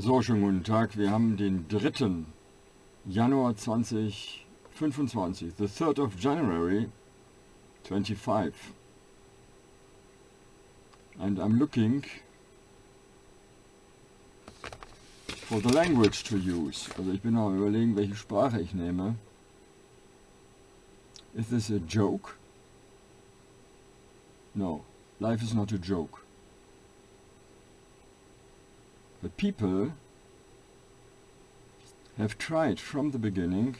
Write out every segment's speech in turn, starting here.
So, schönen guten Tag. Wir haben den 3. Januar 2025, the 3rd of January 25. And I'm looking for the language to use. Also ich bin noch am Überlegen, welche Sprache ich nehme. Is this a joke? No, life is not a joke. But people have tried from the beginning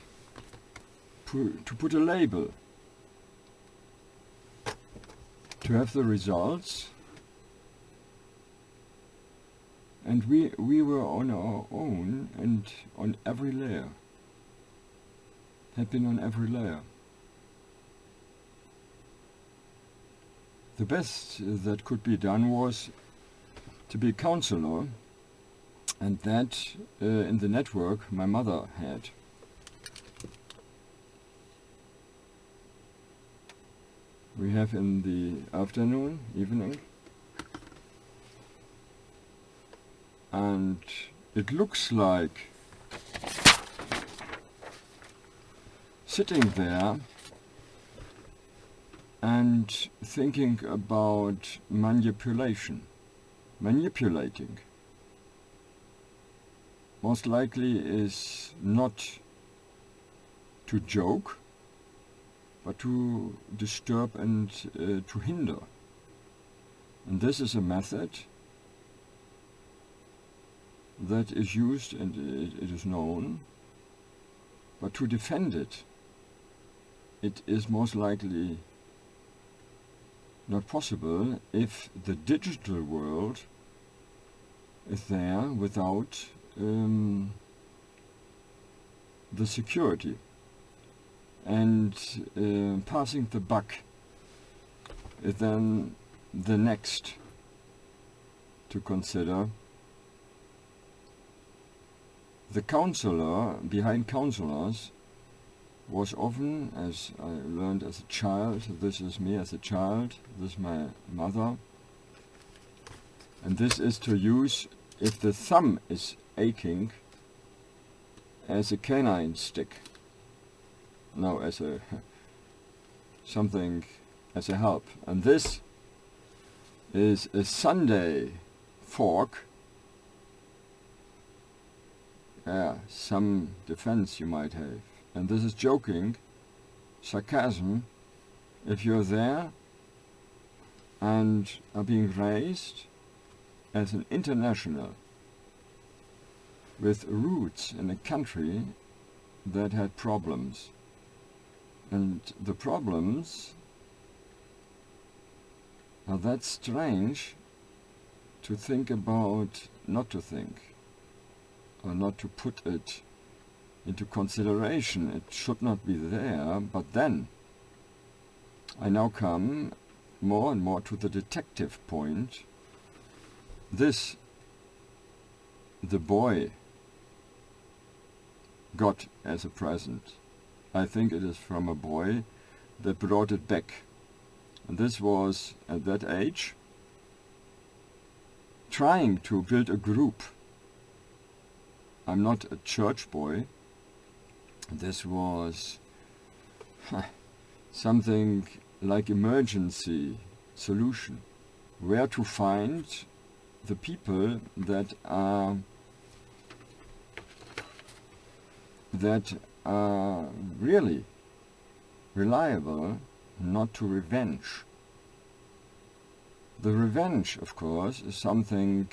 to put a label, to have the results, and we were on our own and on every layer, had been on every layer. The best that could be done was to be a counselor, and that in the network my mother had. We have in the afternoon, evening, and it looks like sitting there and thinking about manipulating. Most likely is not to joke, but to disturb and to hinder. And this is a method that is used, and it is known, but to defend it, it is most likely not possible if the digital world is there without the security. And passing the buck is then the next to consider. The counselor behind counselors was often, as I learned as a child, this is me as a child, this is my mother, and this is to use if the thumb is aching as a canine stick. No, as a something as a help. And this is a Sunday fork. Some defense you might have. And this is joking, sarcasm. If you're there and are being raised as an international with roots in a country that had problems. And the problems are that strange to think about, not to think, or not to put it into consideration. It should not be there, but then I now come more and more to the detective point. This, the boy got as a present. I think it is from a boy that brought it back. And this was, at that age, trying to build a group. I'm not a church boy. This was something like emergency solution. Where to find the people that are really reliable, not to revenge. The revenge, of course, is something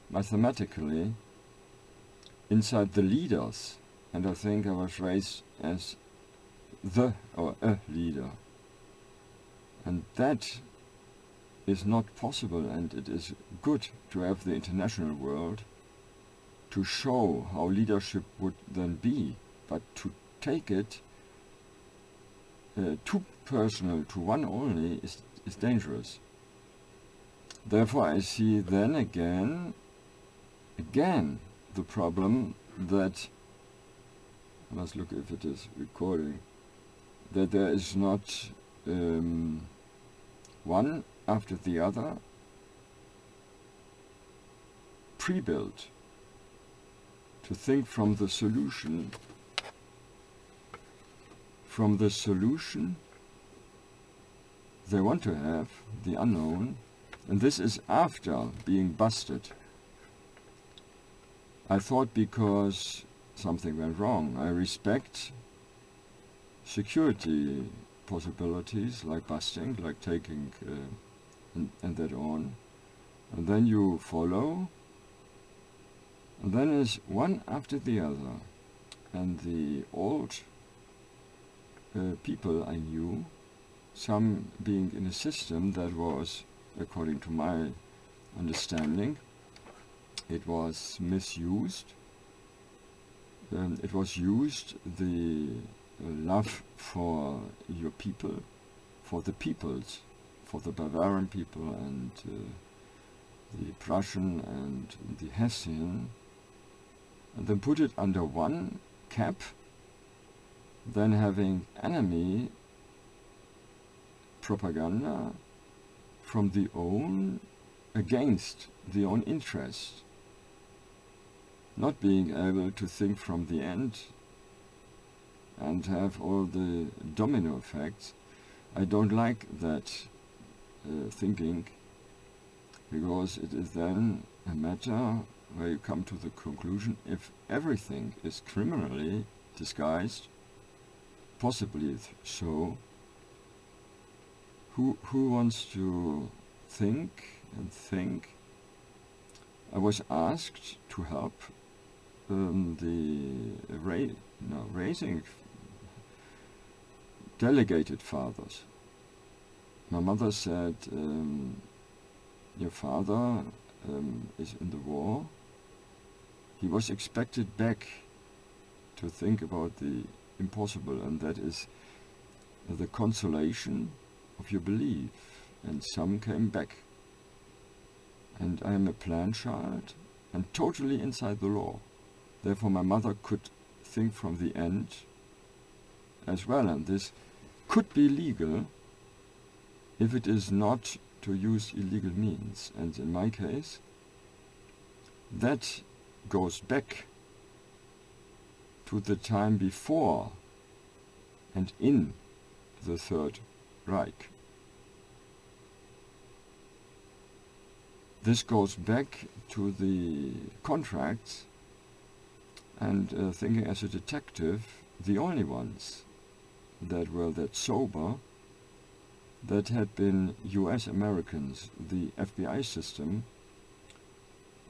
mathematically inside the leaders, and I think I was raised as the or a leader. And that is not possible, and it is good to have the international world to show how leadership would then be, but to take it too personal to one only is dangerous. Therefore I see then again the problem that, I must look if it is recording, that there is not one after the other pre-built to think from the solution they want to have, the unknown, and this is after being busted. I thought because something went wrong. I respect security possibilities like busting, like taking and that on. And then you follow, and then is one after the other. And the old people I knew, some being in a system that was, according to my understanding, it was misused. It was used, the love for your people, for the peoples, for the Bavarian people and the Prussian and the Hessian, and then put it under one cap, then having enemy propaganda from the own against the own interest, not being able to think from the end and have all the domino effects. I don't like that thinking, because it is then a matter where you come to the conclusion, if everything is criminally disguised, possibly so, who wants to think and think? I was asked to help raising delegated fathers. My mother said, your father is in the war. He was expected back to think about the impossible, and that is the consolation of your belief. And some came back. And I am a plan child and totally inside the law. Therefore my mother could think from the end as well, and this could be legal if it is not to use illegal means. And in my case, that goes back to the time before and in the Third Reich. This goes back to the contracts and thinking as a detective, the only ones that were that sober, that had been US Americans. The FBI system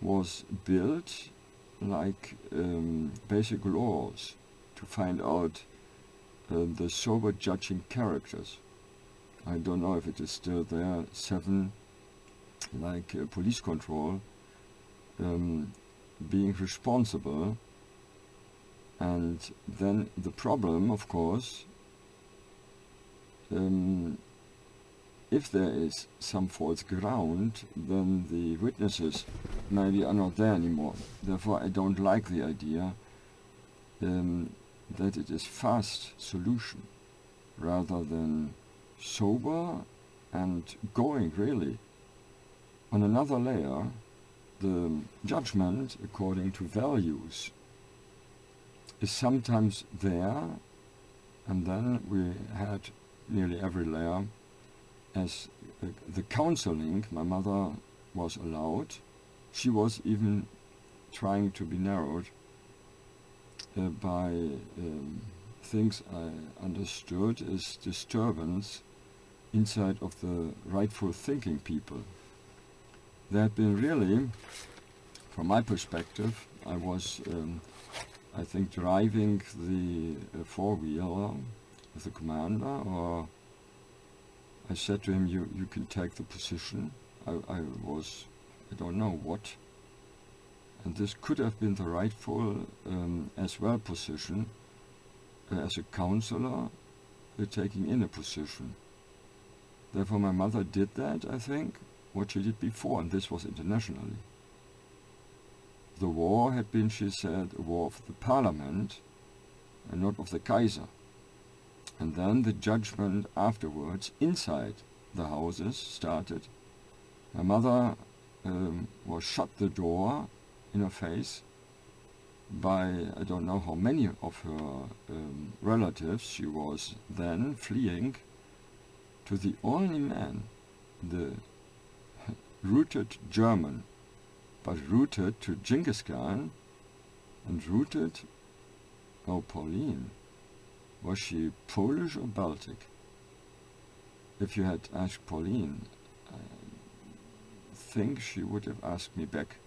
was built like basic laws to find out the sober judging characters. I don't know if it is still there, 7, like police control, being responsible. And then the problem, of course, if there is some false ground, then the witnesses maybe are not there anymore. Therefore I don't like the idea that it is fast solution rather than sober and going really. On another layer, the judgment according to values is sometimes there, and then we had nearly every layer as the counseling. My mother was allowed. She was even trying to be narrowed by things I understood as disturbance inside of the rightful thinking people. There had been really, from my perspective, I was I think driving the four-wheeler with the commander, or I said to him, you can take the position. I don't know what. And this could have been the rightful as well position as a counselor taking in a position. Therefore my mother did that, I think, what she did before, and this was internationally. The war had been, she said, a war of the parliament and not of the Kaiser. And then the judgment afterwards inside the houses started. My mother was shut the door in her face by I don't know how many of her relatives. She was then fleeing to the only man, the rooted German, but rooted to Genghis Khan, and rooted, oh, Pauline, was she Polish or Baltic? If you had asked Pauline, I think she would have asked me back.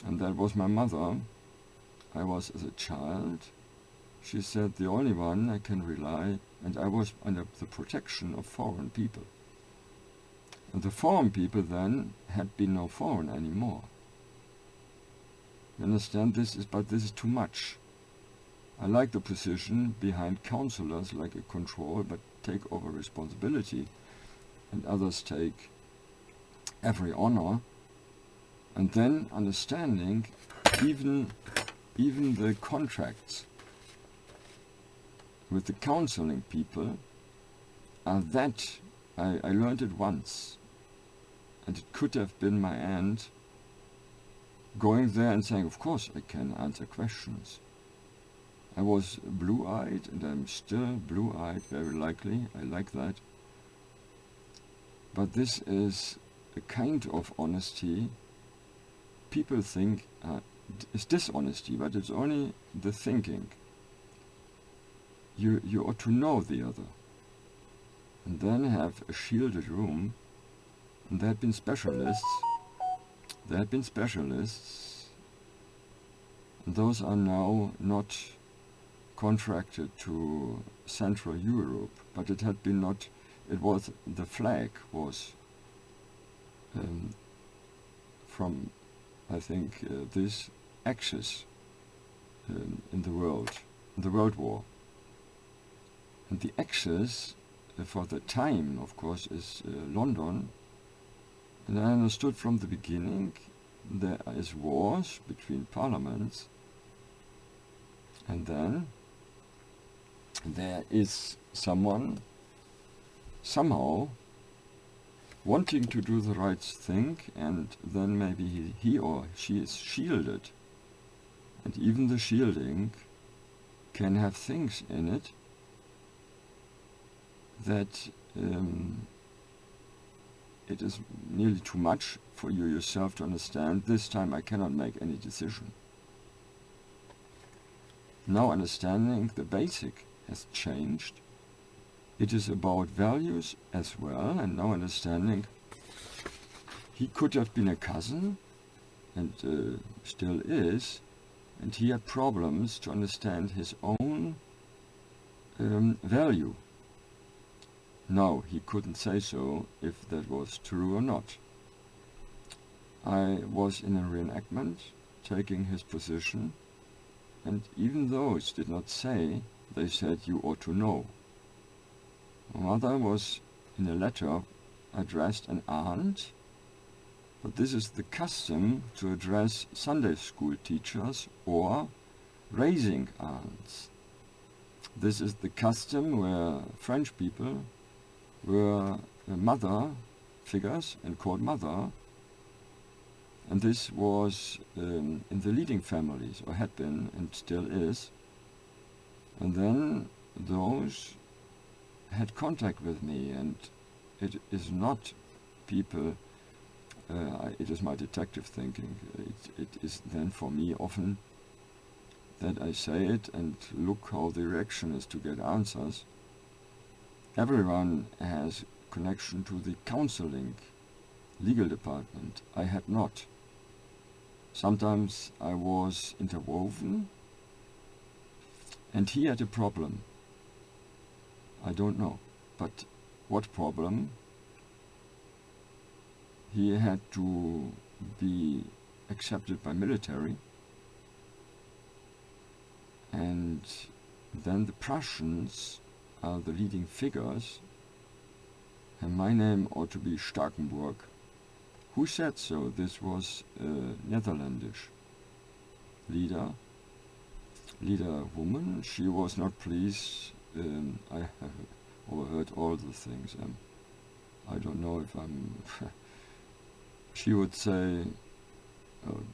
And that was my mother. I was as a child, she said, the only one I can rely, and I was under the protection of foreign people. And the foreign people then had been no foreign anymore. You understand, but this is too much. I like the position behind counselors, like a control, but take over responsibility, and others take every honor, and then understanding even the contracts with the counseling people are that I learned it once, and it could have been my aunt going there and saying, of course I can answer questions. I was blue-eyed, and I'm still blue-eyed, very likely. I like that. But this is a kind of honesty people think is dishonesty, but it's only the thinking. You ought to know the other, and then have a shielded room. And there had been specialists. And those are now not contracted to Central Europe, but it had been not. It was the flag was from, I think, this axis in the World War. And the axis for the time, of course, is London. And I understood from the beginning there is wars between parliaments, and then there is someone somehow wanting to do the right thing, and then maybe he or she is shielded, and even the shielding can have things in it that it is nearly too much for you yourself to understand. This time I cannot make any decision. Now understanding the basic has changed. It is about values as well, and now understanding he could have been a cousin, and still is, and he had problems to understand his own value. No, he couldn't say so if that was true or not. I was in a reenactment, taking his position, and even those did not say, they said, you ought to know. My mother was in a letter addressed an aunt, but this is the custom to address Sunday school teachers or raising aunts. This is the custom where French people were mother figures and called mother, and this was in the leading families, or had been and still is. And then those had contact with me, and it is not people, it is my detective thinking. It is then for me often that I say it and look how the reaction is to get answers. Everyone has connection to the counseling legal department. I had not. Sometimes I was interwoven, and he had a problem. I don't know, but what problem? He had to be accepted by military, and then the Prussians are the leading figures, and my name ought to be Starkenburg. Who said so? This was a Netherlandish leader woman. She was not pleased. I have overheard all the things. I don't know if I'm... She would say,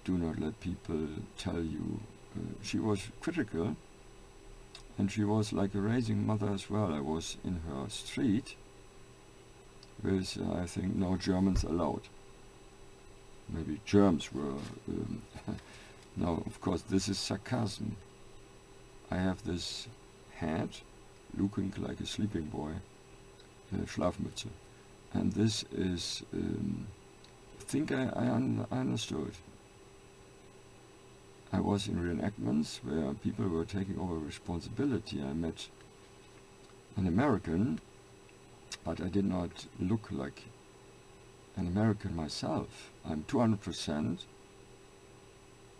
do not let people tell you. She was critical, and she was like a raising mother as well. I was in her street with, I think, no Germans allowed. Maybe Germs were... no, of course, this is sarcasm. I have this hat, looking like a sleeping boy, Schlafmütze. And this is... I think I understood. I was in reenactments where people were taking over responsibility. I met an American, but I did not look like an American myself. I'm 200%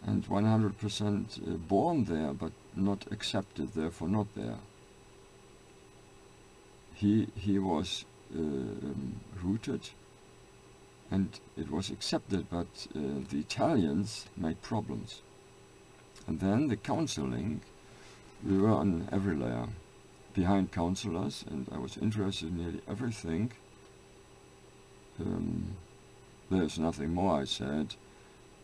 and 100% born there, but not accepted, therefore not there. He was rooted, and it was accepted, but the Italians made problems. And then the counseling, we were on every layer behind counselors, and I was interested in nearly everything. There's nothing more, I said.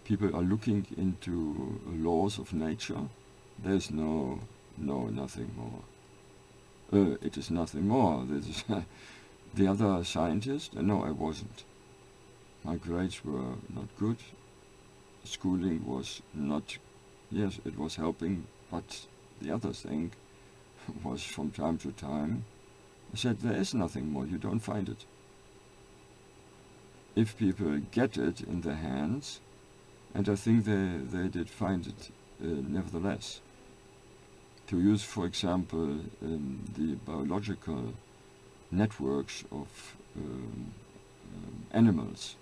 People are looking into laws of nature. There's nothing more. It is nothing more. This is the other scientist. No, I wasn't. My grades were not good. Schooling was not... Yes, it was helping, but the other thing was from time to time. I said, there is nothing more, you don't find it. If people get it in their hands, and I think they did find it nevertheless. To use, for example, the biological networks of animals.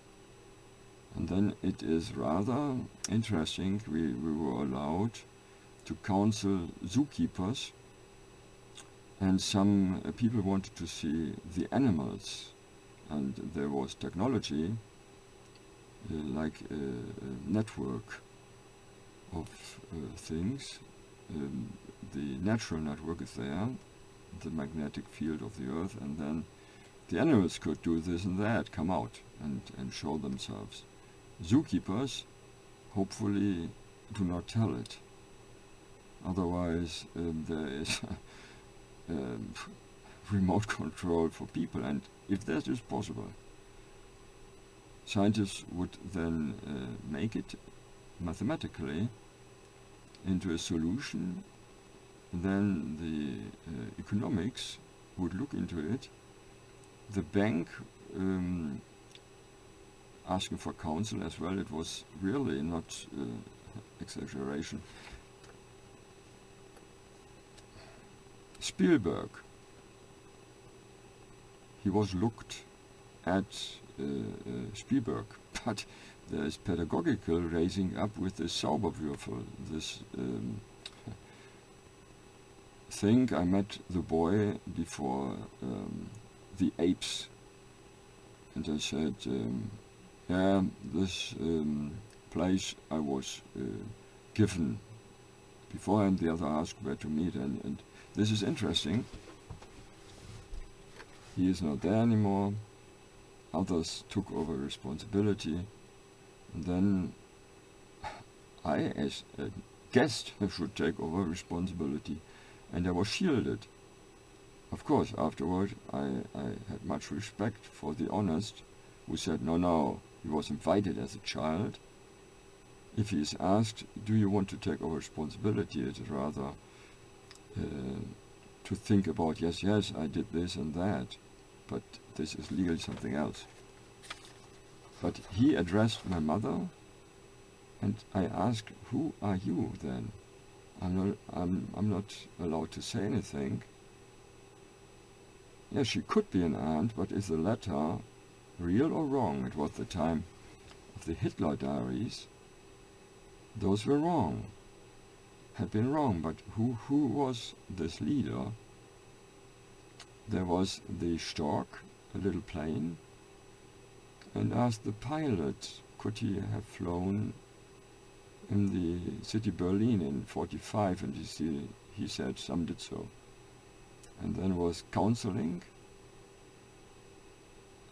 And then it is rather interesting, we were allowed to counsel zookeepers, and some people wanted to see the animals, and there was technology, like a network of things. The natural network is there, the magnetic field of the earth, and then the animals could do this and that, come out and show themselves. Zookeepers hopefully do not tell it, otherwise there is remote control for people, and if that is possible, scientists would then make it mathematically into a solution, then the economics would look into it, the bank asking for counsel as well. It was really not exaggeration. Spielberg, he was looked at Spielberg, but there is pedagogical raising up with this Zauberwürfel, this thing. I met the boy before the apes, and I said, yeah, this place I was given before, and the other asked where to meet, and this is interesting. He is not there anymore. Others took over responsibility, and then I, as a guest, should take over responsibility, and I was shielded. Of course, afterward, I had much respect for the honest, who said, no, he was invited as a child. If he is asked, do you want to take over responsibility, it is rather to think about, yes, I did this and that, but this is legally something else. But he addressed my mother, and I asked, who are you then? I'm not allowed to say anything. Yes, she could be an aunt, but is the letter real or wrong? It was the time of the Hitler diaries. Those were wrong, had been wrong, but who was this leader? There was the Stork, a little plane, and asked the pilot, could he have flown in the city Berlin in 45, and he said some did so. And then was counseling,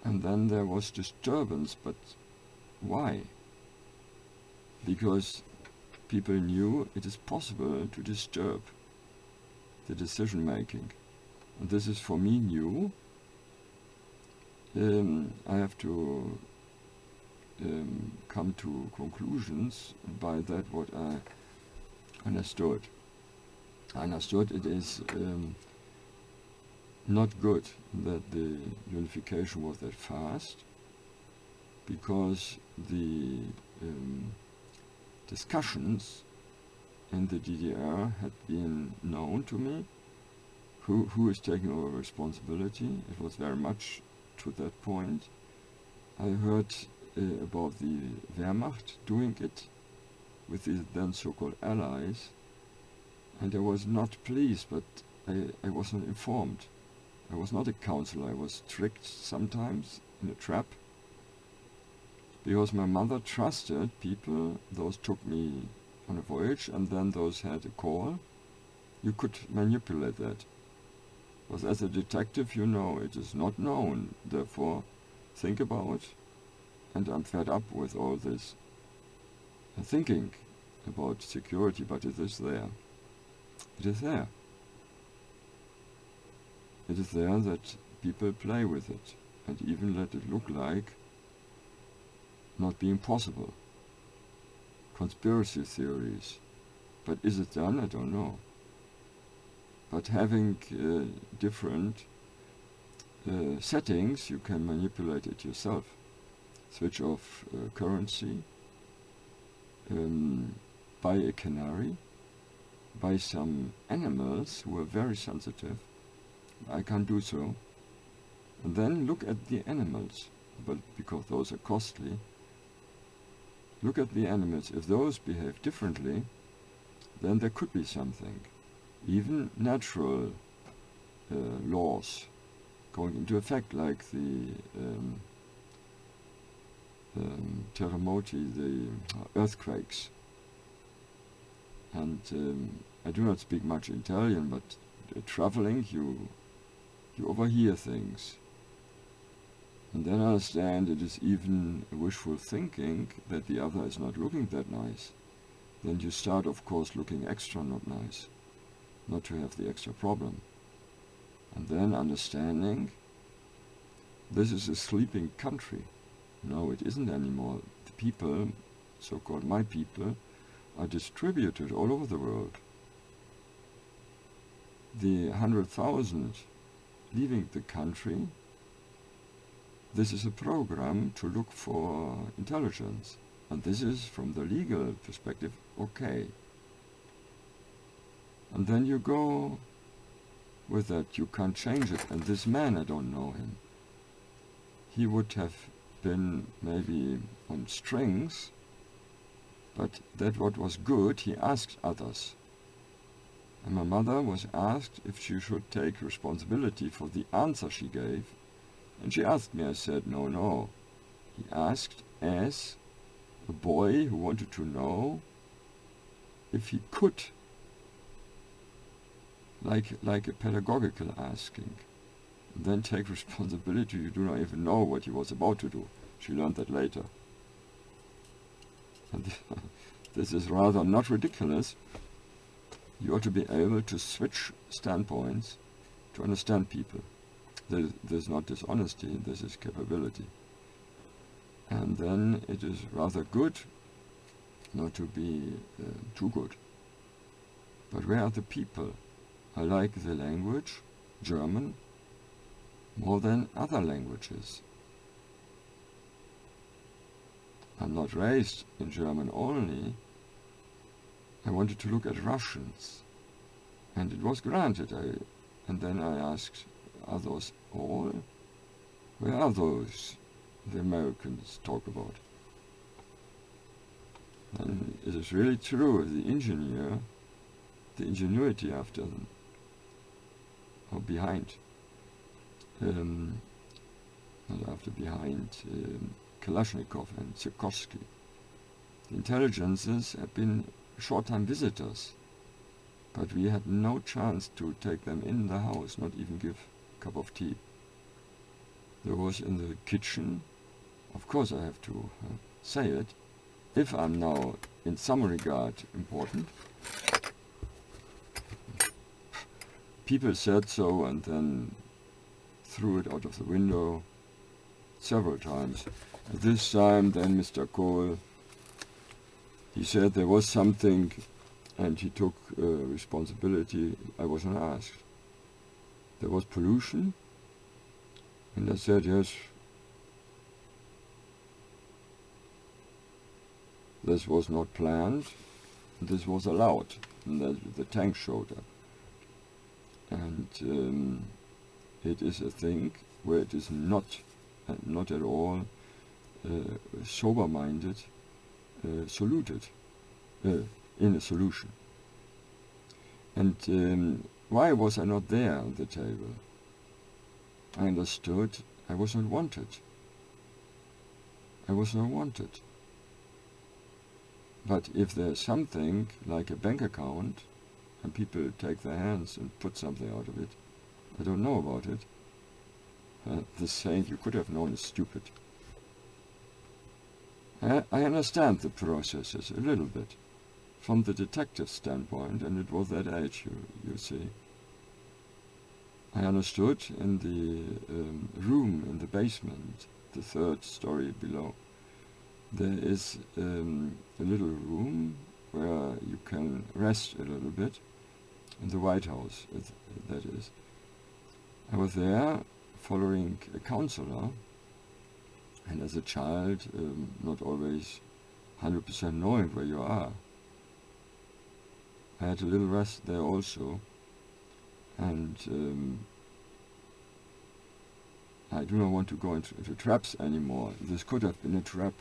and then there was disturbance, but why? because people knew it is possible to disturb the decision making. And this is for me new. I have to come to conclusions by that what I understood. I understood it is not good that the unification was that fast, because the discussions in the DDR had been known to me. Who is taking over responsibility? It was very much to that point. I heard about the Wehrmacht doing it with the then so-called allies, and I was not pleased, but I wasn't informed. I was not a counselor. I was tricked sometimes in a trap, because my mother trusted people. Those took me on a voyage, and then those had a call. You could manipulate that. Because as a detective, you know it is not known. Therefore, think about, and I'm fed up with all this thinking about security, but it is there. It is there. It is there that people play with it, and even let it look like not being possible. Conspiracy theories. But is it done? I don't know. But having different settings, you can manipulate it yourself. Switch off currency, buy a canary, buy some animals who are very sensitive. I can't do so. And then look at the animals, but because those are costly. Look at the animals. If those behave differently, then there could be something. Even natural laws going into effect, like the terremoti, the earthquakes. And I do not speak much Italian, but traveling, you overhear things. And then I understand it is even wishful thinking that the other is not looking that nice. Then you start, of course, looking extra not nice, not to have the extra problem. And then understanding, this is a sleeping country. No, it isn't anymore. The people, so-called my people, are distributed all over the world. The 100,000 leaving the country, this is a program to look for intelligence. And this is, from the legal perspective, okay. And then you go with that, you can't change it. And this man, I don't know him. He would have been maybe on strings, but that what was good, he asked others. And my mother was asked if she should take responsibility for the answer she gave. And she asked me, I said, no. He asked as a boy who wanted to know if he could, like a pedagogical asking, and then take responsibility. You do not even know what he was about to do. She learned that later. And this is rather not ridiculous. You ought to be able to switch standpoints to understand people. There's not dishonesty, this is capability. And then it is rather good not to be too good. But where are the people? I like the language, German, more than other languages. I'm not raised in German only. I wanted to look at Russians, and it was granted. And then I asked, are those all? Where are those the Americans talk about? And it is really true, the ingenuity after them, or behind, Kalashnikov and Tchaikovsky. The intelligences have been short-time visitors, but we had no chance to take them in the house, not even give a cup of tea. There was in the kitchen, of course I have to say it, if I'm now in some regard important, people said so and then threw it out of the window several times. At this time, then Mr. Kohl, he said there was something and he took responsibility. I wasn't asked. There was pollution, and I said, yes, this was not planned, this was allowed, and the tank showed up. And it is a thing where it is not at all sober-minded, soluted in a solution. And why was I not there at the table? I understood I was not wanted. I was not wanted. But if there's something like a bank account and people take their hands and put something out of it, I don't know about it. The saying you could have known is stupid. I understand the processes a little bit from the detective standpoint, and it was that age, you see. I understood in the room in the basement, the third story below, there is a little room where you can rest a little bit, in the White House, that is. I was there following a counselor, and as a child, not always 100% knowing where you are. I had a little rest there also, and I do not want to go into traps anymore. This could have been a trap.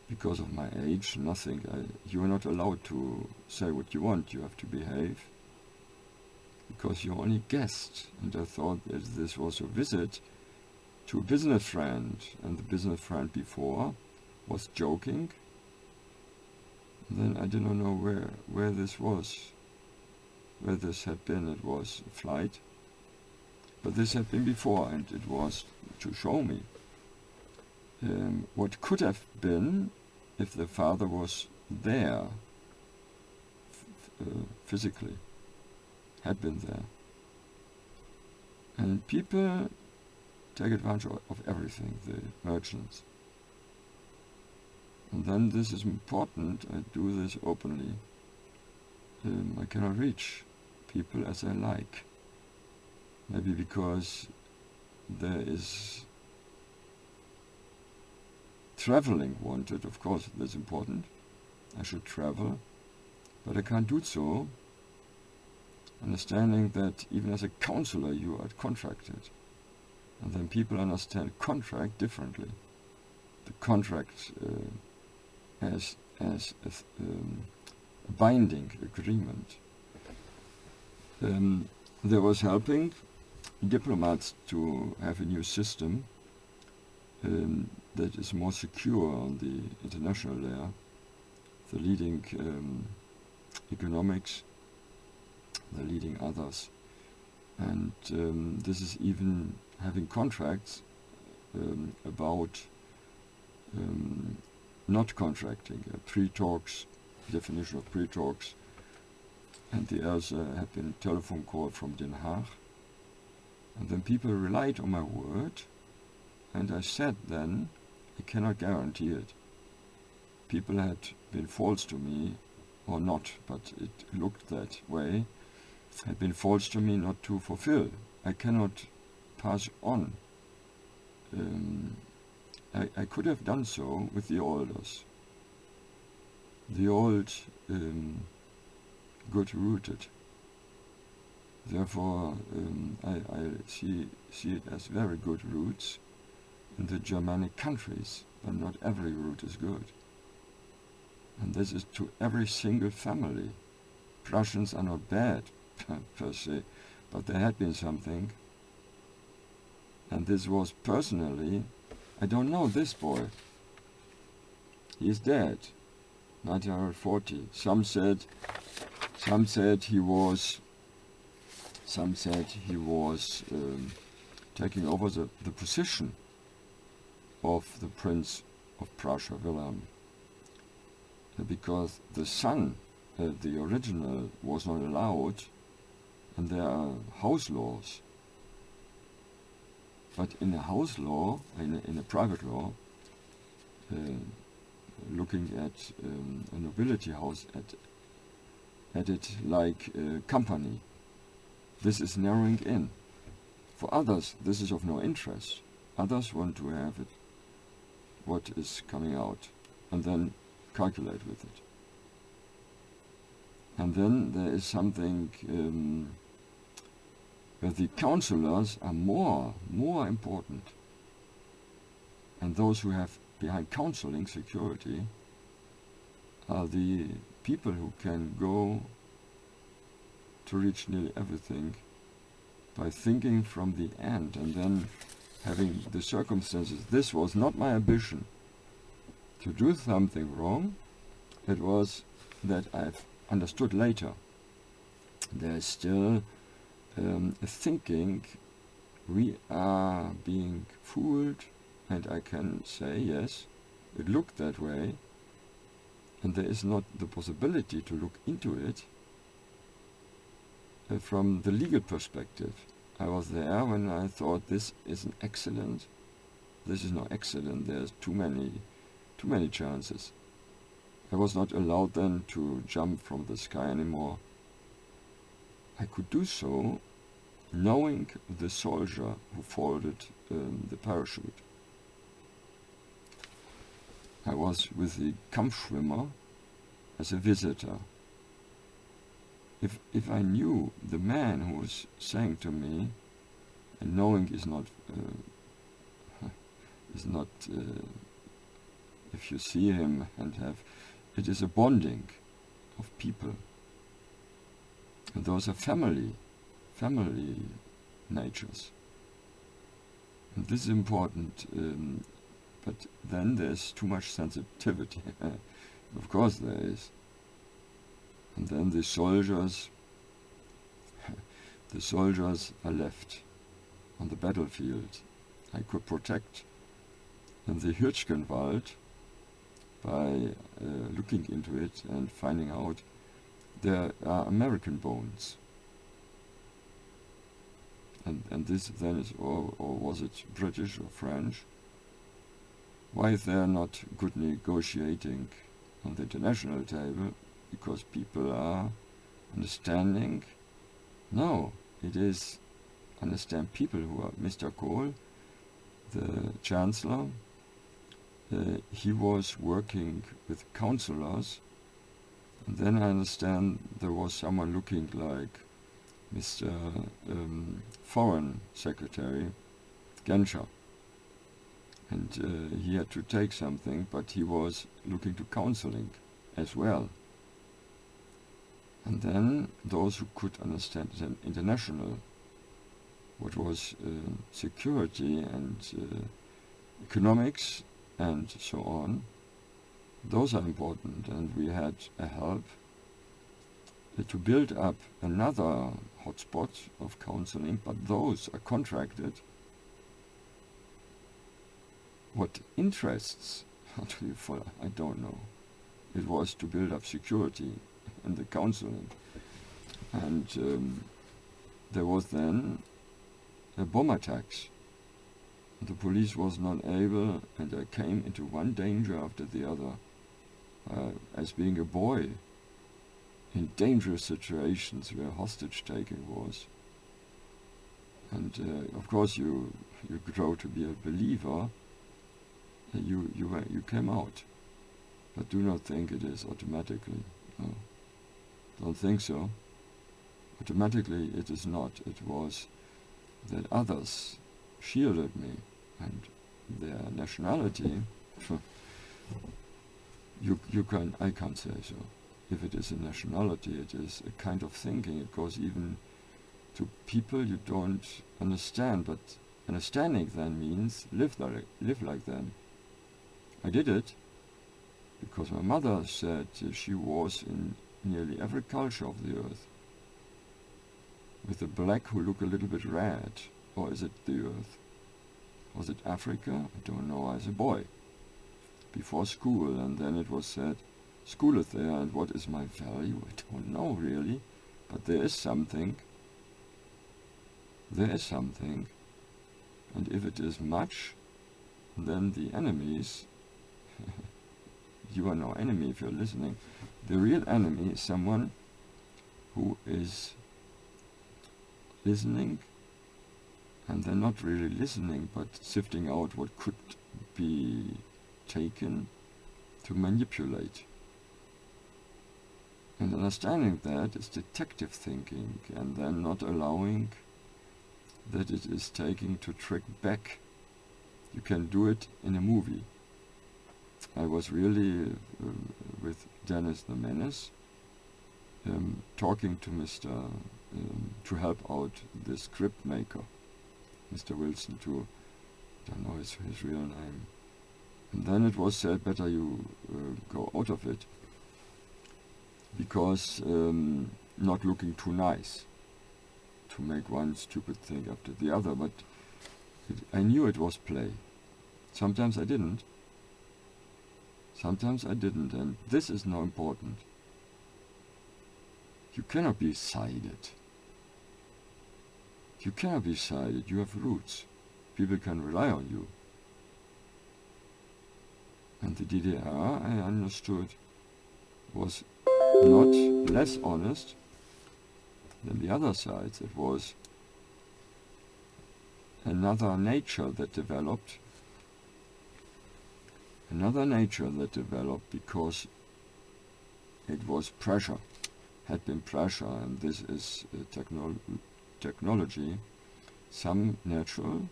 Because of my age, nothing. You are not allowed to say what you want. You have to behave. Because you're only guest. And I thought that this was a visit to a business friend. And the business friend before was joking. And then I did not know where this was. Where this had been. It was a flight. But this had been before, and it was to show me what could have been if the father was there physically, had been there. And people take advantage of everything, the merchants. And then this is important, I do this openly. I cannot reach people as I like. Maybe because there is traveling wanted. Of course, that's important. I should travel, but I can't do so, understanding that even as a counselor you are contracted. And then people understand contract differently. The contract as a binding agreement. There was helping diplomats to have a new system that is more secure on the international layer, the leading economics, the leading others. And this is even having contracts about not contracting, pre-talks, definition of pre-talks, and the others had been telephone call from Den Haag. And then people relied on my word, and I said then, I cannot guarantee it. People had been false to me, or not, but it looked that way, had been false to me not to fulfill. I cannot pass on. I could have done so with the olders. The old, good-rooted. Therefore, I see it as very good roots in the Germanic countries, but not every root is good. And this is to every single family. Prussians are not bad, per se, but there had been something. And this was personally, I don't know this boy. He is dead, 1940. Some said he was taking over the position of the Prince of Prussia, Wilhelm, because the son, the original, was not allowed, and there are house laws. But in a house law, in a private law, looking at a nobility house, at it like a company, this is narrowing in. For others, this is of no interest. Others want to have it, what is coming out, and then calculate with it. And then there is something where the counselors are more important. And those who have behind counseling security are the people who can go to reach nearly everything by thinking from the end and then having the circumstances. This was not my ambition to do something wrong. It was that I've understood later. There is still a thinking we are being fooled, and I can say yes, it looked that way, and there is not the possibility to look into it from the legal perspective. I was there when I thought this is an accident. This is no accident. There's too many chances. I was not allowed then to jump from the sky anymore. I could do so knowing the soldier who folded the parachute. I was with the Kampfschwimmer as a visitor. If I knew the man who was saying to me, and knowing is not if you see him and have, it is a bonding of people. And those are family natures. And this is important, but then there's too much sensitivity. Of course there is. And then the soldiers are left on the battlefield. I could protect in the Hirschkenwald by looking into it and finding out there are American bones. And this then is, or was it British or French? Why is there not good negotiating on the international table? Because people are understanding. No, it is understand people who are Mr. Kohl, the Chancellor. He was working with counselors, and then I understand there was someone looking like Mr. Foreign Secretary Genscher, and he had to take something, but he was looking to counseling as well. And then those who could understand international, what was security and economics and so on, those are important, and we had a help to build up another hotspot of counseling, but those are contracted. What interests, how do you follow? I don't know. It was to build up security and the counseling. And there was then a bomb attacks. The police was not able, and I came into one danger after the other. As being a boy, in dangerous situations where hostage taking was. And of course you grow to be a believer, you came out. But do not think it is automatically. No. Don't think so. Automatically it is not. It was that others shielded me, and their nationality, I can't say so. If it is a nationality, it is a kind of thinking. It goes even to people you don't understand, but understanding then means live like them. I did it because my mother said she was in nearly every culture of the earth. With the black who look a little bit red, or is it the earth? Was it Africa? I don't know, as a boy. before school, and then it was said, school is there, and what is my value? I don't know really, but there is something. There is something, and if it is much, then the enemies, you are no enemy if you're listening. The real enemy is someone who is listening, and they're not really listening, but sifting out what could be taken to manipulate. And understanding that is detective thinking, and then not allowing that it is taking to trick back. You can do it in a movie. I was really with Dennis the Menace talking to Mr. To help out the script maker, Mr. Wilson, to, I don't know his real name. And then it was said, better you go out of it, because not looking too nice, to make one stupid thing after the other, but I knew it was play. Sometimes I didn't. Sometimes I didn't, and this is now important. You cannot be sided. You cannot be sided. You have roots. People can rely on you. And the DDR, I understood, was not less honest than the other sides. It was another nature that developed. Another nature that developed because it was pressure, had been pressure, and this is technology, some natural,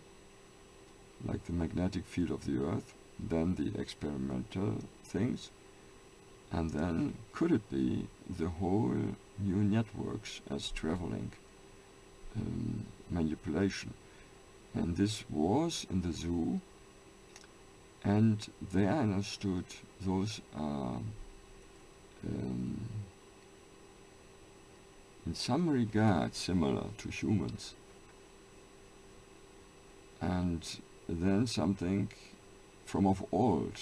like the magnetic field of the Earth, then the experimental things, and then could it be the whole new networks as traveling manipulation. And this was in the zoo, and there I understood those are in some regard similar to humans. And then something from of old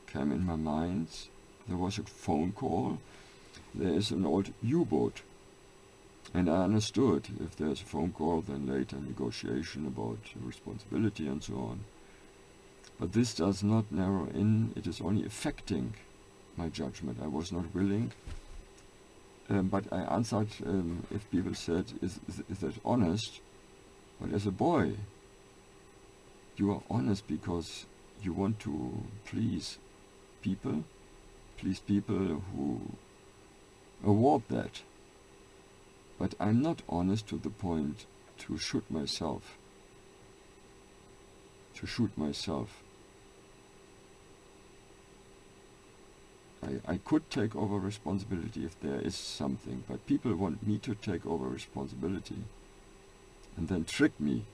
came in my mind. There was a phone call. There is an old U-boat. And I understood if there's a phone call, then later negotiation about responsibility and so on. But this does not narrow in, it is only affecting my judgment. I was not willing, but I answered if people said, is that honest? But as a boy, you are honest because you want to please people who award that. But I'm not honest to the point to shoot myself. I could take over responsibility if there is something, but people want me to take over responsibility and then trick me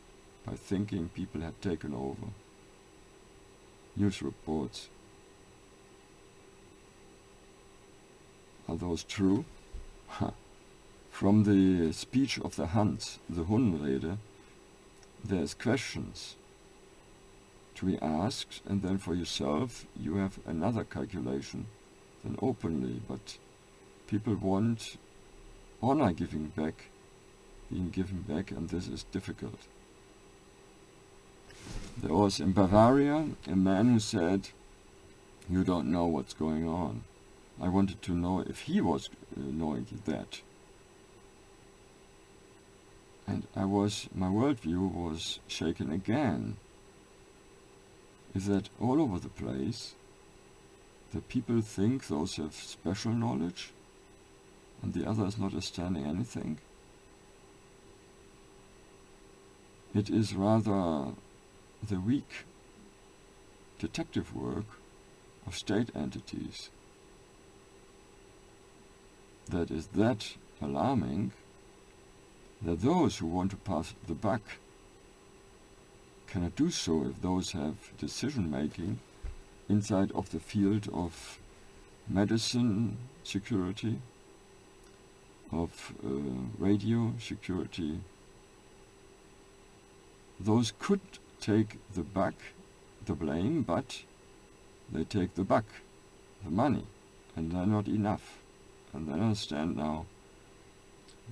by thinking people had taken over. News reports. Are those true? From the speech of the Hans, the Hundenrede, there's questions to be asked, and then for yourself you have another calculation than openly, but people want honor being given back, and this is difficult. There was in Bavaria a man who said, you don't know what's going on. I wanted to know if he was knowing that. And my worldview was shaken again. Is that all over the place, the people think those have special knowledge, and the others not understanding anything? It is rather the weak detective work of state entities that is that alarming, that those who want to pass the buck cannot do so if those have decision-making inside of the field of medicine security, of radio security. Those could take the blame, but they take the buck, the money, and they're not enough. And then I understand now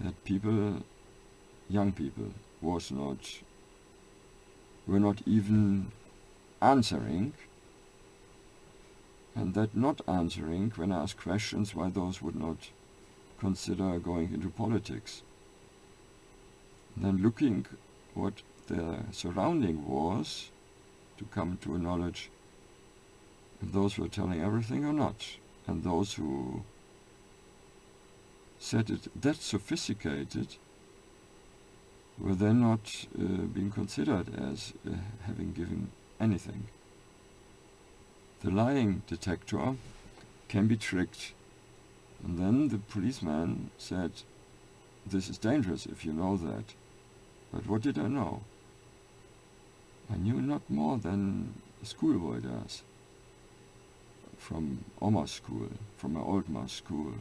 that people, young people, were not even answering, and that not answering when I ask questions why those would not consider going into politics. And then looking what their surrounding was to come to a knowledge if those were telling everything or not. And those who said it that sophisticated were then not being considered as having given anything. The lying detector can be tricked. And then the policeman said, this is dangerous if you know that. But what did I know? I knew not more than a schoolboy does. From Oma's school, from my old ma's school.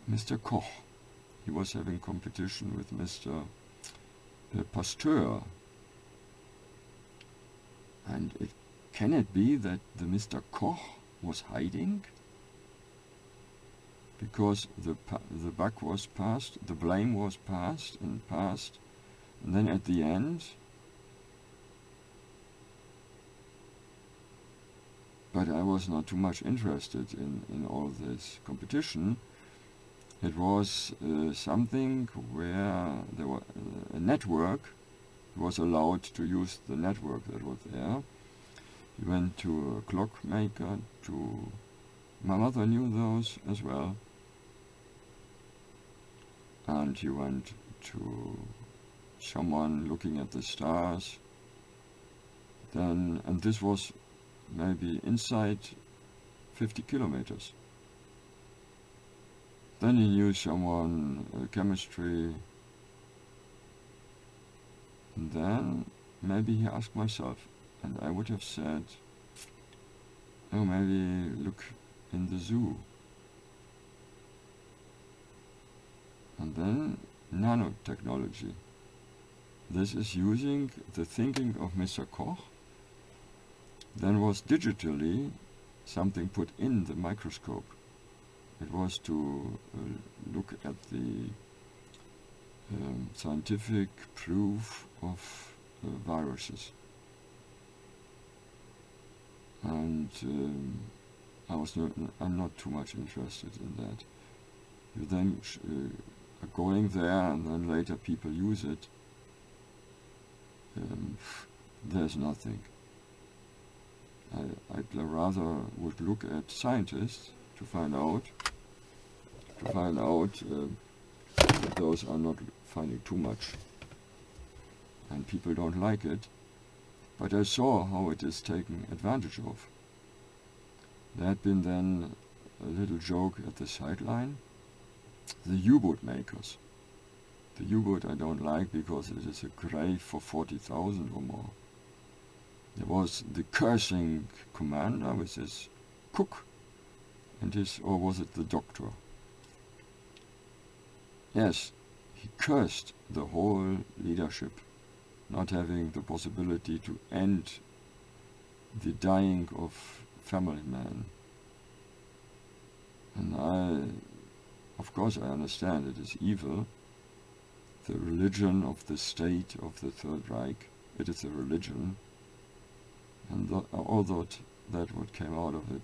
Mr. Koch, he was having competition with Mr. Pasteur. And can it be that the Mr. Koch was hiding? Because the buck was passed, the blame was passed, and then at the end, but I was not too much interested in all this competition. It was something where there was a network. He was allowed to use the network that was there. He went to a clockmaker, my mother knew those as well. And he went to someone looking at the stars. And this was maybe inside 50 kilometers. Then he knew someone, chemistry. And then maybe he asked myself, and I would have said, oh, maybe look in the zoo. And then nanotechnology. This is using the thinking of Mr. Koch. Then was digitally something put in the microscope. It was to look at the scientific proof of viruses. And I'm not too much interested in that. You then are going there, and then later people use it. There's nothing. I'd rather would look at scientists to find out that those are not finding too much, and people don't like it. But I saw how it is taken advantage of. There had been then a little joke at the sideline. The U-boat makers. The U-boat I don't like because it is a grave for 40,000 or more. There was the cursing commander with his cook and or was it the doctor? Yes, he cursed the whole leadership, not having the possibility to end the dying of family men. And of course I understand it is evil, the religion of the state of the Third Reich, it is a religion, and all that what came out of it.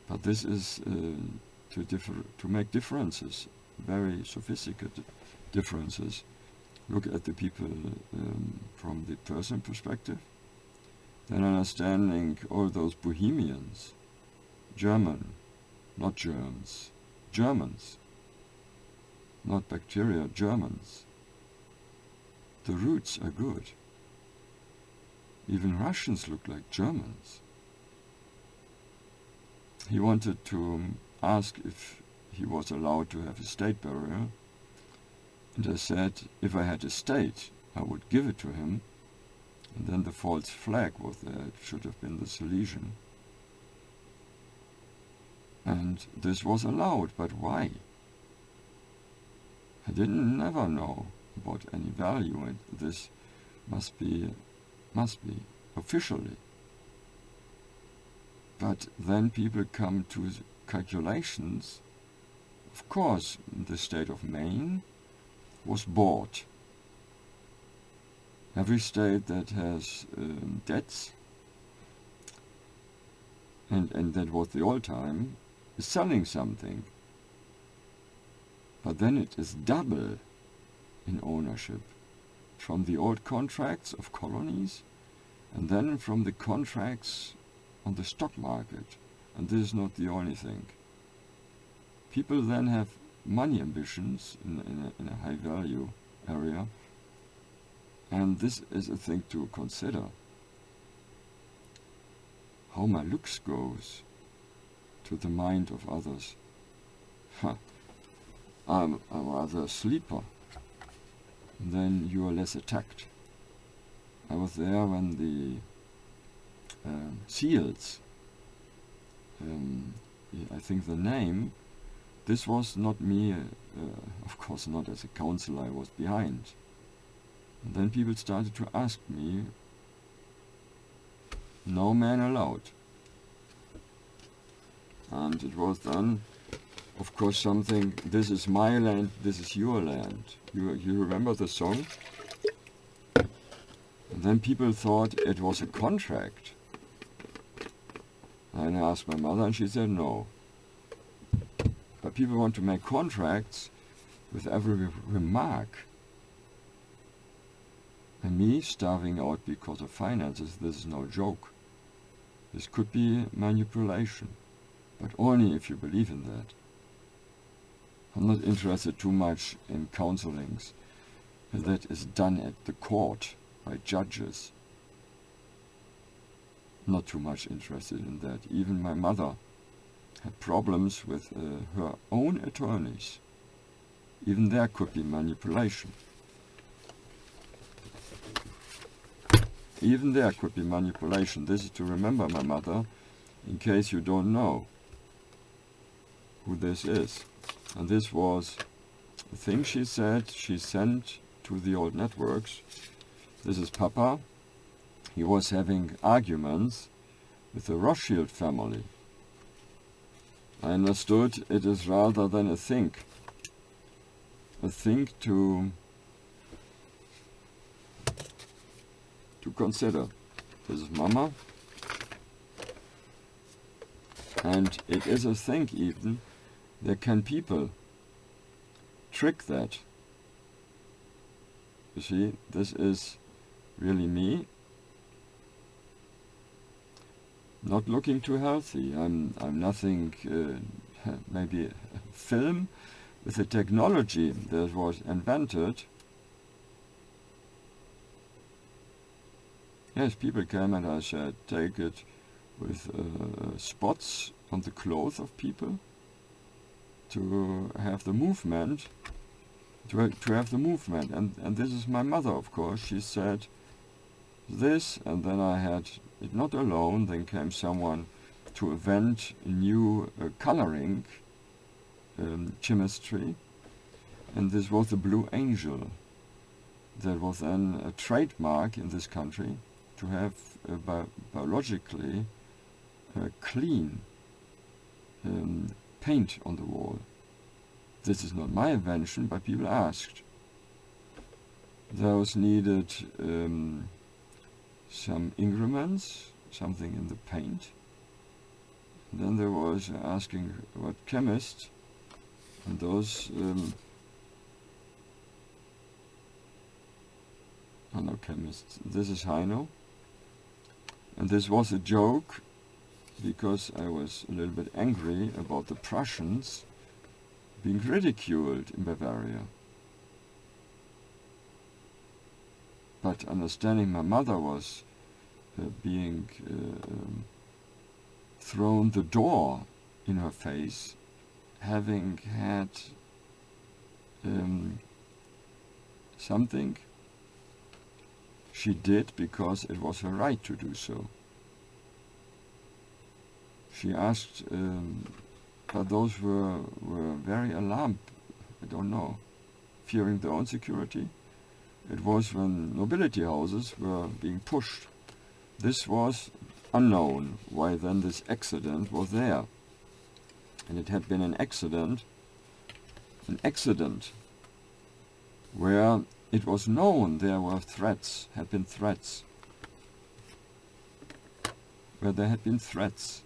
But this is to make differences, very sophisticated differences. Look at the people from the person perspective, then understanding all those Bohemians, German, not Germs, Germans, not bacteria, Germans. The roots are good. Even Russians look like Germans. He wanted to ask if he was allowed to have a state burial, and I said if I had a state I would give it to him, and then the false flag was there, it should have been the Silesian. And this was allowed, but why? I never know about any value in this. must be officially. But then people come to calculations. Of course, the state of Maine was bought. Every state that has debts, and that was the old time, is selling something. But then it is double in ownership from the old contracts of colonies and then from the contracts on the stock market. And this is not the only thing. People then have money ambitions in a high value area, and this is a thing to consider. How my looks goes to the mind of others. I'm rather a sleeper. Then you are less attacked. I was there when the SEALs, I think the name, this was not me, of course not as a counselor, I was behind. And then people started to ask me, no man allowed. And it was then, of course, something, this is my land, this is your land. You remember the song? And then people thought it was a contract. And I asked my mother and she said no. But people want to make contracts with every remark. And me starving out because of finances, this is no joke. This could be manipulation, but only if you believe in that. I'm not interested too much in counselings that is done at the court by judges. Not too much interested in that. Even my mother had problems with her own attorneys. Even there could be manipulation. Even there could be manipulation. This is to remember my mother, in case you don't know who this is. And this was the thing she said, she sent to the old networks. This is Papa. He was having arguments with the Rothschild family. I understood it is rather than a thing to consider. This is Mama. And it is a thing even, there can people trick that. You see, this is really me. Not looking too healthy. I'm nothing, maybe a film with the technology that was invented. Yes, people came and I said, take it with spots on the clothes of people to have the movement, to have the movement. And this is my mother, of course. She said this, and then I had it not alone. Then came someone to invent a new coloring chemistry, and this was the Blue Angel. That was then a trademark in this country to have biologically clean paint on the wall. This is not my invention, but people asked. Those needed some increments, something in the paint. And then there was asking what chemist, and those are no chemists. This is Heino. And this was a joke because I was a little bit angry about the Prussians being ridiculed in Bavaria. But understanding my mother was being thrown the door in her face, having had something she did because it was her right to do so. She asked, but those were very alarmed, I don't know, fearing their own security. It was when nobility houses were being pushed. This was unknown why then this accident was there. And it had been an accident where it was known there were threats, had been threats, where there had been threats.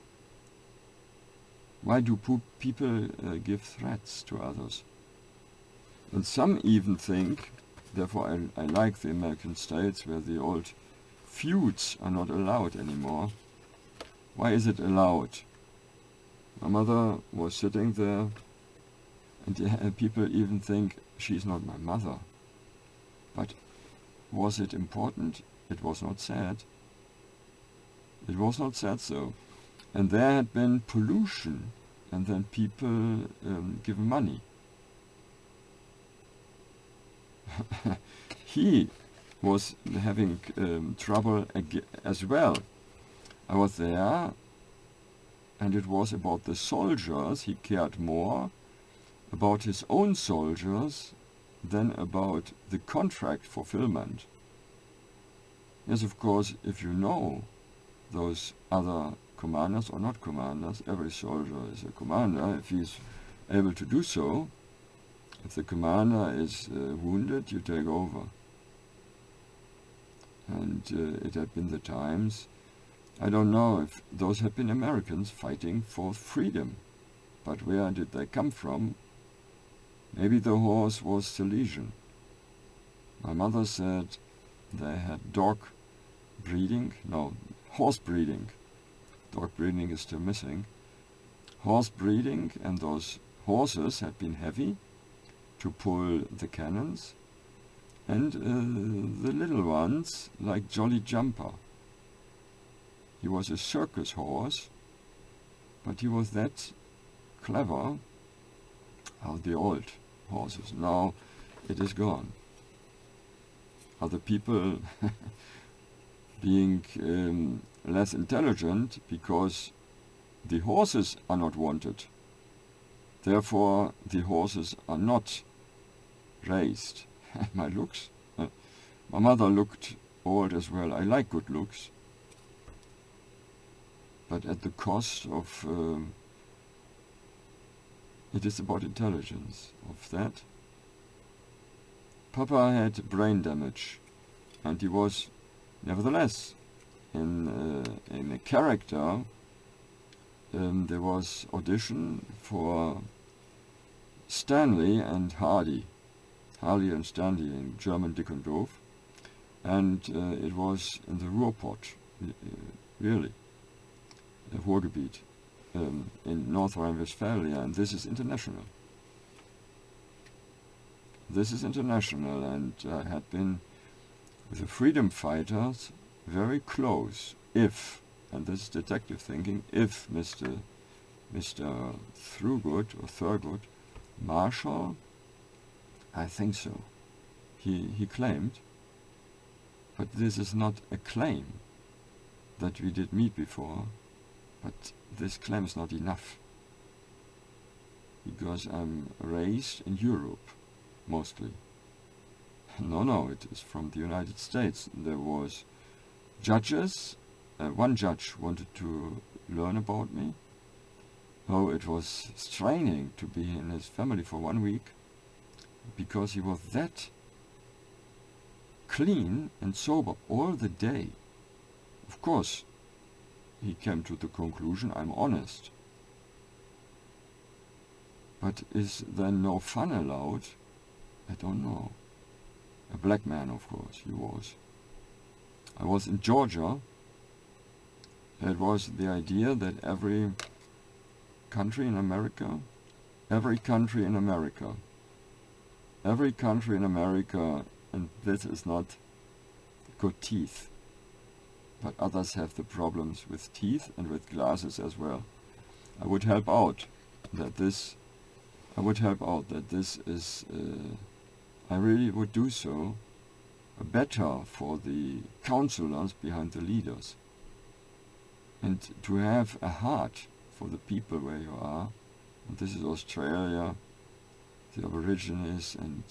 Why do people give threats to others? And some even think, therefore I like the American states where the old feuds are not allowed anymore. Why is it allowed? My mother was sitting there, and people even think she's not my mother. But was it important? It was not said. It was not said so. And there had been pollution, and then people give money. He was having trouble as well. I was there, and it was about the soldiers. He cared more about his own soldiers than about the contract fulfillment. Yes, of course, if you know those other commanders or not commanders, every soldier is a commander if he's able to do so. If the commander is wounded, you take over. And it had been the times, I don't know if those had been Americans fighting for freedom, but where did they come from? Maybe the horse was Silesian. My mother said they had horse breeding. Dog breeding is still missing. Horse breeding, and those horses had been heavy to pull the cannons, and the little ones like Jolly Jumper. He was a circus horse, but he was that clever. How the old horses. Now it is gone. Other people being less intelligent because the horses are not wanted. Therefore, the horses are not raised. My looks? My mother looked old as well. I like good looks. But at the cost of... it is about intelligence of that. Papa had brain damage, and he was, nevertheless, in a character. There was audition for Stanley and Hardy and Stanley in German Dick und Doof, and it was in the Ruhrpott, really, the Ruhrgebiet, in North Rhine-Westphalia, and this is international. This is international, and I had been with the freedom fighters very close. If, and this is detective thinking, if Mr. Thurgood, Marshall, I think so, he claimed, but this is not a claim that we did meet before, but this claim is not enough, because I'm raised in Europe, mostly. No, it is from the United States. There was judges. One judge wanted to learn about me. Oh, it was straining to be in his family for 1 week, because he was that clean and sober all the day. Of course, he came to the conclusion, I'm honest. But is there no fun allowed? I don't know. A black man, of course, he was. I was in Georgia. It was the idea that every country in America, and this is not good teeth, but others have the problems with teeth and with glasses as well. I would help out that this is, I really would do so, better for the counselors behind the leaders. And to have a heart for the people where you are, and this is Australia, the Aborigines, and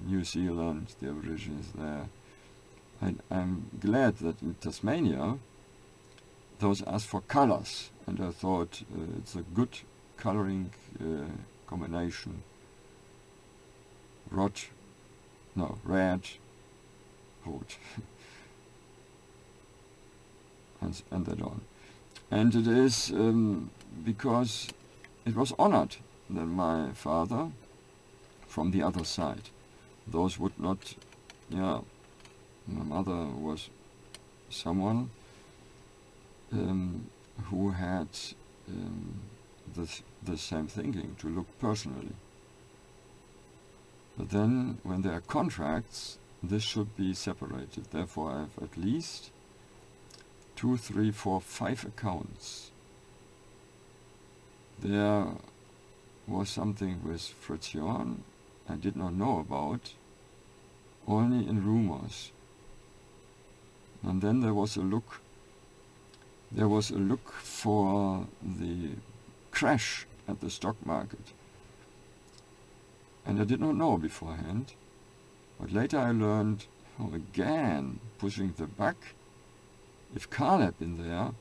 New Zealand, the Aborigines there. I'm glad that in Tasmania those asked for colors, and I thought it's a good coloring combination. Red, rot, and that on. And it is because it was honored that my father from the other side, those would not, my mother was someone who had the same thinking, to look personally. But then, when there are contracts, this should be separated. Therefore, I have at least 2, 3, 4, 5 accounts. There was something with Prussian I did not know about, only in rumors. And then there was a look for the crash at the stock market. And I did not know beforehand. But later I learned, again, pushing the buck. If Carl had been there,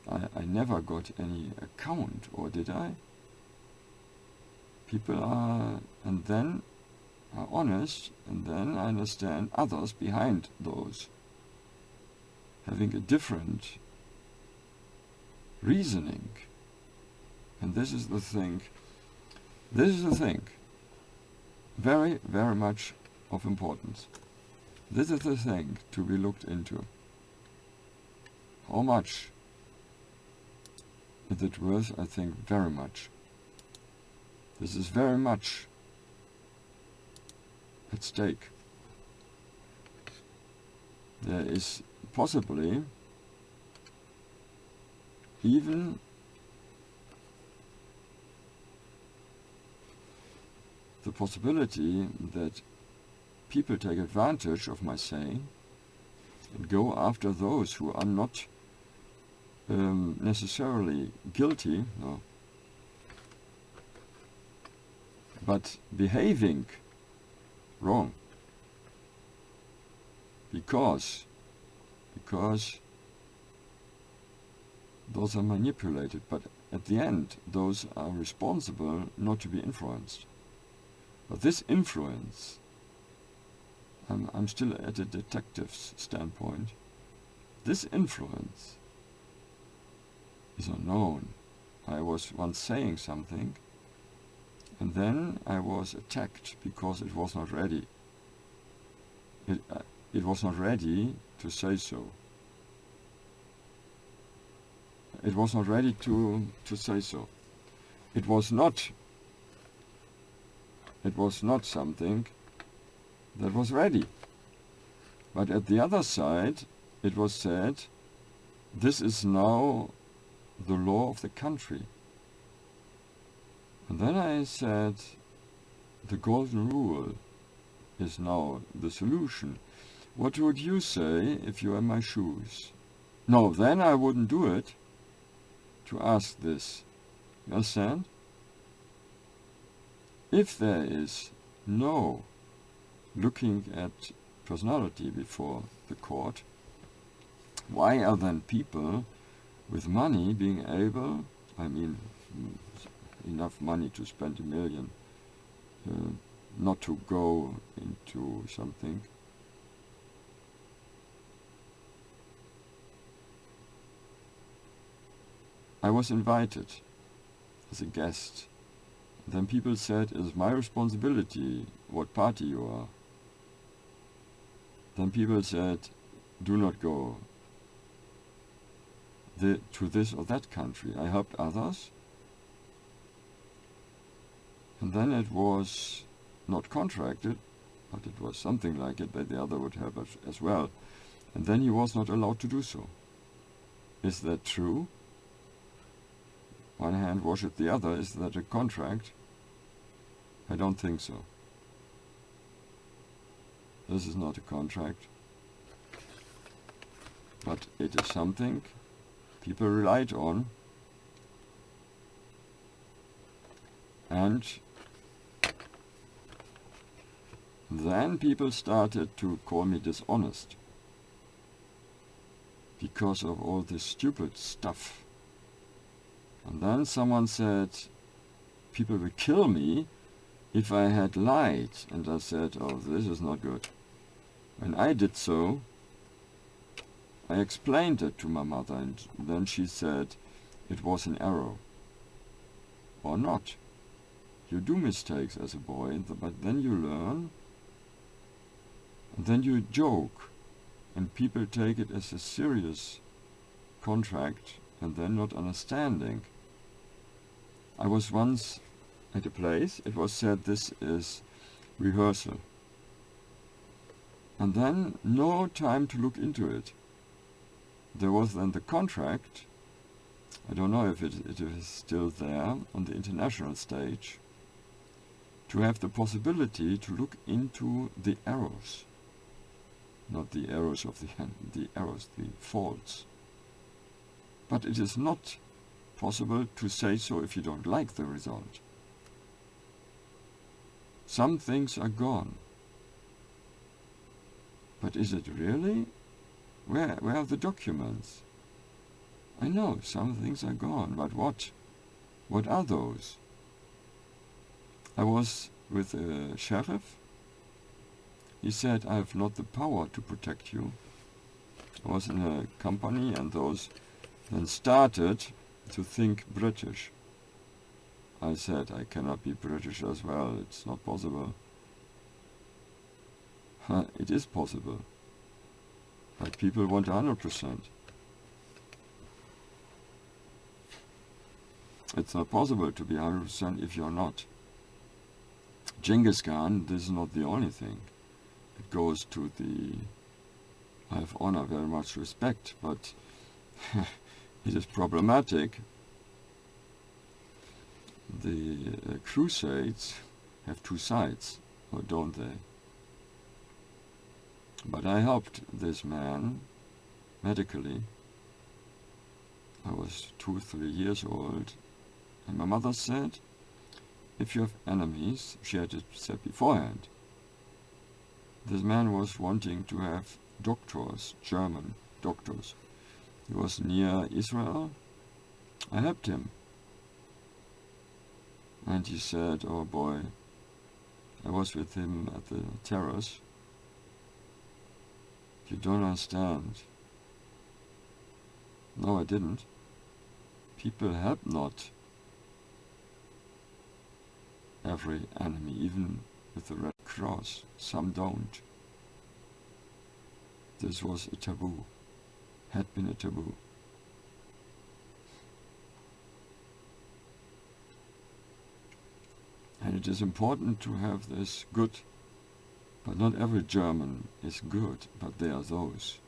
I never got any account, or did I? People are honest, and then I understand others behind those, having a different reasoning. And this is the thing, very, very much of importance. This is the thing to be looked into. How much is it worth? I think very much. This is very much at stake. There is possibly even the possibility that people take advantage of my saying and go after those who are not necessarily guilty, but behaving wrong, because those are manipulated, but at the end those are responsible not to be influenced. But this influence, I'm still at a detective's standpoint, this influence is unknown. I was once saying something, and then I was attacked because it was not ready. It was not ready to say so. It was not ready to say so. It was not something that was ready. But at the other side, it was said, this is now the law of the country. And then I said, the golden rule is now the solution. What would you say if you were in my shoes? No, then I wouldn't do it to ask this. You understand? If there is no looking at personality before the court, why are then people with money being able, enough money to spend $1 million, not to go into something? I was invited as a guest. Then people said, it is my responsibility what party you are. Then people said, do not go to this or that country. I helped others. And then it was not contracted, but it was something like it, that the other would help us as well. And then he was not allowed to do so. Is that true? One hand washes the other. Is that a contract? I don't think so. This is not a contract. But it is something people relied on. And then people started to call me dishonest because of all this stupid stuff. And then someone said people would kill me if I had lied. And I said, oh, this is not good. When I did so, I explained it to my mother, and then she said it was an error. Or not. You do mistakes as a boy, but then you learn, and then you joke, and people take it as a serious contract, and they're not understanding. I was once at a place, it was said this is rehearsal. And then no time to look into it. There was then the contract, I don't know if it is still there on the international stage, to have the possibility to look into the errors. Not the errors of the errors, the faults. But it is not possible to say so if you don't like the result. Some things are gone. But is it really? Where are the documents? I know some things are gone, but what? What are those? I was with a sheriff. He said, I have not the power to protect you. I was in a company, and those then started to think British. I said, I cannot be British as well, it's not possible. It is possible. But people want 100%. It's not possible to be 100% if you're not. Genghis Khan, this is not the only thing. It goes to the... I have honor, very much respect, but it is problematic. The crusades have two sides, or don't they? But I helped this man medically. I was 2-3 years old, and my mother said, if you have enemies, she had it said beforehand. This man was wanting to have doctors, German doctors. He was near Israel. I helped him. And he said, oh boy, I was with him at the terrace. You don't understand. No, I didn't. People help not every enemy, even with the Red Cross. Some don't. This was a taboo, had been a taboo. And it is important to have this good, but not every German is good, but there are those.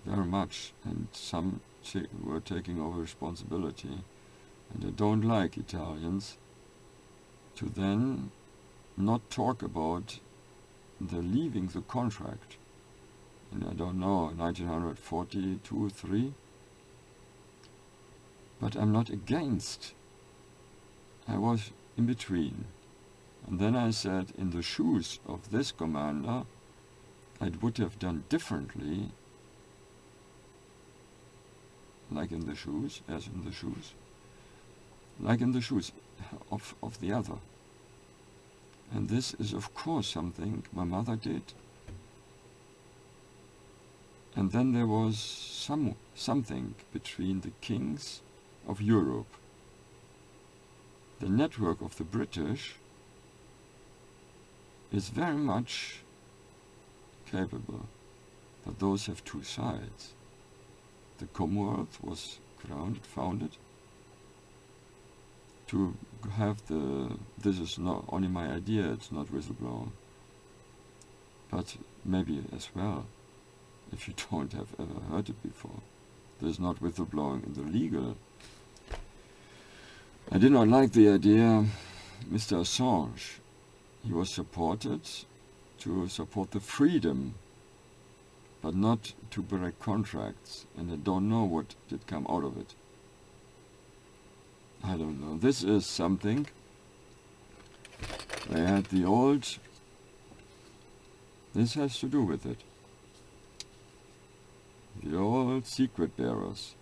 Very much, and some were taking over responsibility. And I don't like Italians to then not talk about the leaving the contract in, I don't know, 1942, 3. But I'm not against. I was in between. And then I said, in the shoes of this commander, I would have done differently, like in the shoes, as in the shoes, like in the shoes of the other. And this is, of course, something my mother did. And then there was something between the kings of Europe. The network of the British is very much capable, but those have two sides. The Commonwealth was founded to have this is not only my idea, it's not whistleblowing, but maybe as well, if you don't have ever heard it before. There's not whistleblowing in the legal. I did not like the idea, Mr. Assange. He was supported to support the freedom, but not to break contracts, and I don't know what did come out of it. I don't know. This is something They had the old, this has to do with it, the old secret bearers.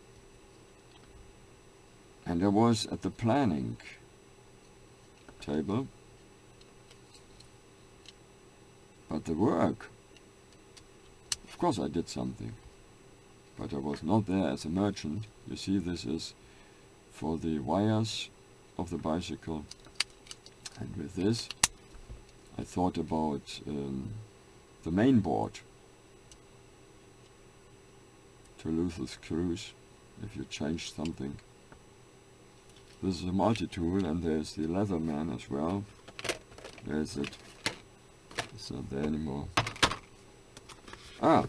And I was at the planning table, but the work, of course I did something, but I was not there as a merchant. You see, this is for the wires of the bicycle, and with this I thought about the main board to lose the screws if you change something. This is a multi-tool, and there's the leather man as well. Where is it? It's not there anymore. Ah,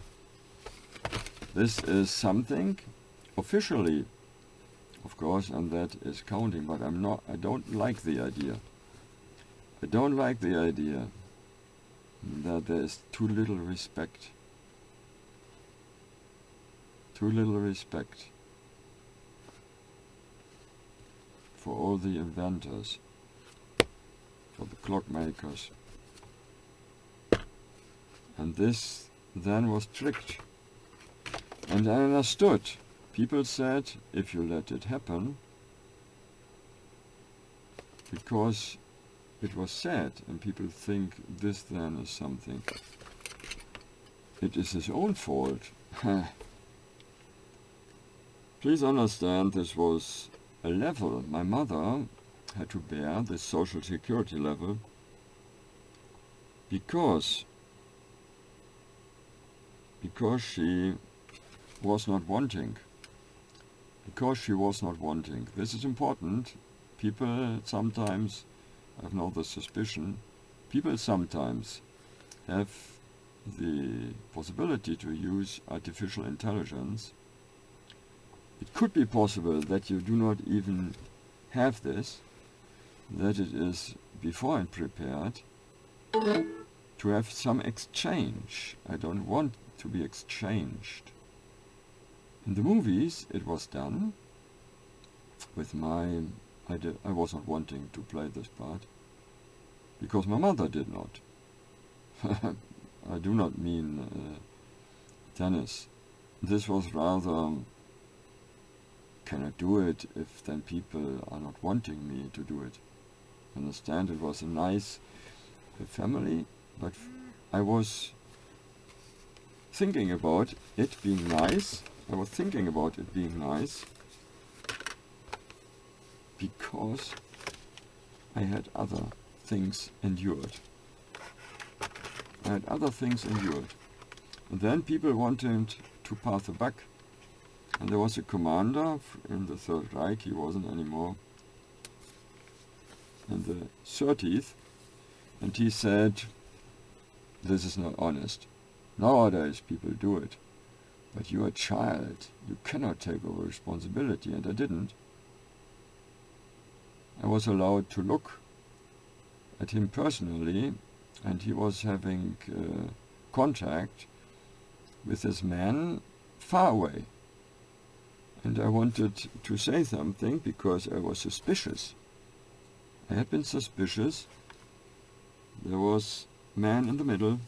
this is something officially, of course, and that is counting, but I don't like the idea. I don't like the idea that there is too little respect. Too little respect for all the inventors, for the clockmakers. And this then was tricked. And I understood. People said, if you let it happen, because it was said, and people think this then is something, it is his own fault. Please understand, this was a level my mother had to bear, this social security level, because she was not wanting. Because she was not wanting. This is important. People sometimes, I've now the suspicion, people sometimes have the possibility to use artificial intelligence. It could be possible that you do not even have this, that it is beforehand prepared to have some exchange. I don't want to be exchanged. In the movies it was done with I was not wanting to play this part because my mother did not. I do not mean tennis. This was rather, can I do it if then people are not wanting me to do it? Understand, it was a nice family, but I was thinking about it being nice. I was thinking about it being nice because I had other things endured. I had other things endured. And then people wanted to pass the buck. And there was a commander in the Third Reich, he wasn't anymore, in the 30th, and he said, this is not honest. Nowadays people do it. But you're a child, you cannot take over responsibility, and I didn't. I was allowed to look at him personally, and he was having contact with this man far away. And I wanted to say something because I was suspicious. I had been suspicious. There was a man in the middle.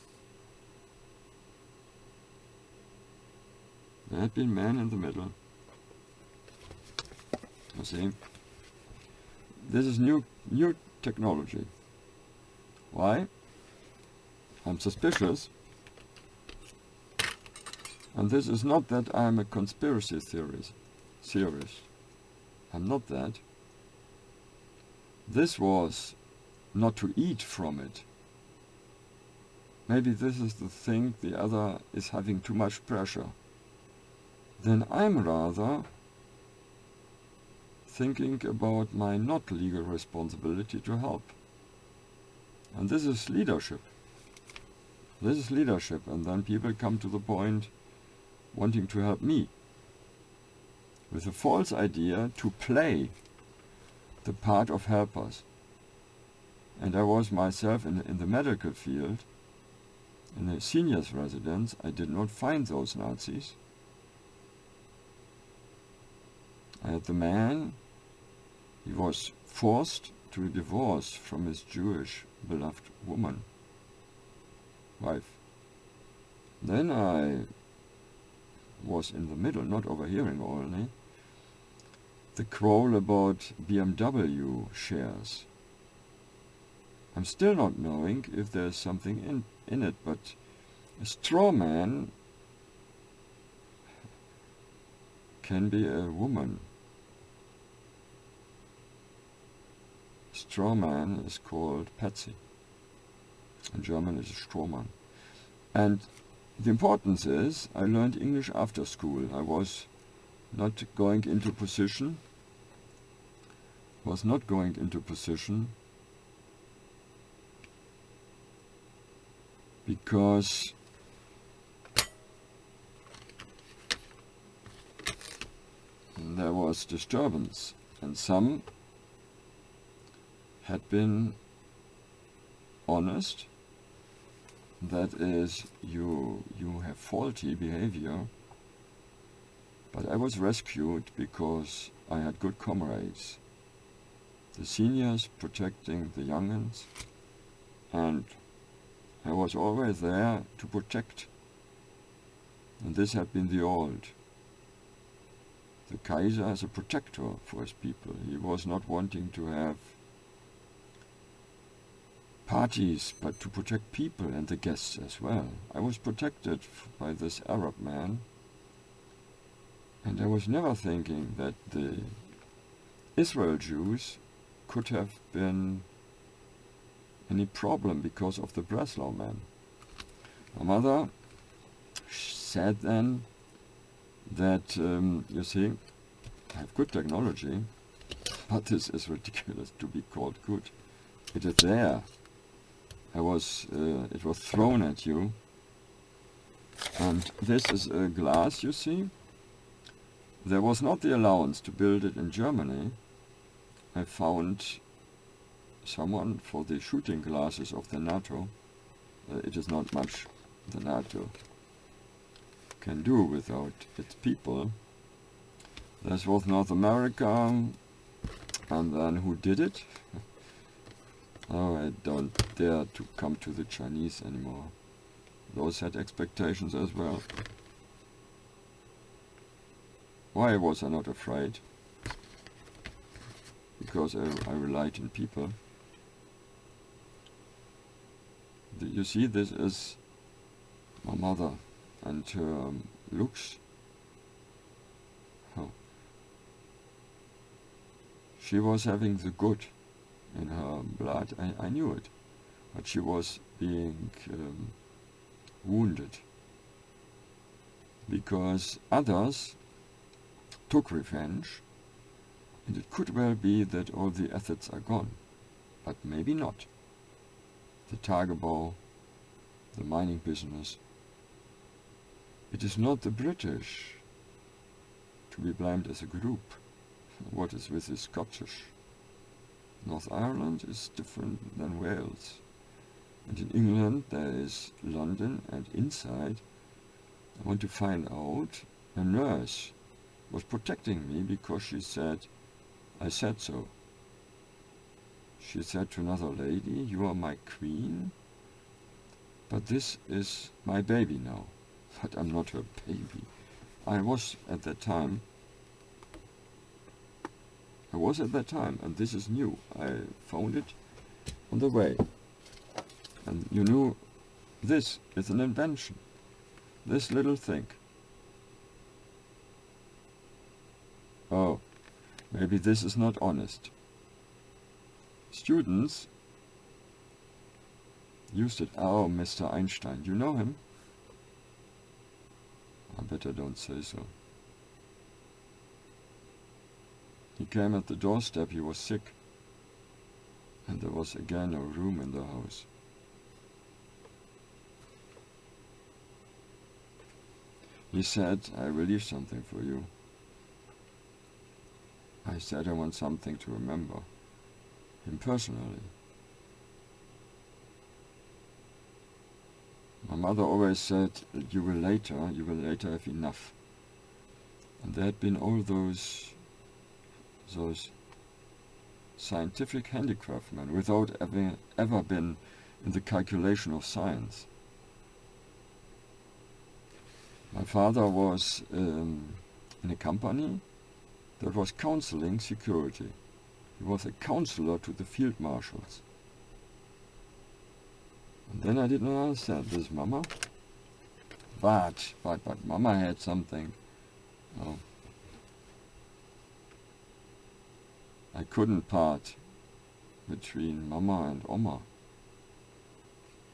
There had been man in the middle. You see, this is new technology. Why? I'm suspicious. And this is not that I'm a conspiracy theorist. I'm not that. This was not to eat from it. Maybe this is the thing, the other is having too much pressure. Then I'm rather thinking about my not legal responsibility to help. And this is leadership. This is leadership, and then people come to the point wanting to help me with a false idea to play the part of helpers. And I was myself in the medical field, in a seniors residence. I did not find those Nazis. I had the man, he was forced to divorce from his Jewish beloved wife. Then I was in the middle, not overhearing only, the quarrel about BMW shares. I'm still not knowing if there's something in it, but a straw man can be a woman. Straw man is called Patsy. In German it's a Strohmann. And the importance is, I learned English after school. I was not going into position. Because there was disturbance, and some had been honest, that is, you have faulty behavior, but I was rescued because I had good comrades, the seniors protecting the young'uns, and I was always there to protect. And this had been the old. The Kaiser as a protector for his people. He was not wanting to have parties, but to protect people and the guests as well. I was protected by this Arab man, and I was never thinking that the Israel Jews could have been any problem because of the Breslau man. My mother said then that, you see, I have good technology, but this is ridiculous to be called good. It is there. It was thrown at you. And this is a glass, you see. There was not the allowance to build it in Germany. I found someone for the shooting glasses of the NATO. It is not much the NATO can do without its people. This was North America, and then who did it? Oh, I don't dare to come to the Chinese anymore. Those had expectations as well. Why was I not afraid? Because I relied in people. You see, this is my mother and her looks. Oh. She was having the good in her blood. I knew it, but she was being wounded because others took revenge, and it could well be that all the assets are gone, but maybe not. The Tagebau, the mining business. It is not the British to be blamed as a group. What is with the Scottish? North Ireland is different than Wales. And in England there is London, and inside I want to find out, a nurse was protecting me because she said, I said so. She said to another lady, you are my queen, but this is my baby now. But I'm not her baby. I was at that time, and this is new. I found it on the way. And you knew, this is an invention. This little thing. Oh, maybe this is not honest. Students used it. Oh, Mr. Einstein, you know him? I better don't say so. He came at the doorstep, he was sick, and there was again no room in the house. He said, I will leave something for you. I said I want something to remember him personally. My mother always said, you will later have enough. And there had been all those scientific handicraftsman without having ever been in the calculation of science. My father was in a company that was counseling security. He was a counselor to the field marshals. And then I did not understand this, Mama. But Mama had something. Oh. I couldn't part between Mama and Oma.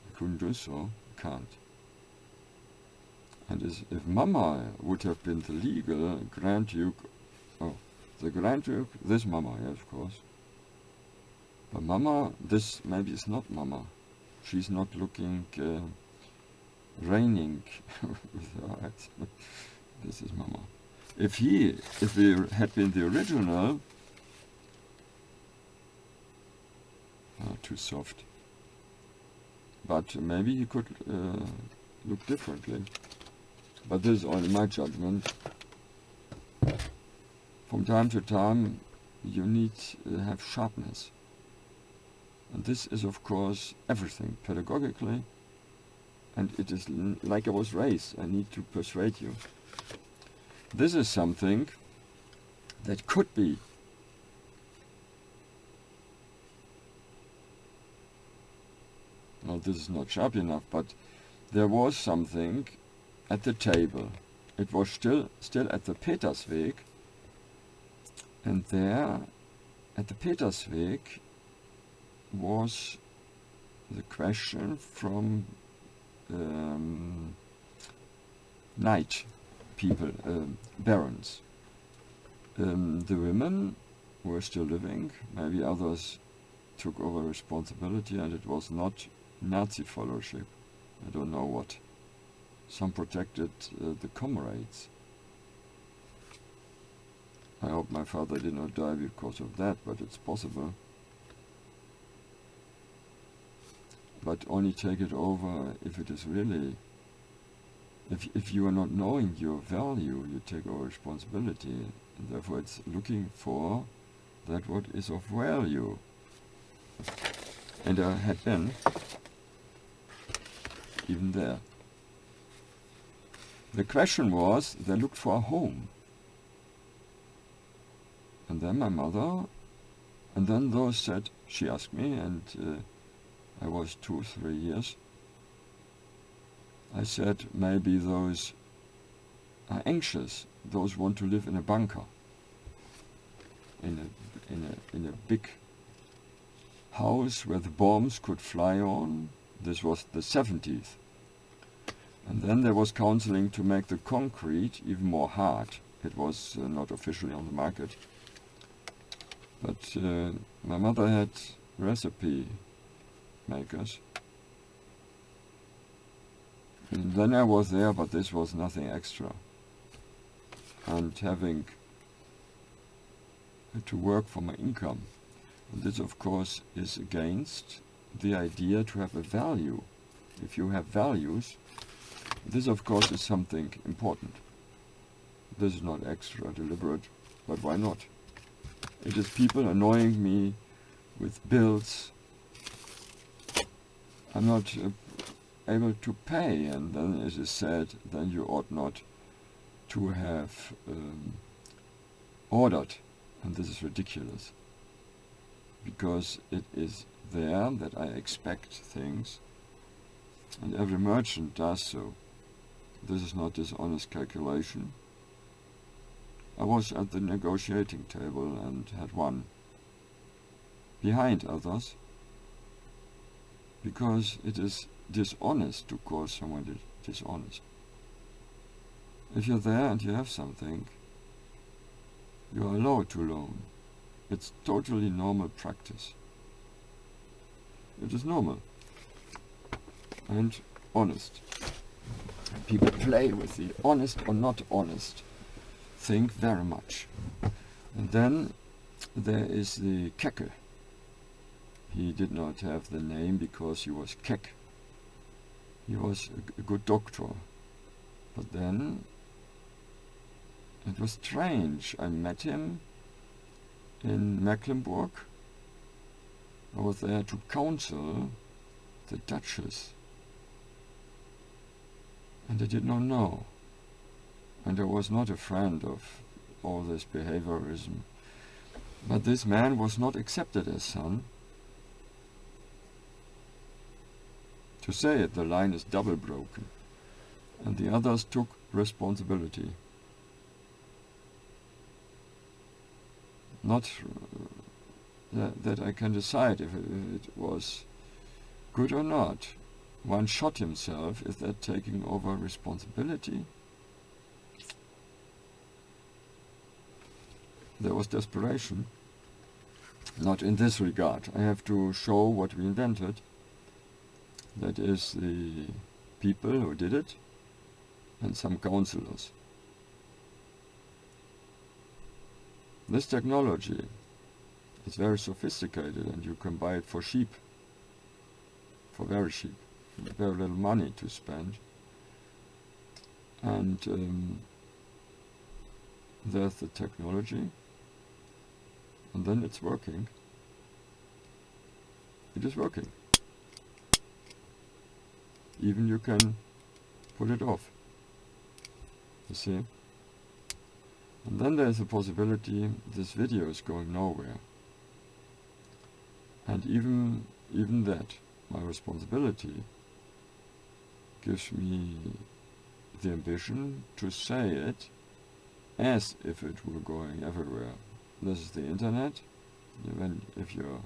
I couldn't do so. Can't. And if Mama would have been the legal Grand Duke, the Grand Duke, this Mama, yes, of course. But Mama, this maybe is not Mama. She's not looking reigning with her eyes. This is Mama. If he had been the original, too soft. But maybe he could look differently. But this is only my judgment. From time to time, you need to have sharpness. And this is, of course, everything, pedagogically. And it is like I was raised. I need to persuade you. This is something that could be this is not sharp enough, but there was something at the table. It was still at the Petersweg, and there at the Petersweg was the question from knight people, barons. The women were still living, maybe others took over responsibility, and it was not Nazi fellowship. I don't know what. Some protected the comrades. I hope my father did not die because of that, but it's possible. But only take it over if it is really, if you are not knowing your value, you take over responsibility, and therefore it's looking for that what is of value. And I had been even there. The question was, they looked for a home. And then my mother, and then those said, she asked me, and I was 2-3 years. I said, maybe those are anxious, those want to live in a bunker, in a big house where the bombs could fly on. This was the 70s. And then there was counseling to make the concrete even more hard. It was not officially on the market. But my mother had recipe makers. And then I was there, but this was nothing extra. And having to work for my income. And this, of course, is against the idea to have a value. If you have values, this, of course, is something important. This is not extra deliberate, but why not? It is people annoying me with bills. I'm not able to pay, and then it is said, then you ought not to have ordered. And this is ridiculous. Because it is there that I expect things, and every merchant does so. This is not dishonest calculation. I was at the negotiating table and had won behind others, because it is dishonest to call someone dishonest. If you're there and you have something, you are allowed to loan. It's totally normal practice. It is normal and honest. People play with the honest or not honest thing very much. And then there is the Kecke. He did not have the name because he was Keck. He was a good doctor. But then it was strange. I met him in Mecklenburg I was there to counsel the Duchess, and I did not know, and I was not a friend of all this behaviorism. But this man was not accepted as son. To say it, the line is double broken, and the others took responsibility. Not that I can decide if it was good or not. One shot himself. Is that taking over responsibility? There was desperation. Not in this regard. I have to show what we invented. That is the people who did it and some counselors. This technology is very sophisticated, and you can buy it for cheap, for very cheap, very little money to spend. And there's the technology, and then it's working. It is working. Even you can put it off, you see. And then there's a possibility this video is going nowhere. And even that, my responsibility, gives me the ambition to say it as if it were going everywhere. This is the internet. If you're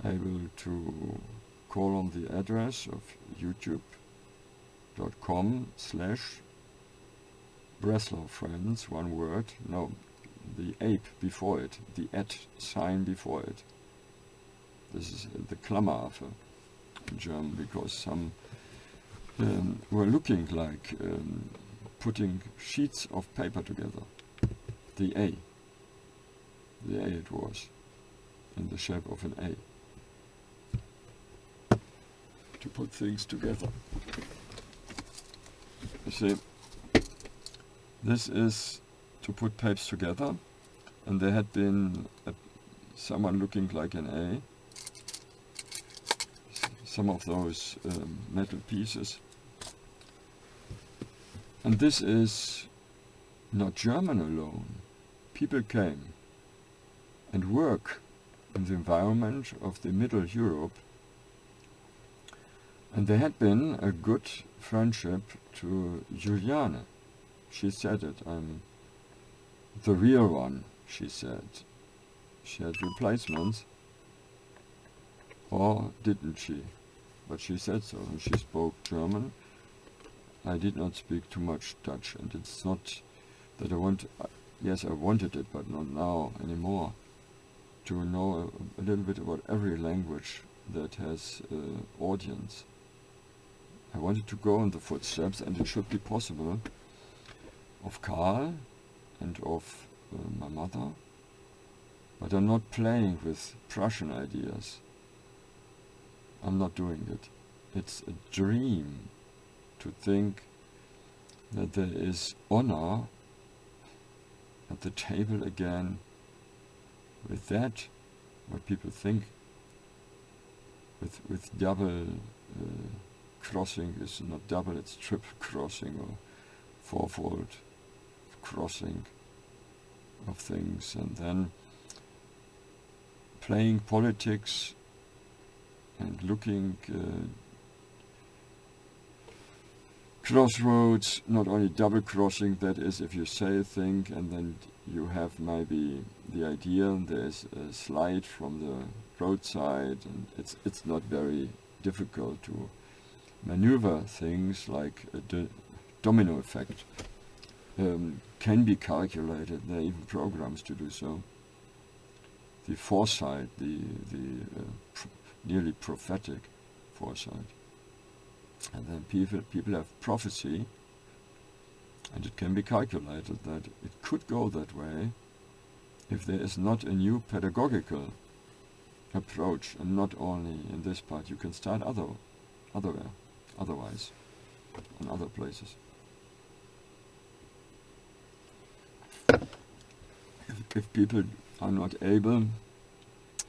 able to call on the address of youtube.com/Breslau Friends, one word, no, the ape before it, the @ before it. This is the Klammeraffe in German, because some were looking like putting sheets of paper together. The A it was, in the shape of an A. To put things together. You see, this is to put papers together, and there had been someone looking like an A, some of those metal pieces. And this is not German alone. People came and work in the environment of the Middle Europe. And there had been a good friendship to Juliane. She said it, I'm the real one, she said. She had replacements, or didn't she? But she said so, and she spoke German. I did not speak too much Dutch, and it's not that I want, yes, I wanted it, but not now anymore, to know a little bit about every language that has audience. I wanted to go in the footsteps, and it should be possible, of Karl and of my mother, but I'm not playing with Prussian ideas. I'm not doing it. It's a dream to think that there is honor at the table again with that, what people think, with double crossing is not double, it's triple crossing or fourfold crossing of things, and then playing politics and looking crossroads, not only double crossing, that is if you say a thing and then you have maybe the idea and there's a slide from the roadside, and it's not very difficult to maneuver things like a domino effect. Can be calculated, there are even programs to do so. The foresight, the nearly prophetic foresight. And then people have prophecy, and it can be calculated that it could go that way if there is not a new pedagogical approach, and not only in this part. You can start otherwise, in other places. If people are not able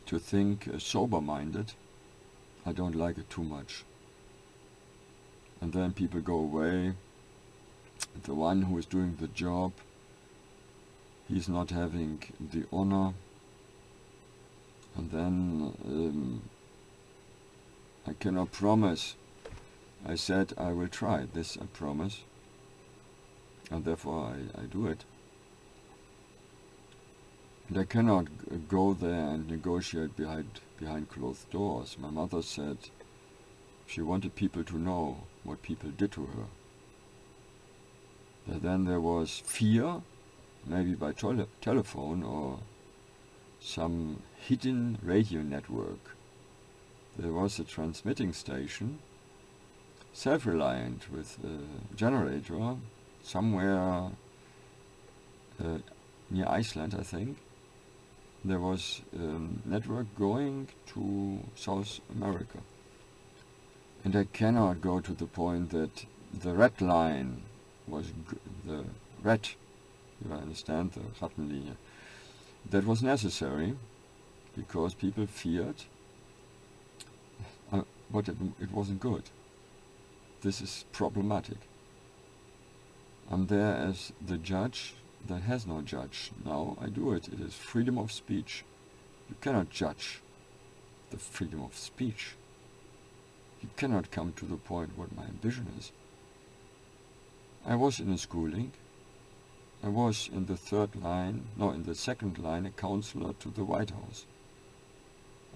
to think sober-minded. I don't like it too much. And then people go away. The one who is doing the job, he's not having the honor. And then I cannot promise. I said I will try this, I promise. And therefore I do it. And I cannot go there and negotiate behind closed doors. My mother said she wanted people to know what people did to her. But then there was fear, maybe by telephone or some hidden radio network. There was a transmitting station, self-reliant, with a generator somewhere near Iceland, I think. There was a network going to South America. And I cannot go to the point that the red line was the red, you understand, the Rattenlinie. That was necessary because people feared, but it wasn't good. This is problematic. I'm there as the judge that has no judge. Now I do it. It is freedom of speech. You cannot judge the freedom of speech. You cannot come to the point what my ambition is. I was in a schooling. I was in the second line, a counselor to the White House.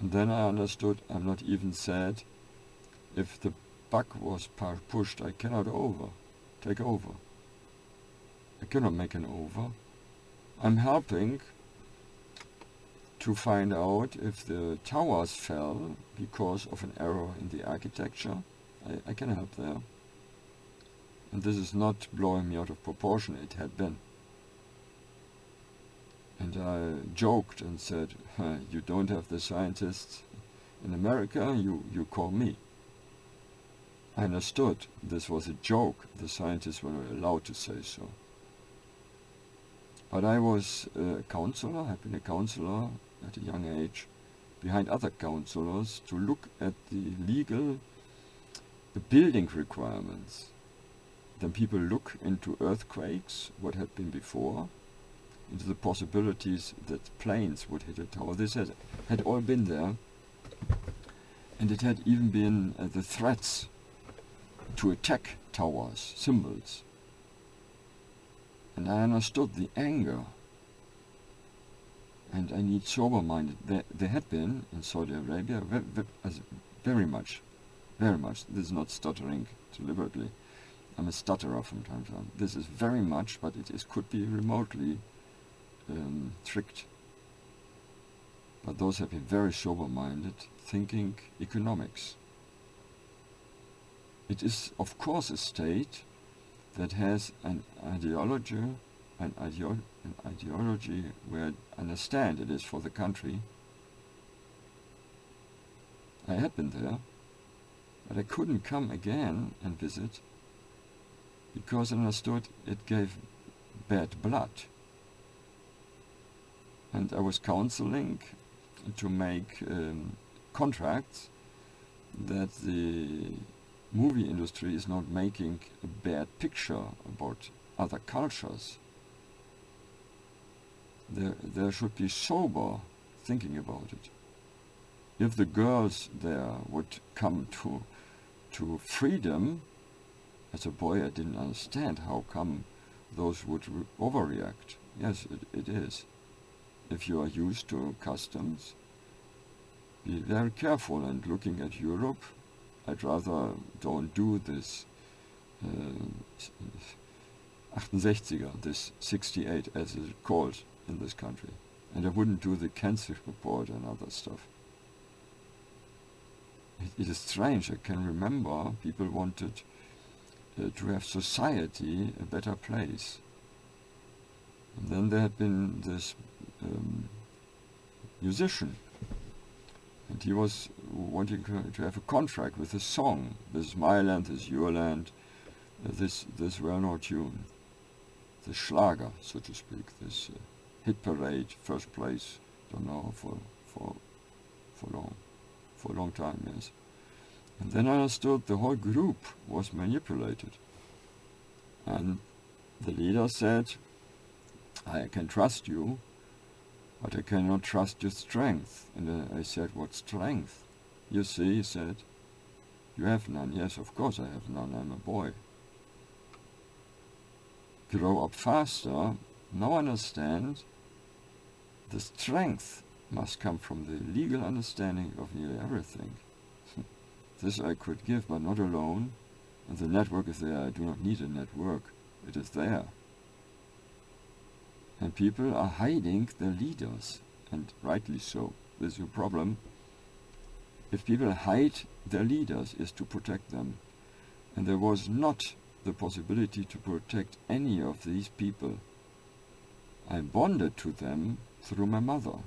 And then I understood I'm not even sad. If the buck was pushed, I cannot take over. I cannot make an over. I'm helping to find out if the towers fell because of an error in the architecture. I can help there. And this is not blowing me out of proportion, it had been. And I joked and said, you don't have the scientists in America, you call me. I understood this was a joke. The scientists were not allowed to say so. But I was a counselor, I've been a counselor at a young age, behind other counselors, to look at the building requirements. Then people look into earthquakes, what had been before, into the possibilities that planes would hit a tower. This had all been there, and it had even been the threats to attack towers, symbols. And I understood the anger, and I need sober-minded. There had been in Saudi Arabia very much. This is not stuttering deliberately. I'm a stutterer from time to time. This is very much, but could be remotely tricked. But those have been very sober-minded, thinking economics. It is, of course, a state that has an ideology where I understand it is for the country. I had been there, but I couldn't come again and visit because I understood it gave bad blood. And I was counseling to make contracts that the movie industry is not making a bad picture about other cultures. There should be sober thinking about it. If the girls there would come to freedom, as a boy I didn't understand how come those would overreact. Yes, it is. If you are used to customs, be very careful. And looking at Europe, I'd rather don't do this 68er, this 68 as it's called in this country. And I wouldn't do the cancer report and other stuff. It is strange. I can remember people wanted to have society a better place. And then there had been this musician, and he was wanting to have a contract with a song. This is my land, this is your land, this well-known tune, this Schlager, so to speak, this hit parade, first place, don't know, for for a long time, yes. And then I understood the whole group was manipulated. And the leader said, I can trust you, but I cannot trust your strength. And I said, what strength? You see, he said, you have none. Yes, of course I have none, I'm a boy. Grow up faster, now understand the strength must come from the legal understanding of nearly everything. This I could give, but not alone. And the network is there. I do not need a network. It is there. And people are hiding their leaders, and rightly so. This is your problem. If people hide their leaders, is to protect them. And there was not the possibility to protect any of these people. I bonded to them through my mother.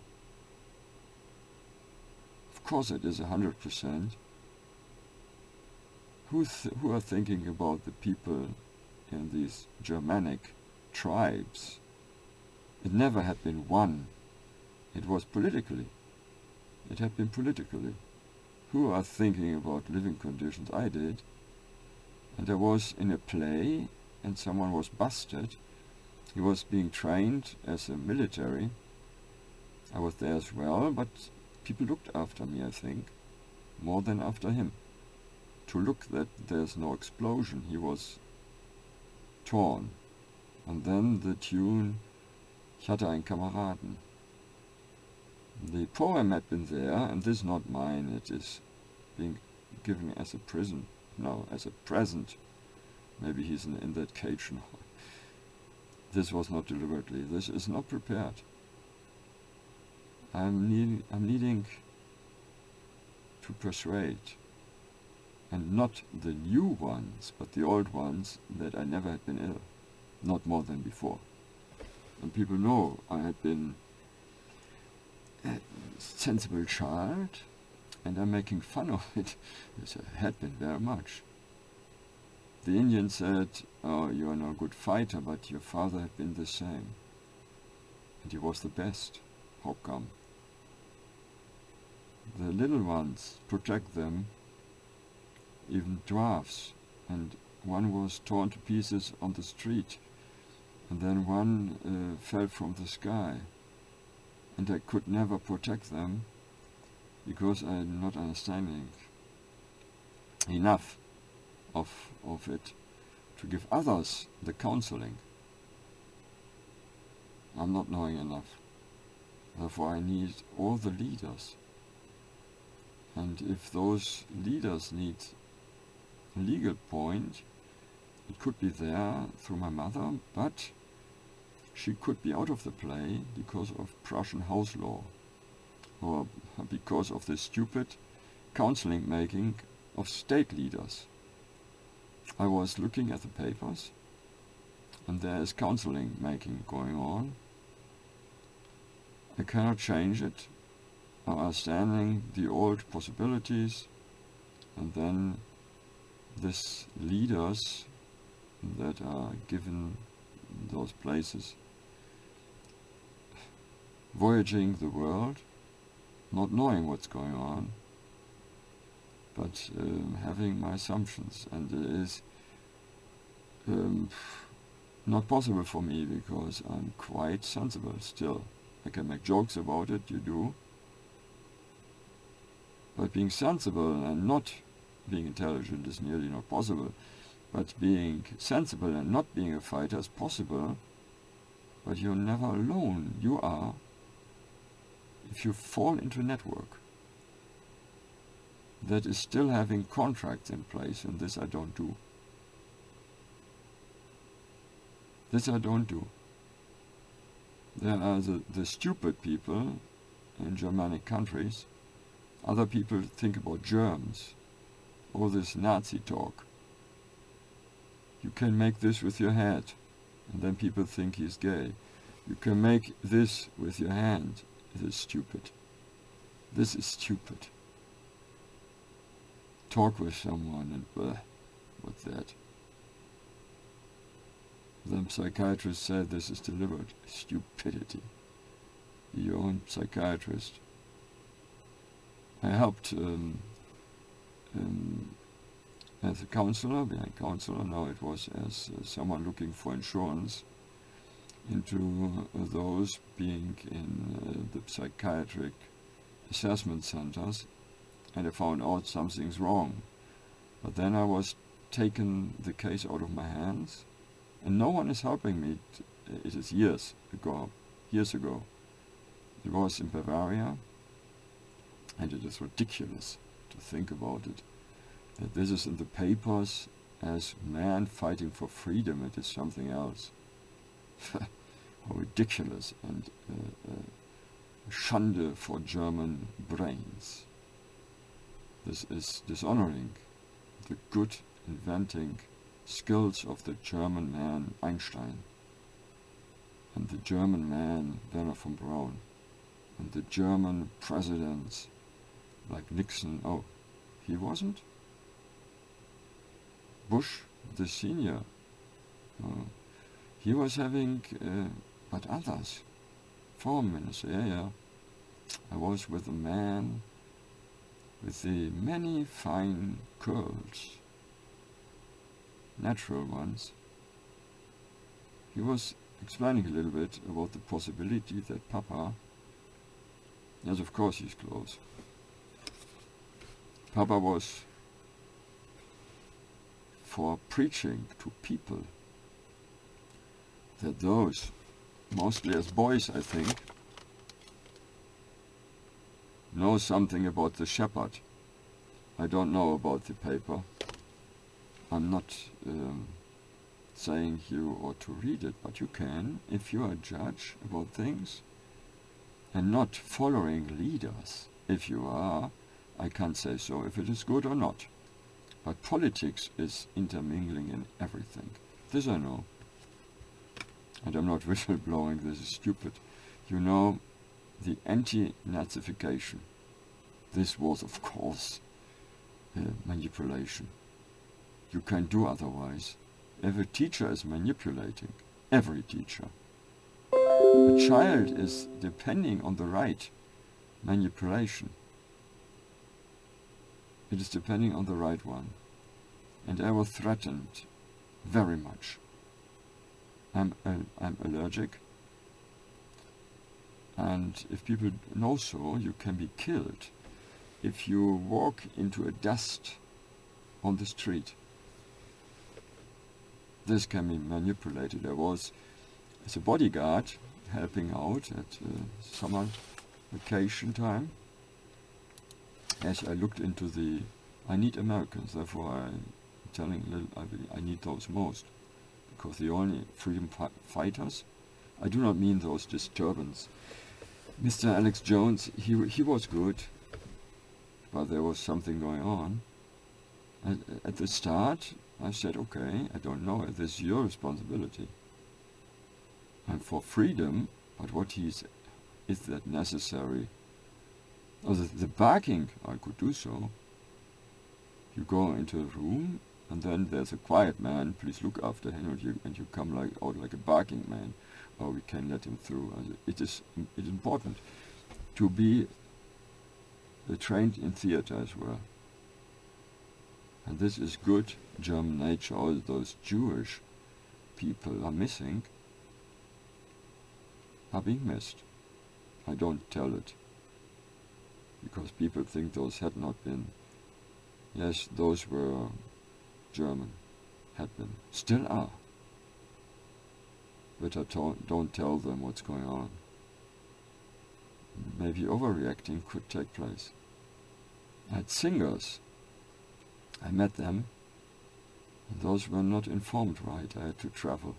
Of course it is 100%. Who are thinking about the people in these Germanic tribes? It never had been one. It was politically. It had been politically. Who are thinking about living conditions? I did. And I was in a play and someone was busted. He was being trained as a military. I was there as well, but people looked after me, I think, more than after him. To look that there's no explosion. He was torn. And then the tune, Ich hatte einen Kameraden. The poem had been there, and this is not mine, it is being given as a present. No, as a present. Maybe he's in that cage now. This was not deliberately. This is not prepared. I'm needing to persuade. And not the new ones, but the old ones that I never had been ill. Not more than before. And people know I had been a sensible child, and I'm making fun of it. Yes, I had been very much. The Indian said, oh, you are no good fighter, but your father had been the same. And he was the best. How come? The little ones, protect them, even dwarfs, and one was torn to pieces on the street, and then one fell from the sky, and I could never protect them because I'm not understanding enough of it to give others the counseling. I'm not knowing enough. Therefore I need all the leaders. And if those leaders need a legal point, it could be there through my mother, but she could be out of the play because of Prussian house law, or because of the stupid counseling making of state leaders. I was looking at the papers, and there is counseling making going on. I cannot change it. I'm understanding the old possibilities, and then these leaders that are given those places voyaging the world, not knowing what's going on, but having my assumptions, and it is not possible for me because I'm quite sensible still. I can make jokes about it, you do, but being sensible and not being intelligent is nearly not possible. But being sensible and not being a fighter is possible, but you're never alone. You are, if you fall into a network that is still having contracts in place, and this I don't do. This I don't do. There are the stupid people in Germanic countries. Other people think about germs, all this Nazi talk. You can make this with your head, and then people think he's gay. You can make this with your hand. This is stupid. This is stupid. Talk with someone and blah, what's that? The psychiatrist said this is deliberate stupidity. Your own psychiatrist. I helped as a counselor, being a counselor. Now it was as someone looking for insurance into those being in the psychiatric assessment centers, and I found out something's wrong. But then I was taken the case out of my hands, and no one is helping me. It is years ago. It was in Bavaria, and it is ridiculous to think about it. That this is in the papers as man fighting for freedom. It is something else. How ridiculous, and Schande for German brains. This is dishonoring the good inventing skills of the German man Einstein, and the German man Werner von Braun, and the German presidents like Nixon. Oh, he wasn't? Bush, the senior. He was having, but others. Foreign minister, yeah. I was with a man with the many fine curls, natural ones. He was explaining a little bit about the possibility that Papa, yes, of course he's close. Papa was for preaching to people that those, mostly as boys I think, know something about the shepherd. I don't know about the paper. I'm not saying you ought to read it, but you can if you are a judge about things and not following leaders. If you are, I can't say so if it is good or not. But politics is intermingling in everything. This I know. And I'm not whistleblowing, this is stupid. You know, the anti-Nazification. This was, of course, manipulation. You can't do otherwise. Every teacher is manipulating. Every teacher. A child is depending on the right manipulation. It is depending on the right one. And I was threatened very much. I'm allergic. And if people know so, you can be killed if you walk into a dust on the street. This can be manipulated. I was as a bodyguard helping out at summer vacation time. As I looked into the, I need Americans, therefore I'm telling I need those most, because the only freedom fighters, I do not mean those disturbance. Mr. Alex Jones, he was good, but there was something going on. And at the start, I said, okay, I don't know, this is your responsibility. I'm for freedom, but what is that necessary? Oh, the barking, I could do so. You go into a room, and then there's a quiet man, please look after him, and you come out like a barking man, or we can let him through. It is important to be trained in theater as well. And this is good German nature. All those Jewish people are missing, are being missed. I don't tell it, because people think those had not been. Yes, those were German, had been, still are. But I don't tell them what's going on. Maybe overreacting could take place. I had singers. I met them, and those were not informed right. I had to travel.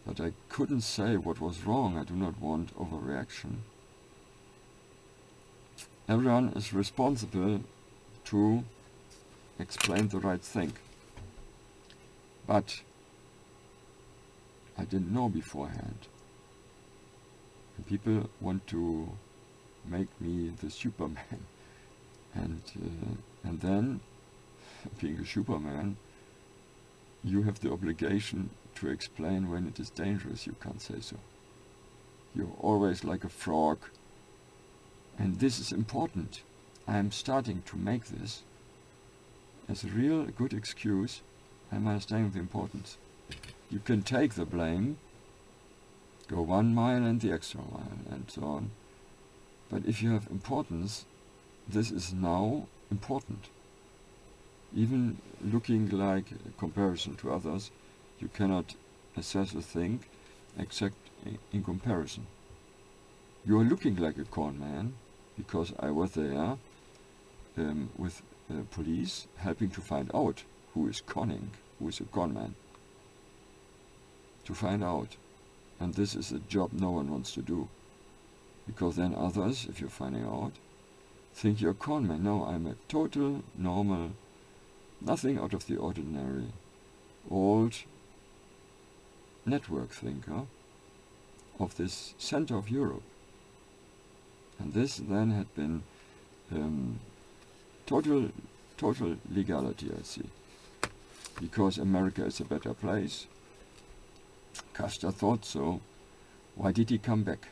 But I couldn't say what was wrong. I do not want overreaction. Everyone is responsible to explain the right thing. But I didn't know beforehand. And people want to make me the Superman. And then, being a Superman, you have the obligation to explain when it is dangerous. You can't say so. You're always like a frog, And this is important. I am starting to make this as a real good excuse. I'm understanding the importance. You can take the blame, go 1 mile and the extra mile, and so on. But if you have importance, this is now important. Even looking like a comparison to others, you cannot assess a thing except in comparison. You are looking like a con man, because I was there with police helping to find out who is conning, who is a con man. To find out. And this is a job no one wants to do. Because then others, if you're finding out, think you're a con man. No, I'm a total, normal, nothing out of the ordinary, old network thinker of this center of Europe. And this then had been total legality, I see. Because America is a better place. Custer thought so. Why did he come back?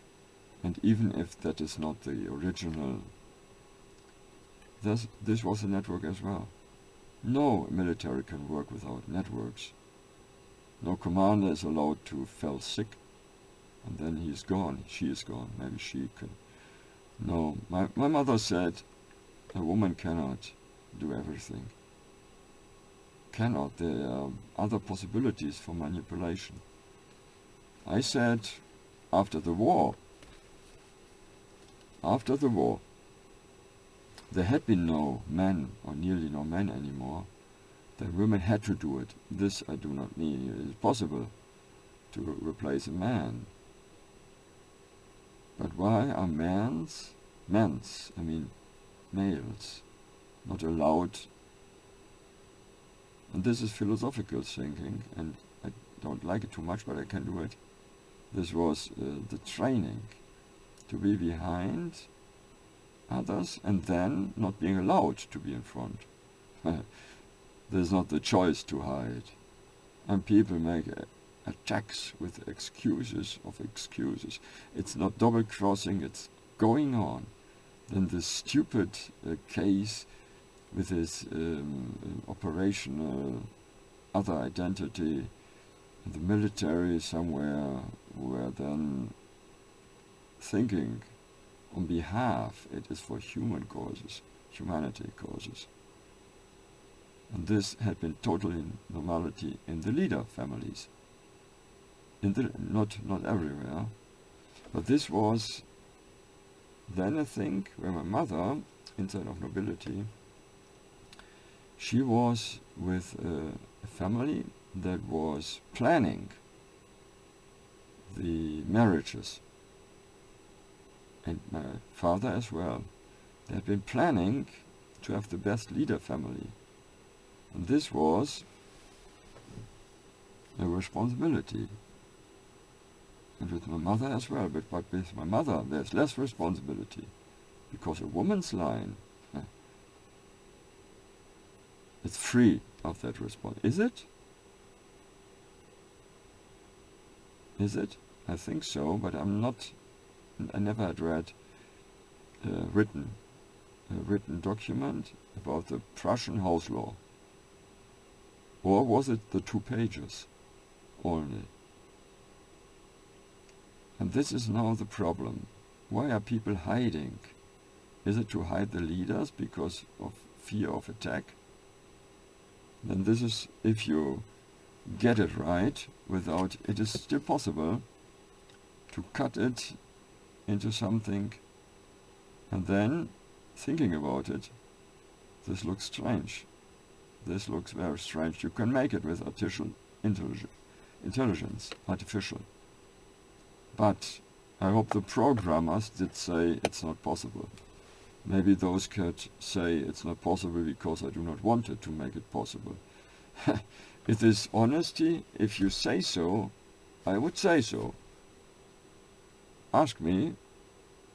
And even if that is not the original, this was a network as well. No military can work without networks. No commander is allowed to fall sick and then he is gone, she is gone, maybe she can. No, my mother said a woman cannot do everything. Cannot, there are other possibilities for manipulation. I said, after the war, there had been no men, or nearly no men anymore. Then women had to do it. This I do not mean. It is possible to replace a man. But why are males, not allowed? And this is philosophical thinking, and I don't like it too much, but I can do it. This was the training, to be behind others and then not being allowed to be in front. There's not the choice to hide. And people make attacks with excuses of excuses. It's not double-crossing, it's going on. Then this stupid case with his operational other identity in the military somewhere, where then thinking on behalf, it is for human causes, humanity causes. And this had been totally normality in the leader families. Not everywhere, but this was then a thing where my mother, inside of nobility, she was with a family that was planning the marriages. And my father as well. They had been planning to have the best leader family. And this was a responsibility. And with my mother as well, but with my mother there's less responsibility. Because a woman's line, it's free of that responsibility. Is it? Is it? I think so, but I'm not. I never had read a written document about the Prussian house law. Or was it the 2 pages only? And this is now the problem. Why are people hiding? Is it to hide the leaders because of fear of attack? Then this is, if you get it right, without, it is still possible to cut it into something, and then thinking about it, this looks strange. This looks very strange. You can make it with artificial intelligence, artificial. But I hope the programmers did say it's not possible. Maybe those could say it's not possible because I do not want it to make it possible. It is honesty. If you say so, I would say so. Ask me,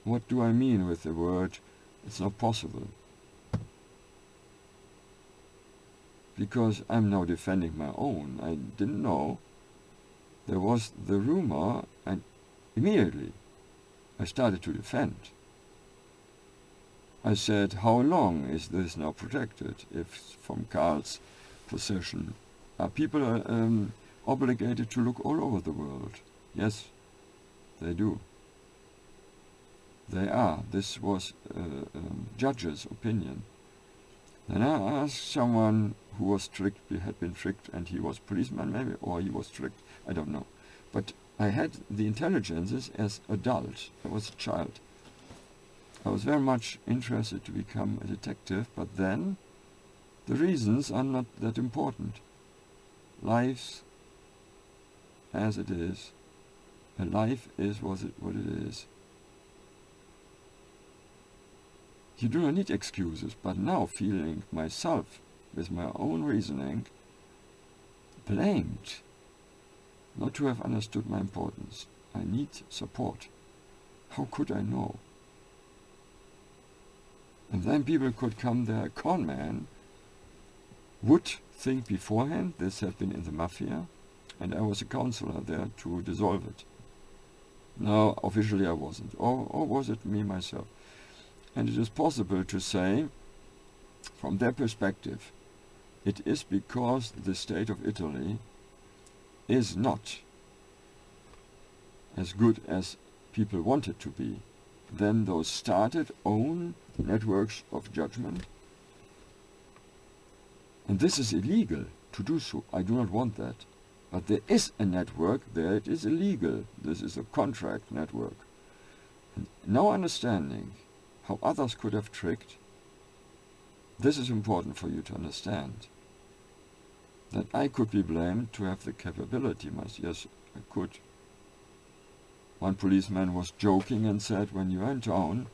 what do I mean with the word, it's not possible? Because I'm now defending my own. I didn't know. There was the rumor, and immediately I started to defend. I said, how long is this now protected if from Karl's possession? Are people obligated to look all over the world? Yes, they do. They are. This was judge's opinion. Then I asked someone who was tricked, had been tricked, and he was policeman maybe, or he was tricked, I don't know. But I had the intelligences as adult. I was a child. I was very much interested to become a detective, but then the reasons are not that important. Life as it is. A life is what it is. You do not need excuses, but now feeling myself, with my own reasoning, blamed not to have understood my importance. I need support. How could I know? And then people could come there, a con man would think beforehand, this had been in the mafia, and I was a counselor there to dissolve it. No, officially I wasn't. Or was it me myself? And it is possible to say, from their perspective, it is because the state of Italy is not as good as people want it to be. Then those started own networks of judgment. And this is illegal to do so. I do not want that. But there is a network there. It is illegal. This is a contract network. And now understanding how others could have tricked, this is important for you to understand. That I could be blamed to have the capability. Yes, I could. One policeman was joking and said, when you are in town,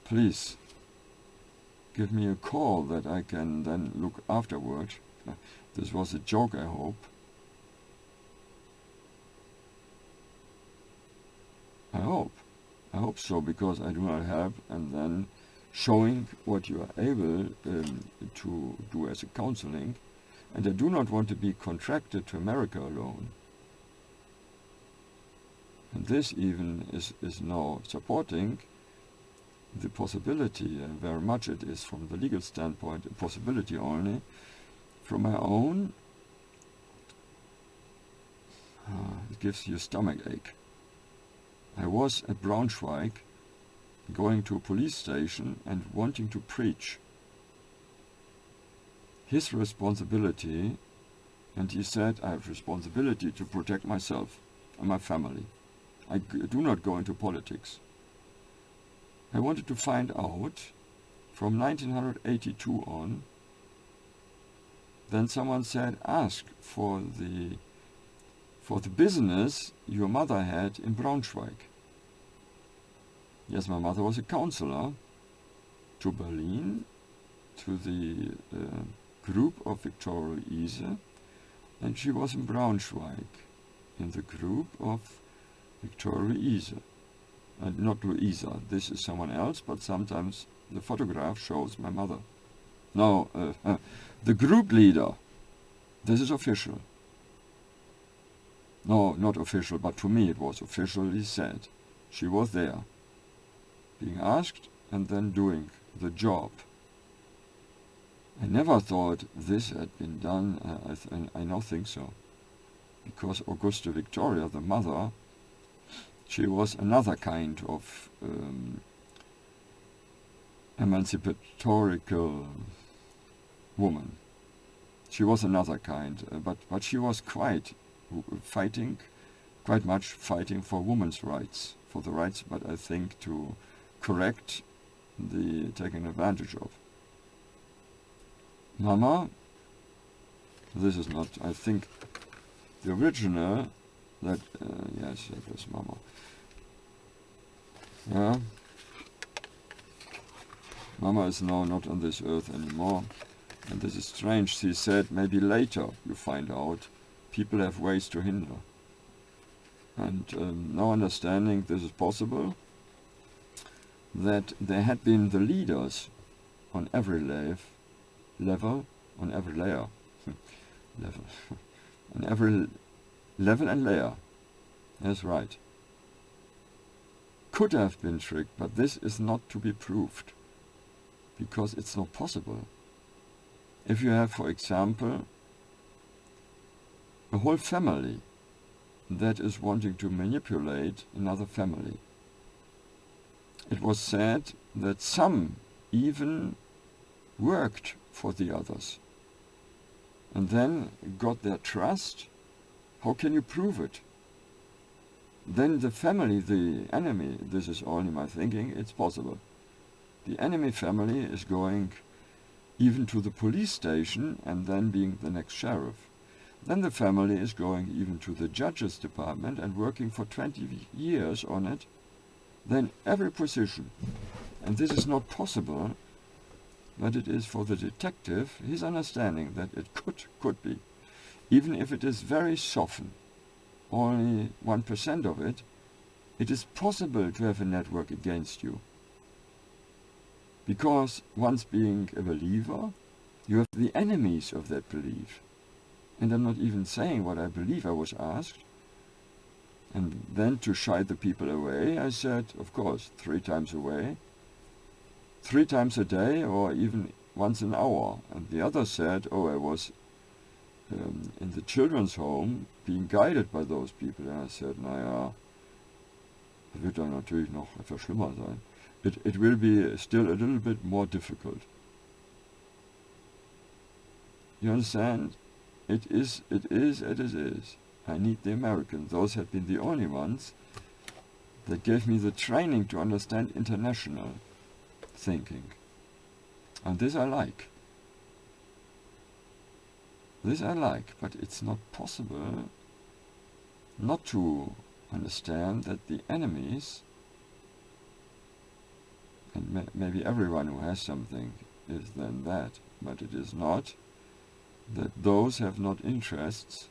please give me a call that I can then look afterward. This was a joke, I hope. I hope so, because I do not help, and then showing what you are able to do as a counseling. And I do not want to be contracted to America alone. And this even is now supporting the possibility, very much it is from the legal standpoint, a possibility only. From my own, it gives you a stomach ache. I was at Braunschweig, going to a police station and wanting to preach. His responsibility, and he said, I have responsibility to protect myself and my family. I do not go into politics. I wanted to find out, from 1982 on, then someone said, ask for the business your mother had in Braunschweig. Yes, my mother was a counselor to Berlin, to the group of Victor Luise, and she was in Braunschweig, in the group of Victor Luise. Not Luisa, this is someone else, but sometimes the photograph shows my mother. No, the group leader, this is official. No, not official, but to me it was official, he said. She was there, being asked and then doing the job. I never thought this had been done, I now think so. Because Augusta Victoria, the mother, she was another kind of emancipatorical woman. She was another kind, but she was quite much fighting for women's rights, for the rights, but I think to correct the taking advantage of. Mama, this is not, I think, the original, that, yes, that was Mama. Yeah. Mama is now not on this earth anymore, and this is strange. She said, maybe later you find out people have ways to hinder. And now understanding this is possible, that there had been the leaders on every level, on every layer, on every level and layer. That's right. could have been tricked, but this is not to be proved, because it's not possible. If you have, for example, a whole family that is wanting to manipulate another family, it was said that some even worked for the others and then got their trust. How can you prove it? Then the family, the enemy, this is only my thinking, it's possible. The enemy family is going even to the police station and then being the next sheriff. Then the family is going even to the judge's department and working for 20 years on it. Then every position. And this is not possible, but it is for the detective, his understanding that it could be. Even if it is very softened, only 1% of it, it is possible to have a network against you. Because once being a believer, you have the enemies of that belief. And I'm not even saying what I believe I was asked. And then to shy the people away, I said, of course, 3 times away, 3 times a day, or even once an hour. And the other said, oh, I was in the children's home being guided by those people. And I said, naja, das wird dann natürlich noch etwas schlimmer sein. It will be still a little bit more difficult. You understand? It is. I need the Americans. Those had been the only ones that gave me the training to understand international thinking. And this I like. This I like, but it's not possible not to understand that the enemies, and maybe everyone who has something is then that, but it is not, that those have not interests,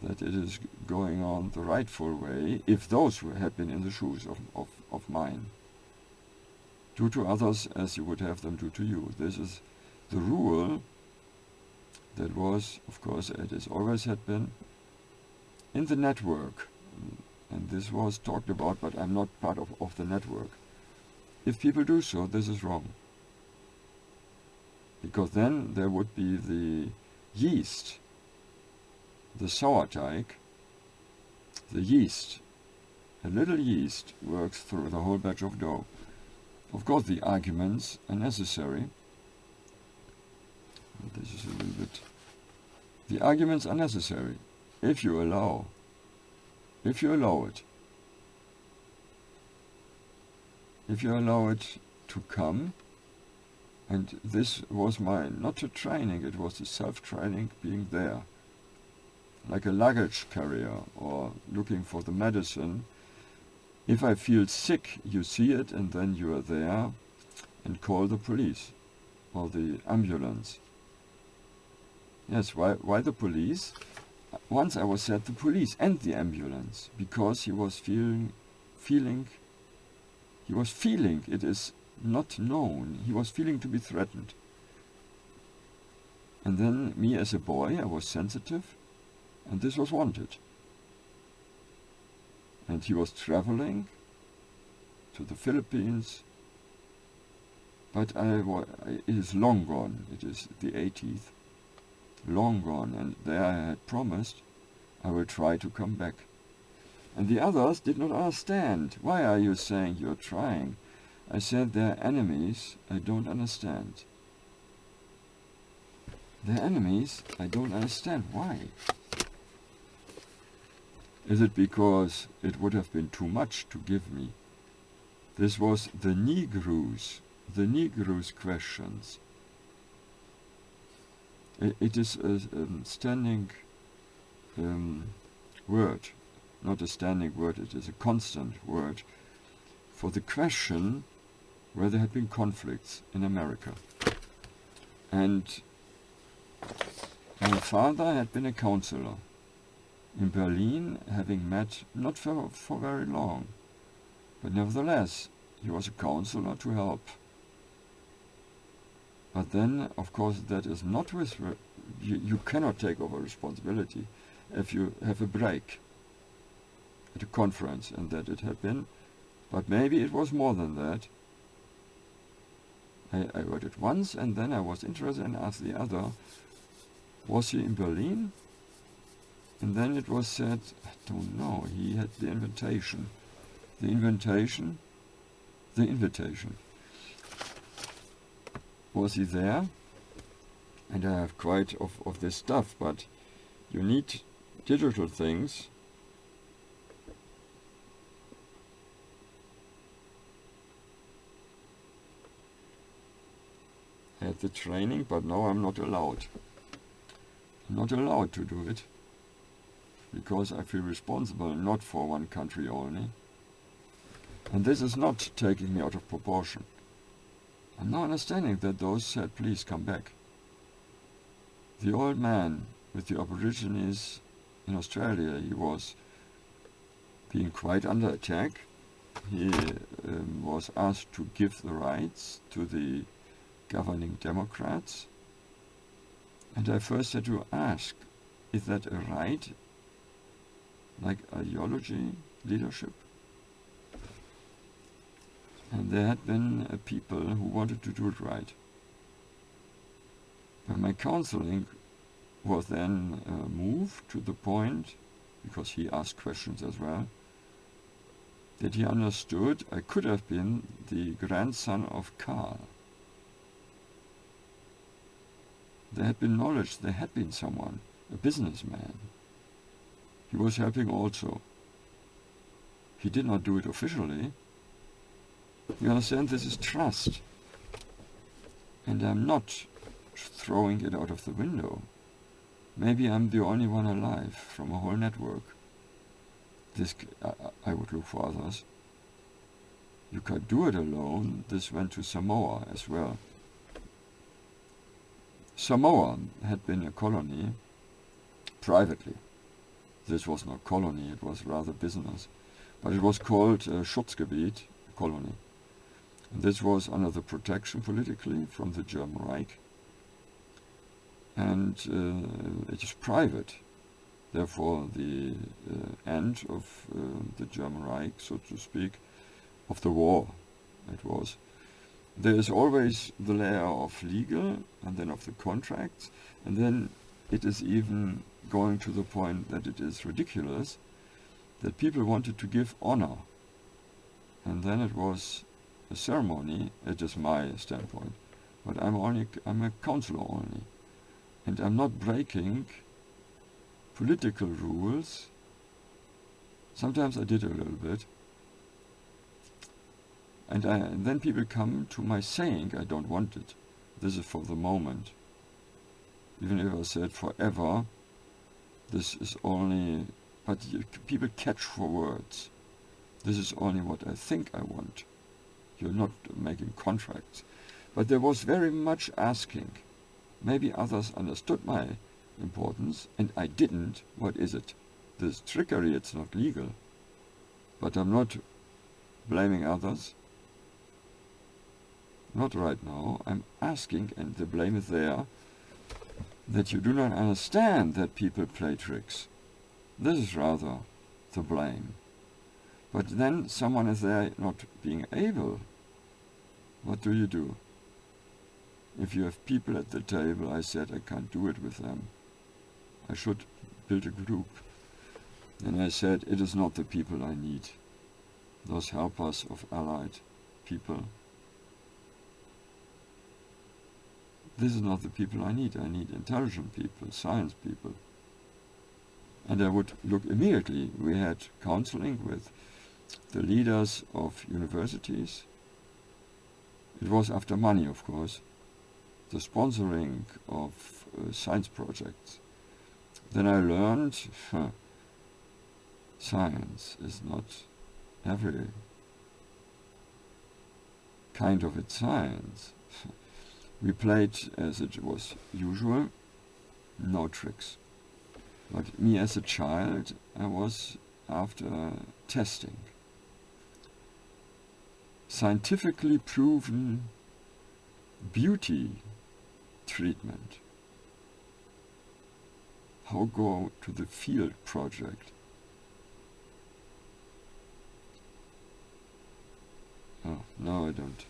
that it is going on the rightful way, if those who had been in the shoes of mine. Do to others as you would have them do to you. This is the rule that was, of course, it has always had been, in the network. And this was talked about, but I'm not part of the network. If people do so, this is wrong. Because then there would be the yeast, the Sauerteig, the yeast. A little yeast works through the whole batch of dough. Of course, the arguments are necessary. This is a little bit... The arguments are necessary if you allow it. If you allow it to come, and this was my, not a training, it was a self-training being there. Like a luggage carrier or looking for the medicine. If I feel sick, you see it and then you are there and call the police or the ambulance. Yes, why the police? Once I was at the police and the ambulance because he was feeling, it is not known, he was feeling to be threatened. And then me as a boy, I was sensitive, and this was wanted. And he was traveling to the Philippines, but it is long gone, it is the 80th, long gone, and there I had promised I will try to come back. And the others did not understand. Why are you saying you're trying? I said they're enemies, I don't understand. They're enemies, I don't understand. Why? Is it because it would have been too much to give me? This was the Negroes questions. It is a standing word, not a standing word, it is a constant word for the question where there had been conflicts in America. And my father had been a counselor in Berlin, having met not for very long, but nevertheless he was a counselor to help. But then, of course, that is not with... You cannot take over responsibility if you have a break at a conference, and that it had been But maybe it was more than that. I read it once, and then I was interested and asked the other, was he in Berlin? And then it was said, I don't know, he had the invitation. The invitation. Was he there? And I have quite of this stuff, but you need digital things. I had the training, but now I'm not allowed. I'm not allowed to do it, because I feel responsible not for one country only. And this is not taking me out of proportion. I'm now understanding that those said, please come back. The old man with the Aborigines in Australia, he was being quite under attack. He was asked to give the rights to the governing Democrats. And I first had to ask, is that a right? Like ideology, leadership? And there had been people who wanted to do it right. But my counseling was then moved to the point, because he asked questions as well, that he understood I could have been the grandson of Karl. There had been knowledge, there had been someone, a businessman. He was helping also. He did not do it officially. You understand, this is trust. And I'm not throwing it out of the window. Maybe I'm the only one alive from a whole network. This, I would look for others. You can't do it alone. This went to Samoa as well. Samoa had been a colony privately. This was not colony, it was rather business. But it was called Schutzgebiet, colony. And this was under the protection politically from the German Reich. And it is private. Therefore, the end of the German Reich, so to speak, of the war, it was. There is always the layer of legal, and then of the contracts, and then it is even going to the point that it is ridiculous that people wanted to give honor. And then it was a ceremony, it is my standpoint, but I'm a counselor only. And I'm not breaking political rules. Sometimes I did a little bit. And then people come to my saying, I don't want it. This is for the moment. Even if I said forever, this is only, but people catch for words. This is only what I think I want. You're not making contracts. But there was very much asking. Maybe others understood my importance, and I didn't. What is it? This trickery, it's not legal. But I'm not blaming others. Not right now. I'm asking, and the blame is there, that you do not understand that people play tricks. This is rather the blame. But then someone is there not being able. What do you do? If you have people at the table, I said I can't do it with them. I should build a group. And I said it is not the people I need. Those helpers of allied people. This is not the people I need. I need intelligent people, science people. And I would look immediately. We had counseling with the leaders of universities. It was after money, of course. The sponsoring of science projects. Then I learned science is not every kind of its science. We played as it was usual, no tricks. But me as a child, I was after testing. Scientifically proven beauty treatment. How go to the field project? no, I don't.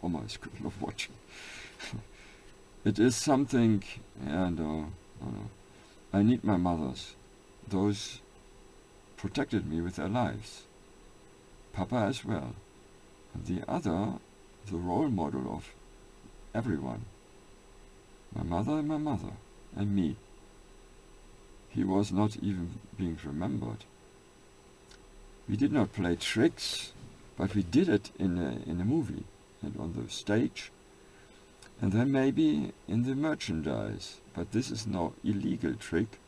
Oma is not watching. It is something, no. I need my mothers. Those protected me with their lives. Papa as well. And the other, the role model of everyone. My mother, and me. He was not even being remembered. We did not play tricks, but we did it in a movie and on the stage, and then maybe in the merchandise. But this is no illegal trick.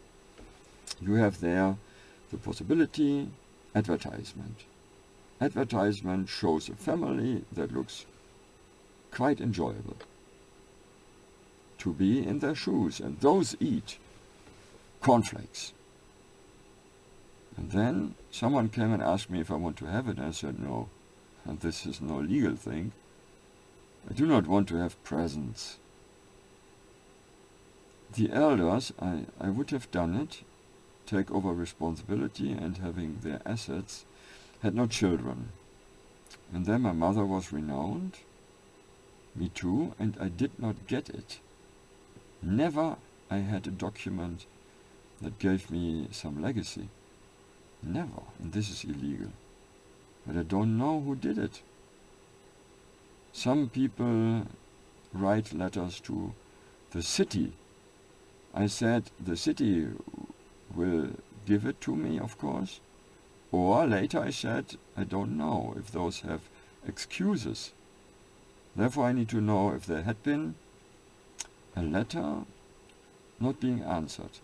You have there the possibility, advertisement. Advertisement shows a family that looks quite enjoyable to be in their shoes, and those eat cornflakes. And then someone came and asked me if I want to have it, and I said no, and this is no legal thing. I do not want to have presents. The elders, I would have done it, take over responsibility and having their assets, had no children. And then my mother was renowned, me too, and I did not get it. Never I had a document that gave me some legacy. Never, and this is illegal. But I don't know who did it. Some people write letters to the city. I said the city will give it to me, of course. Or later I said, I don't know if those have excuses. Therefore I need to know if there had been a letter not being answered.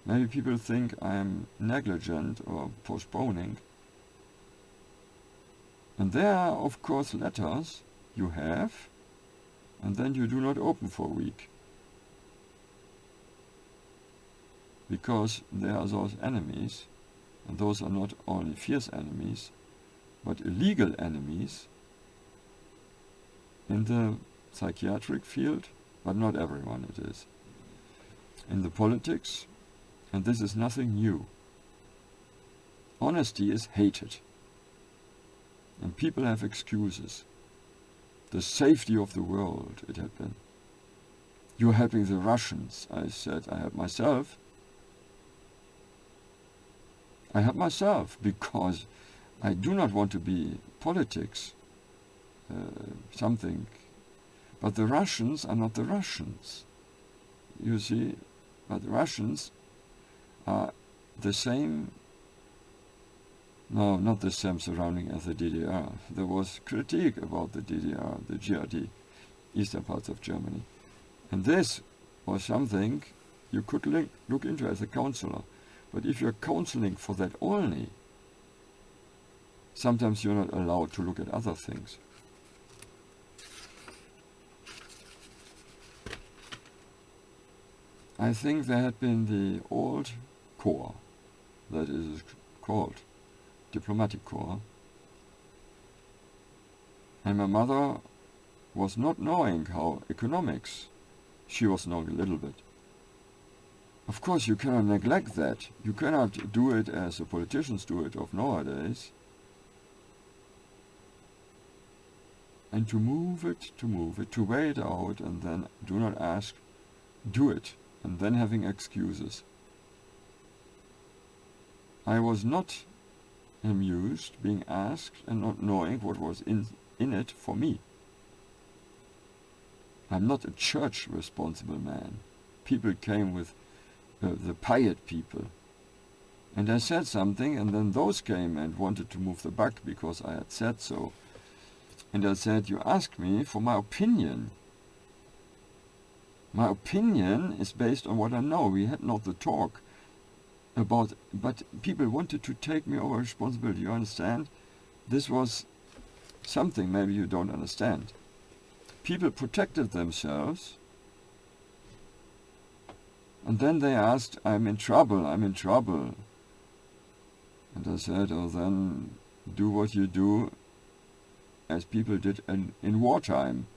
Maybe people think I am negligent or postponing. And there are, of course, letters you have, and then you do not open for a week. Because there are those enemies, and those are not only fierce enemies, but illegal enemies in the psychiatric field, but not everyone it is. In the politics, and this is nothing new. Honesty is hated. And people have excuses. The safety of the world, it had been. You're helping the Russians. I said, I help myself. I help myself because I do not want to be politics, something. But the Russians are not the Russians. You see, but the Russians are the same, no, not the same surrounding as the DDR. There was critique about the DDR, the GRD, eastern parts of Germany. And this was something you could look into as a counselor. But if you're counseling for that only, sometimes you're not allowed to look at other things. I think there had been the old corps, that is called diplomatic corps, and my mother was not knowing how economics, she was knowing a little bit. Of course you cannot neglect that, you cannot do it as the politicians do it of nowadays, and to move it, to weigh it out, and then do not ask, do it, and then having excuses. I was not amused being asked and not knowing what was in it for me. I'm not a church responsible man. People came with the piet people. And I said something, and then those came and wanted to move the buck because I had said so. And I said, you asked me for my opinion. My opinion is based on what I know. We had not the talk about, but people wanted to take me over responsibility. You understand? This was something maybe you don't understand. People protected themselves, and then they asked, I'm in trouble. And I said, oh, then do what you do as people did in wartime.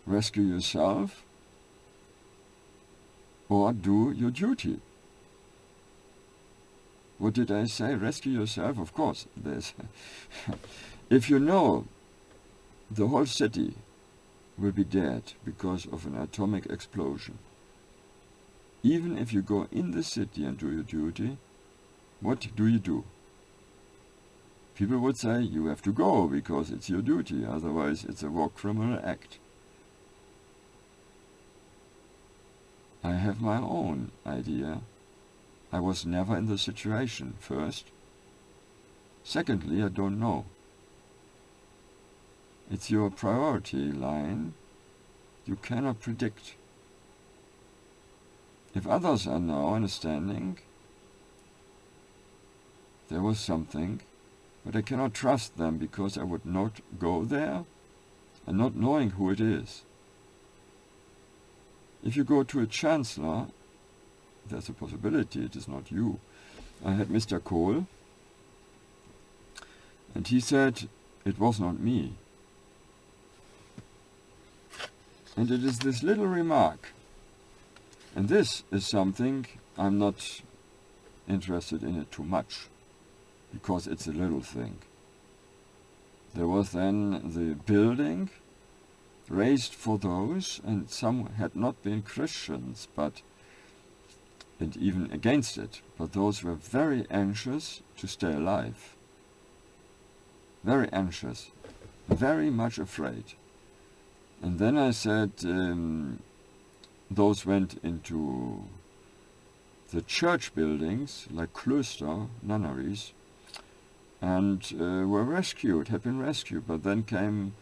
Rescue yourself or do your duty. What did I say? Rescue yourself? Of course. If you know the whole city will be dead because of an atomic explosion, even if you go in the city and do your duty, what do? People would say you have to go because it's your duty, otherwise it's a war criminal act. I have my own idea. I was never in the situation, first. Secondly, I don't know. It's your priority line. You cannot predict. If others are now understanding, there was something, but I cannot trust them because I would not go there and not knowing who it is. If you go to a chancellor, there's a possibility it is not you. I had Mr. Kohl, and he said it was not me. And it is this little remark, and this is something I'm not interested in it too much, because it's a little thing. There was then the building raised for those, and some had not been Christians, and even against it, but those were very anxious to stay alive. Very anxious, very much afraid. And then I said, those went into the church buildings, like Klöster, nunneries, and were rescued, had been rescued, but then came,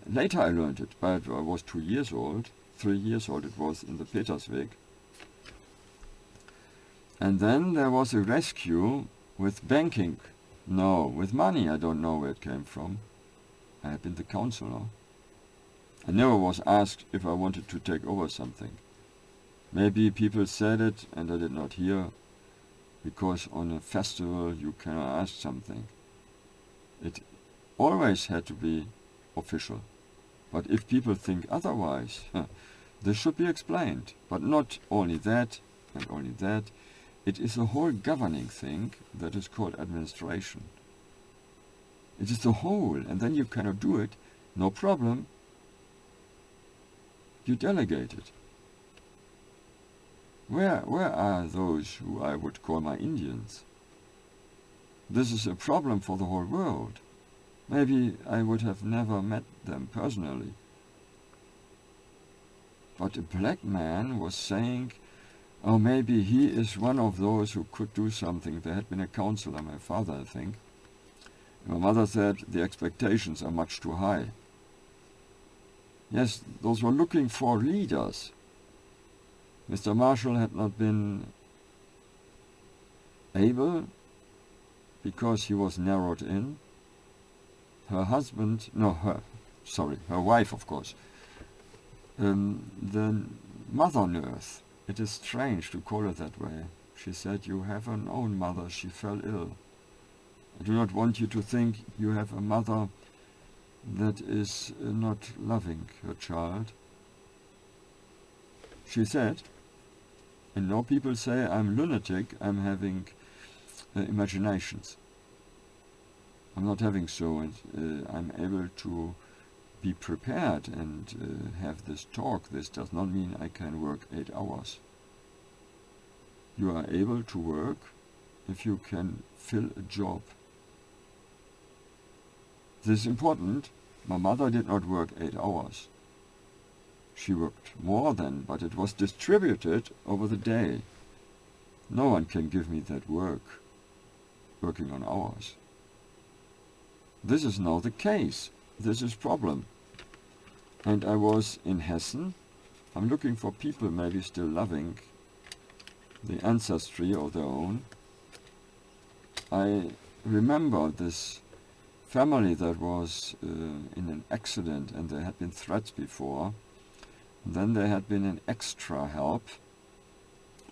later I learned it, but I was 2 years old, 3 years old it was in the Petersweg. And then there was a rescue with banking, no, with money, I don't know where it came from. I had been the counselor. I never was asked if I wanted to take over something. Maybe people said it and I did not hear, because on a festival you cannot ask something. It always had to be official. But if people think otherwise, this should be explained. But not only that and only that, it is a whole governing thing that is called administration. It is the whole, and then you cannot do it, no problem. You delegate it. Where are those who I would call my Indians? This is a problem for the whole world. Maybe I would have never met them personally. But a black man was saying, oh, maybe he is one of those who could do something. There had been a counselor, my father, I think. My mother said the expectations are much too high. Yes, those were looking for leaders. Mr. Marshall had not been able because he was narrowed in. Her husband, her wife, of course. The mother nurse, it is strange to call it that way. She said, you have an own mother, she fell ill. I do not want you to think you have a mother that is not loving her child. She said, and now people say I'm lunatic, I'm having imaginations. I'm not having so, and I'm able to be prepared and have this talk. This does not mean I can work 8 hours. You are able to work if you can fill a job. This is important. My mother did not work 8 hours. She worked more than, but it was distributed over the day. No one can give me that work, working on hours. This is now the case. This is problem. And I was in Hessen. I'm looking for people maybe still loving the ancestry of their own. I remember this family that was in an accident, and there had been threats before. And then there had been an extra help,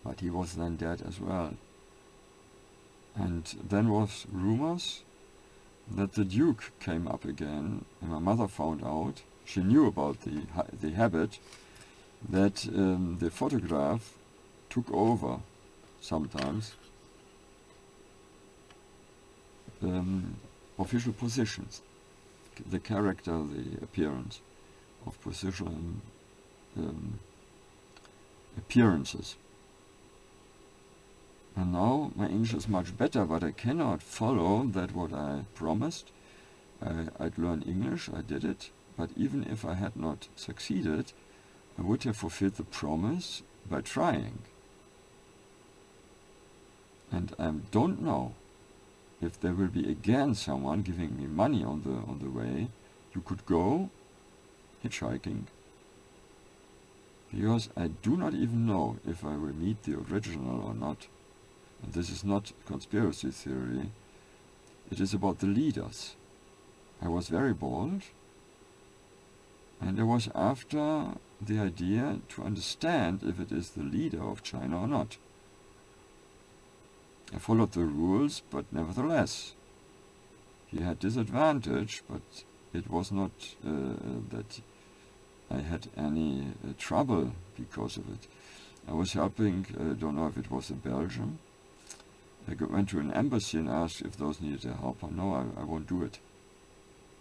but he was then dead as well. And then was rumors that the Duke came up again, and my mother found out. She knew about the habit that the photograph took over sometimes. official positions, the character, the appearance of positional appearances. And now my English is much better, but I cannot follow that what I promised. I'd learn English, I did it, but even if I had not succeeded, I would have fulfilled the promise by trying. And I don't know if there will be again someone giving me money on the way. You could go hitchhiking, because I do not even know if I will meet the original or not. And this is not conspiracy theory, it is about the leaders. I was very bold, and I was after the idea to understand if it is the leader of China or not. I followed the rules, but nevertheless, he had disadvantage, but it was not that I had any trouble because of it. I was helping, don't know if it was in Belgium. I went to an embassy and asked if those needed a helper. No, I won't do it,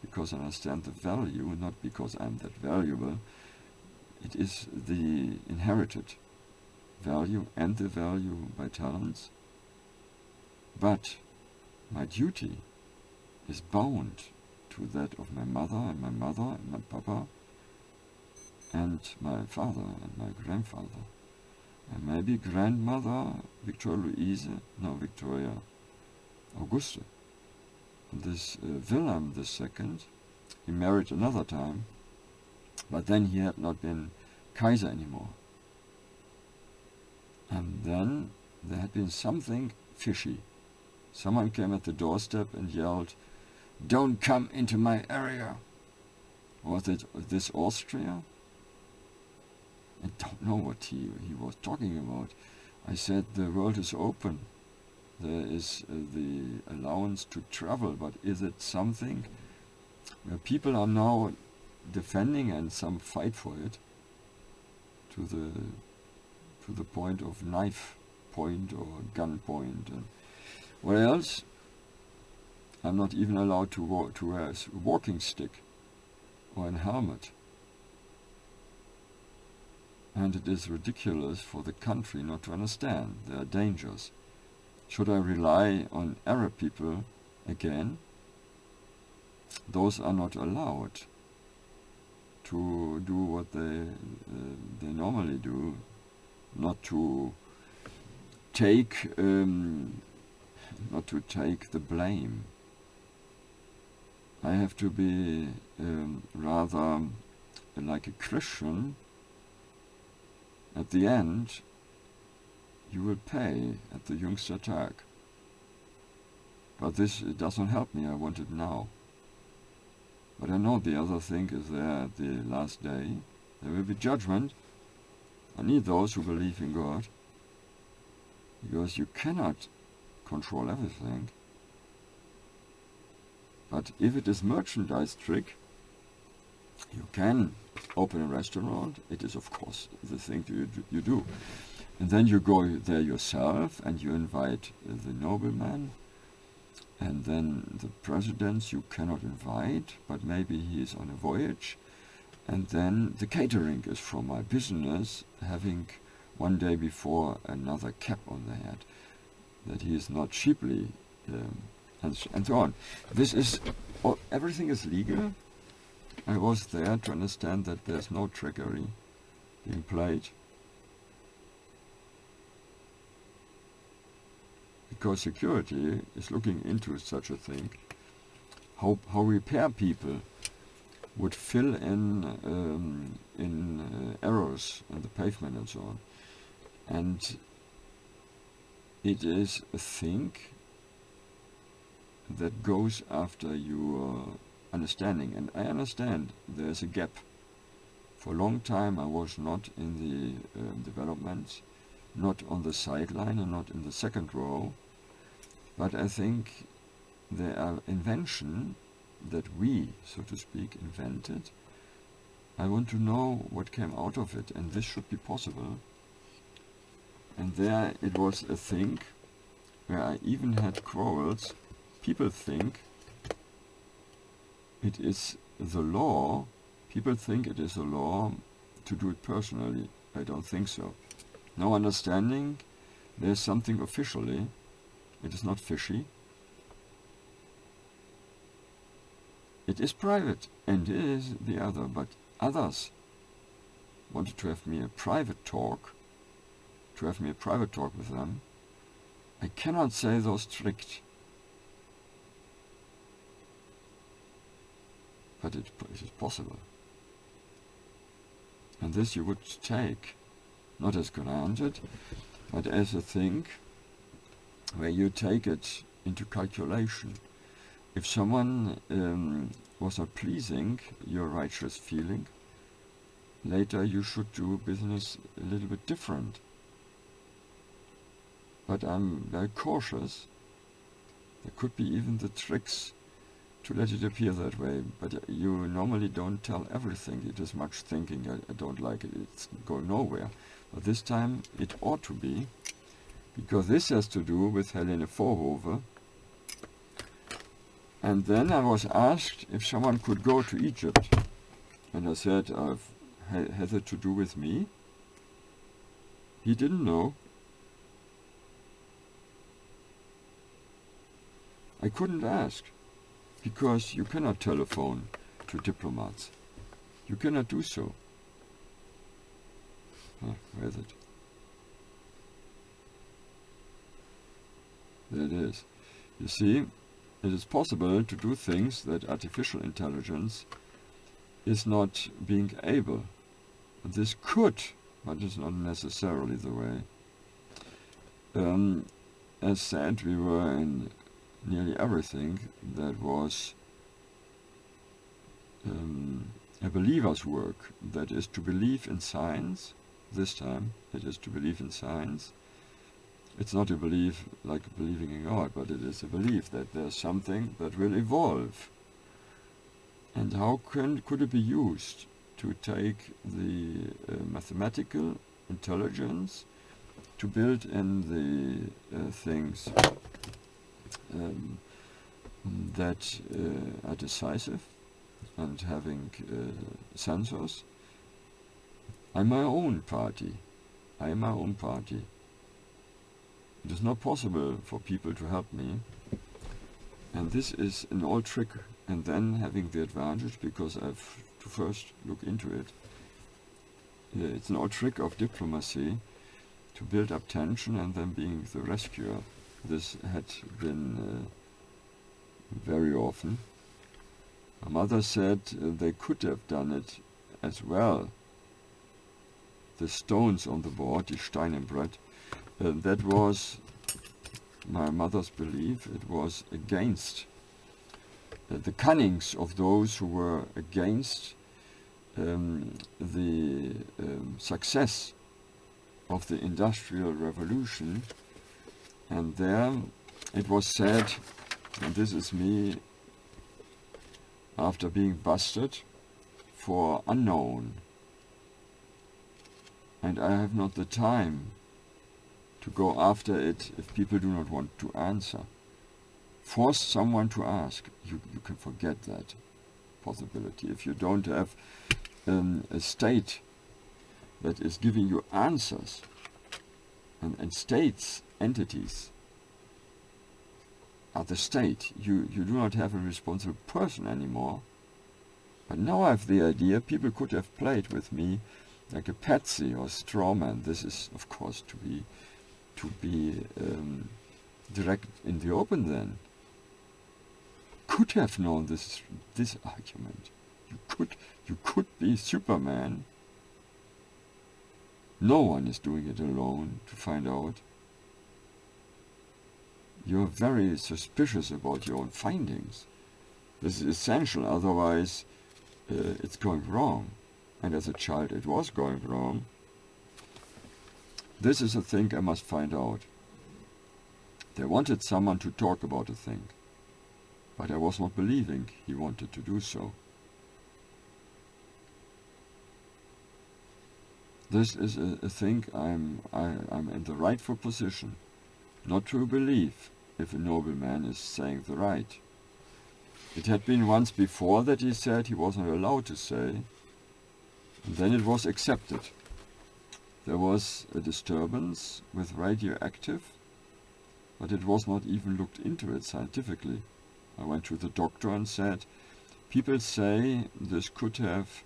because I understand the value, not because I'm that valuable. It is the inherited value and the value by talents. But my duty is bound to that of my mother and my papa and my father and my grandfather. And maybe grandmother Victoria Auguste. And this Wilhelm II, he married another time, but then he had not been Kaiser anymore. And then there had been something fishy. Someone came at the doorstep and yelled, "Don't come into my area." Was it this Austria? I don't know what he was talking about. I said the world is open. There is the allowance to travel, but is it something where people are now defending and some fight for it to the point of knife point or gun point? And what else? I'm not even allowed to wear a walking stick or a helmet. And it is ridiculous for the country not to understand there are dangers. Should I rely on Arab people again? Those are not allowed to do what they normally do, not to take the blame. I have to be rather like a Christian. At the end, you will pay at the Jüngster Tag. But this doesn't help me, I want it now. But I know the other thing is there at the last day. There will be judgment. I need those who believe in God, because you cannot control everything. But if it is merchandise trick, you can open a restaurant. It is of course the thing you do. And then you go there yourself and you invite the nobleman, and then the presidents you cannot invite, but maybe he is on a voyage. And then the catering is from my business, having one day before another cap on the head, that he is not cheaply, and so on. This is, everything is legal. I was there to understand that there's no trickery being played, because security is looking into such a thing. How repair people would fill in errors in the pavement and so on. And it is a thing that goes after your understanding. And I understand there's a gap. For a long time I was not in the developments, not on the sideline and not in the second row. But I think there are invention that we, so to speak, invented. I want to know what came out of it, and this should be possible. And there it was a thing where I even had quarrels, people think it is the law. People think it is a law to do it personally. I don't think so. No understanding. There's something officially. It is not fishy. It is private, and it is the other. But others wanted to have me a private talk. To have me a private talk with them. I cannot say those strict. But it is possible. And this you would take, not as granted, but as a thing where you take it into calculation. If someone was not pleasing your righteous feeling, later you should do business a little bit different. But I'm very cautious. There could be even the tricks to let it appear that way, but you normally don't tell everything. It is much thinking. I don't like it. It's going nowhere. But this time it ought to be, because this has to do with Helene Vorhoeve. And then I was asked if someone could go to Egypt. And I said, has it to do with me? He didn't know. I couldn't ask. Because you cannot telephone to diplomats. You cannot do so. Where is it? There it is. You see, it is possible to do things that artificial intelligence is not being able. And this could, but it's not necessarily the way. As said, we were in nearly everything that was a believer's work, that is to believe in science. This time it is to believe in science. It's not a belief like believing in God, but it is a belief that there's something that will evolve. And how could it be used to take the mathematical intelligence to build in the things that are decisive and having sensors. I'm my own party. I am my own party. It is not possible for people to help me. And this is an old trick. And then having the advantage, because I have to first look into it. It's an old trick of diplomacy to build up tension and then being the rescuer. This had been very often. My mother said they could have done it as well. The stones on the board, die Steinenbrett, that was my mother's belief. It was against the cunnings of those who were against the success of the Industrial Revolution. And there it was said, and this is me after being busted for unknown, and I have not the time to go after it if people do not want to answer. Force someone to ask. You can forget that possibility. If you don't have a state that is giving you answers, and states, entities, are the state. You do not have a responsible person anymore. But now I have the idea, people could have played with me like a patsy or straw man. This is, of course, to be direct in the open then. Could have known this argument. You could be Superman. No one is doing it alone to find out. You're very suspicious about your own findings. This is essential, otherwise it's going wrong. And as a child it was going wrong. This is a thing I must find out. They wanted someone to talk about a thing, but I was not believing he wanted to do so. This is a thing I'm in the rightful position, not to believe, if a nobleman is saying the right. It had been once before that he said he wasn't allowed to say, and then it was accepted. There was a disturbance with radioactive, but it was not even looked into it scientifically. I went to the doctor and said, people say this could have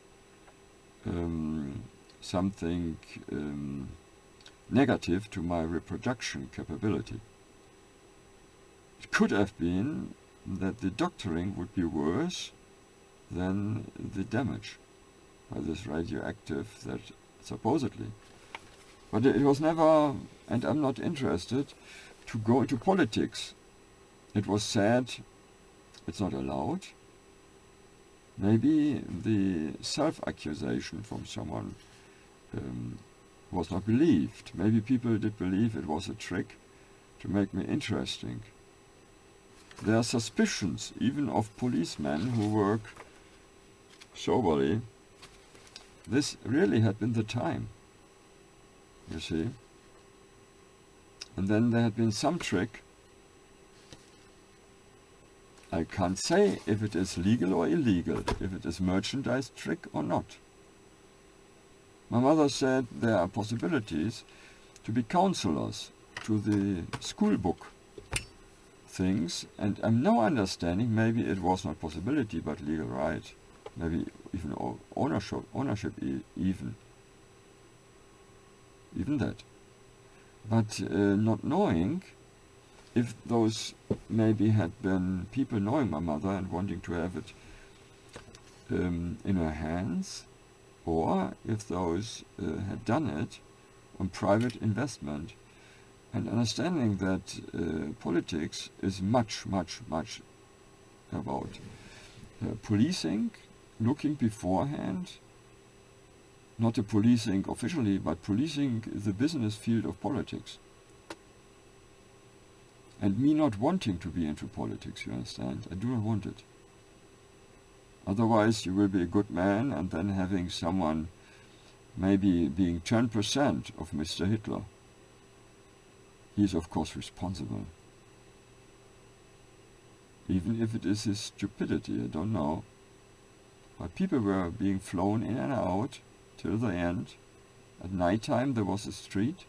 something negative to my reproduction capability. It could have been that the doctoring would be worse than the damage by this radioactive that supposedly. But it was never, and I'm not interested, to go into politics. It was said it's not allowed. Maybe the self-accusation from someone was not believed. Maybe people did believe it was a trick to make me interesting. There are suspicions even of policemen who work soberly. This really had been the time, you see. And then there had been some trick. I can't say if it is legal or illegal, if it is merchandise trick or not. My mother said there are possibilities to be counselors to the school book things, and I'm now understanding maybe it was not possibility but legal right, maybe even ownership even that. But not knowing if those maybe had been people knowing my mother and wanting to have it in her hands, or if those had done it on private investment, and understanding that politics is much about policing, looking beforehand, not a policing officially, but policing the business field of politics. And me not wanting to be into politics, you understand? I do not want it. Otherwise you will be a good man and then having someone maybe being 10% of Mr. Hitler. He is of course responsible. Even if it is his stupidity, I don't know. But people were being flown in and out till the end. At night time there was a street,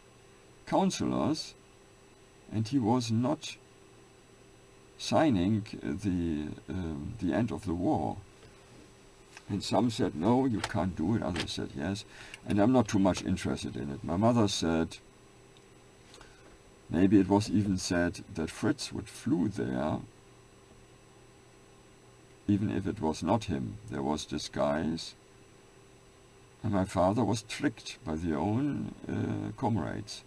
counselors, and he was not signing the end of the war. And some said, no, you can't do it. Others said, yes. And I'm not too much interested in it. My mother said, maybe it was even said that Fritz would flew there, even if it was not him. There was disguise. And my father was tricked by their own comrades.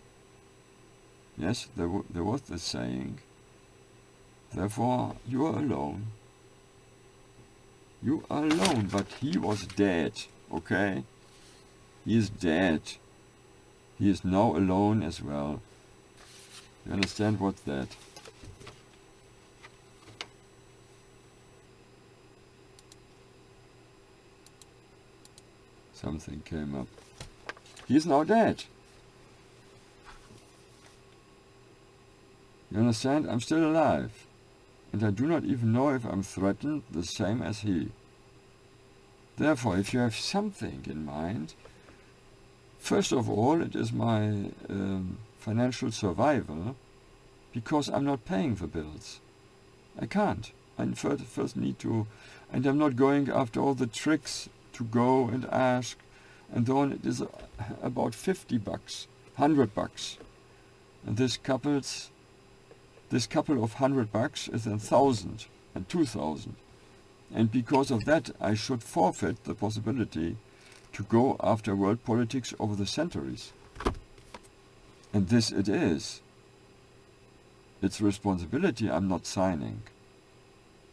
Yes, there was the saying, therefore you are alone. You are alone, but he was dead, okay? He is dead. He is now alone as well. You understand what's that? Something came up. He is now dead. You understand? I'm still alive. And I do not even know if I'm threatened the same as he. Therefore, if you have something in mind, first of all, it is my financial survival, because I'm not paying the bills. I can't. I first need to, and I'm not going after all the tricks to go and ask, and then it is about $50, $100. And this couple of $100 is 1,000 and 2,000. And because of that, I should forfeit the possibility to go after world politics over the centuries. And this it is. It's responsibility I'm not signing.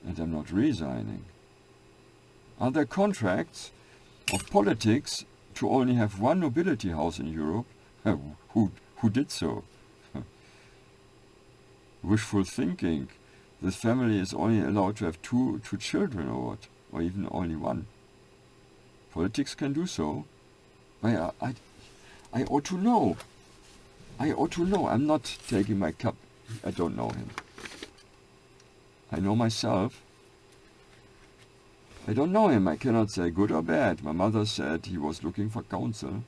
And I'm not resigning. Are there contracts of politics to only have one nobility house in Europe? Who did so? Wishful thinking. This family is only allowed to have two children or what? Or even only one. Politics can do so. I ought to know. I ought to know. I'm not taking my cup. I don't know him. I know myself. I don't know him, I cannot say good or bad. My mother said he was looking for counsel,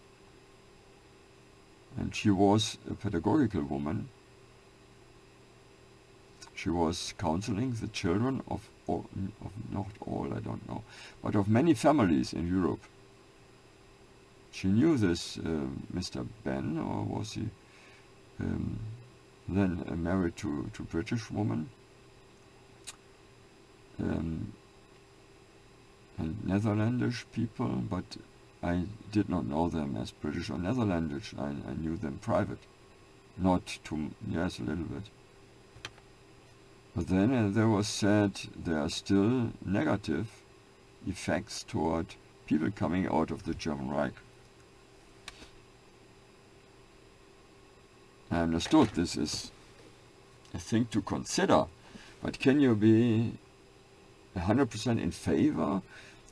and she was a pedagogical woman. She was counseling the children of not all, I don't know, but of many families in Europe. She knew this Mr. Ben, or was he then married to British woman, and Netherlandish people, but I did not know them as British or Netherlandish. I knew them private, not too, yes, a little bit. But then there was said there are still negative effects toward people coming out of the German Reich. I understood this is a thing to consider, but can you be 100% in favor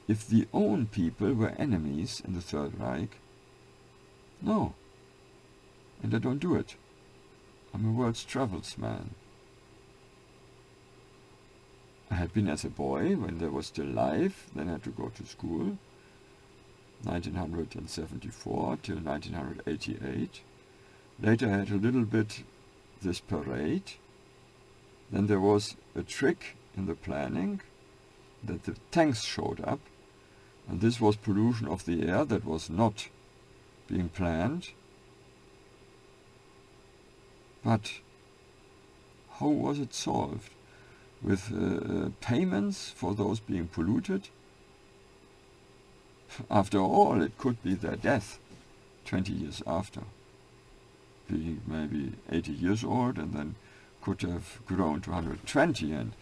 if the own people were enemies in the Third Reich? No, and I don't do it. I'm a world's travels man. I had been as a boy when there was still life, then I had to go to school, 1974 till 1988. Later I had a little bit this parade. Then there was a trick in the planning that the tanks showed up, and this was pollution of the air that was not being planned. But how was it solved? With payments for those being polluted? After all, it could be their death 20 years after, being maybe 80 years old, and then could have grown to 120. And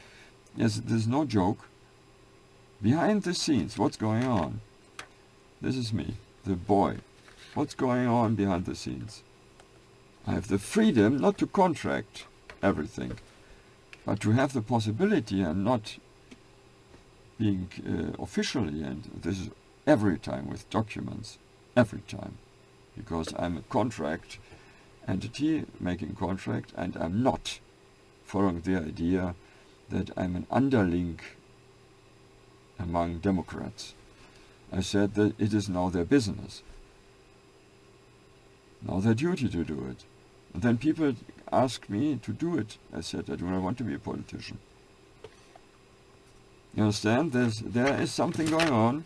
yes, there's no joke. Behind the scenes, what's going on? This is me, the boy. What's going on behind the scenes? I have the freedom not to contract everything, but to have the possibility and not being officially, and this is every time with documents, every time, because I'm a contract entity making contract, and I'm not following the idea that I'm an underling among Democrats. I said that it is now their business, now their duty to do it. And then people asked me to do it. I said, I do not want to be a politician. You understand? There is something going on,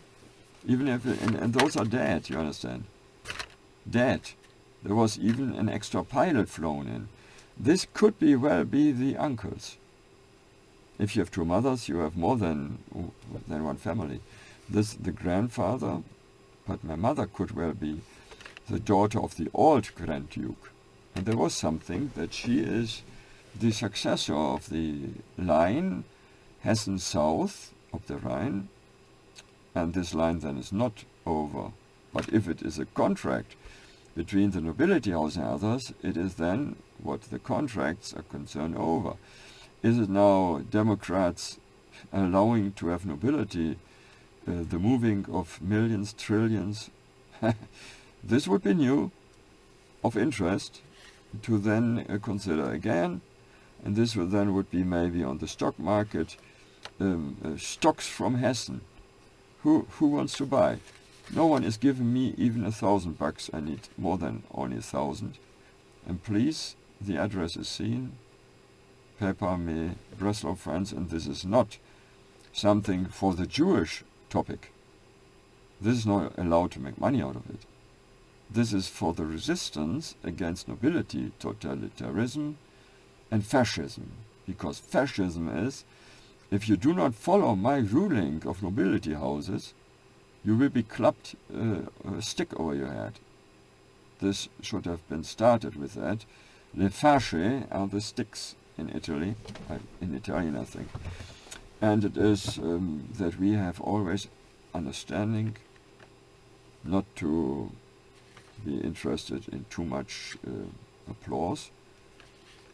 even if, and those are dead, you understand? Dead. There was even an extra pilot flown in. This could well be the uncles. If you have two mothers, you have more than one family. This, the grandfather, but my mother could well be the daughter of the old Grand Duke. And there was something that she is the successor of the line Hessen south of the Rhine, and this line then is not over. But if it is a contract between the nobility house and others, it is then what the contracts are concerned over. Is it now Democrats allowing to have nobility the moving of millions, trillions? This would be new, of interest, to then consider again, and this would be maybe on the stock market, stocks from Hessen. Who wants to buy? No one is giving me even $1,000. I need more than only 1,000. And please, the address is seen. PayPal me, Breslau, France, and this is not something for the Jewish topic. This is not allowed to make money out of it. This is for the resistance against nobility, totalitarianism, and fascism. Because fascism is, if you do not follow my ruling of nobility houses, you will be clapped a stick over your head. This should have been started with that. Le fasce are the sticks in Italy, in Italian I think. And it is that we have always understanding not to be interested in too much applause,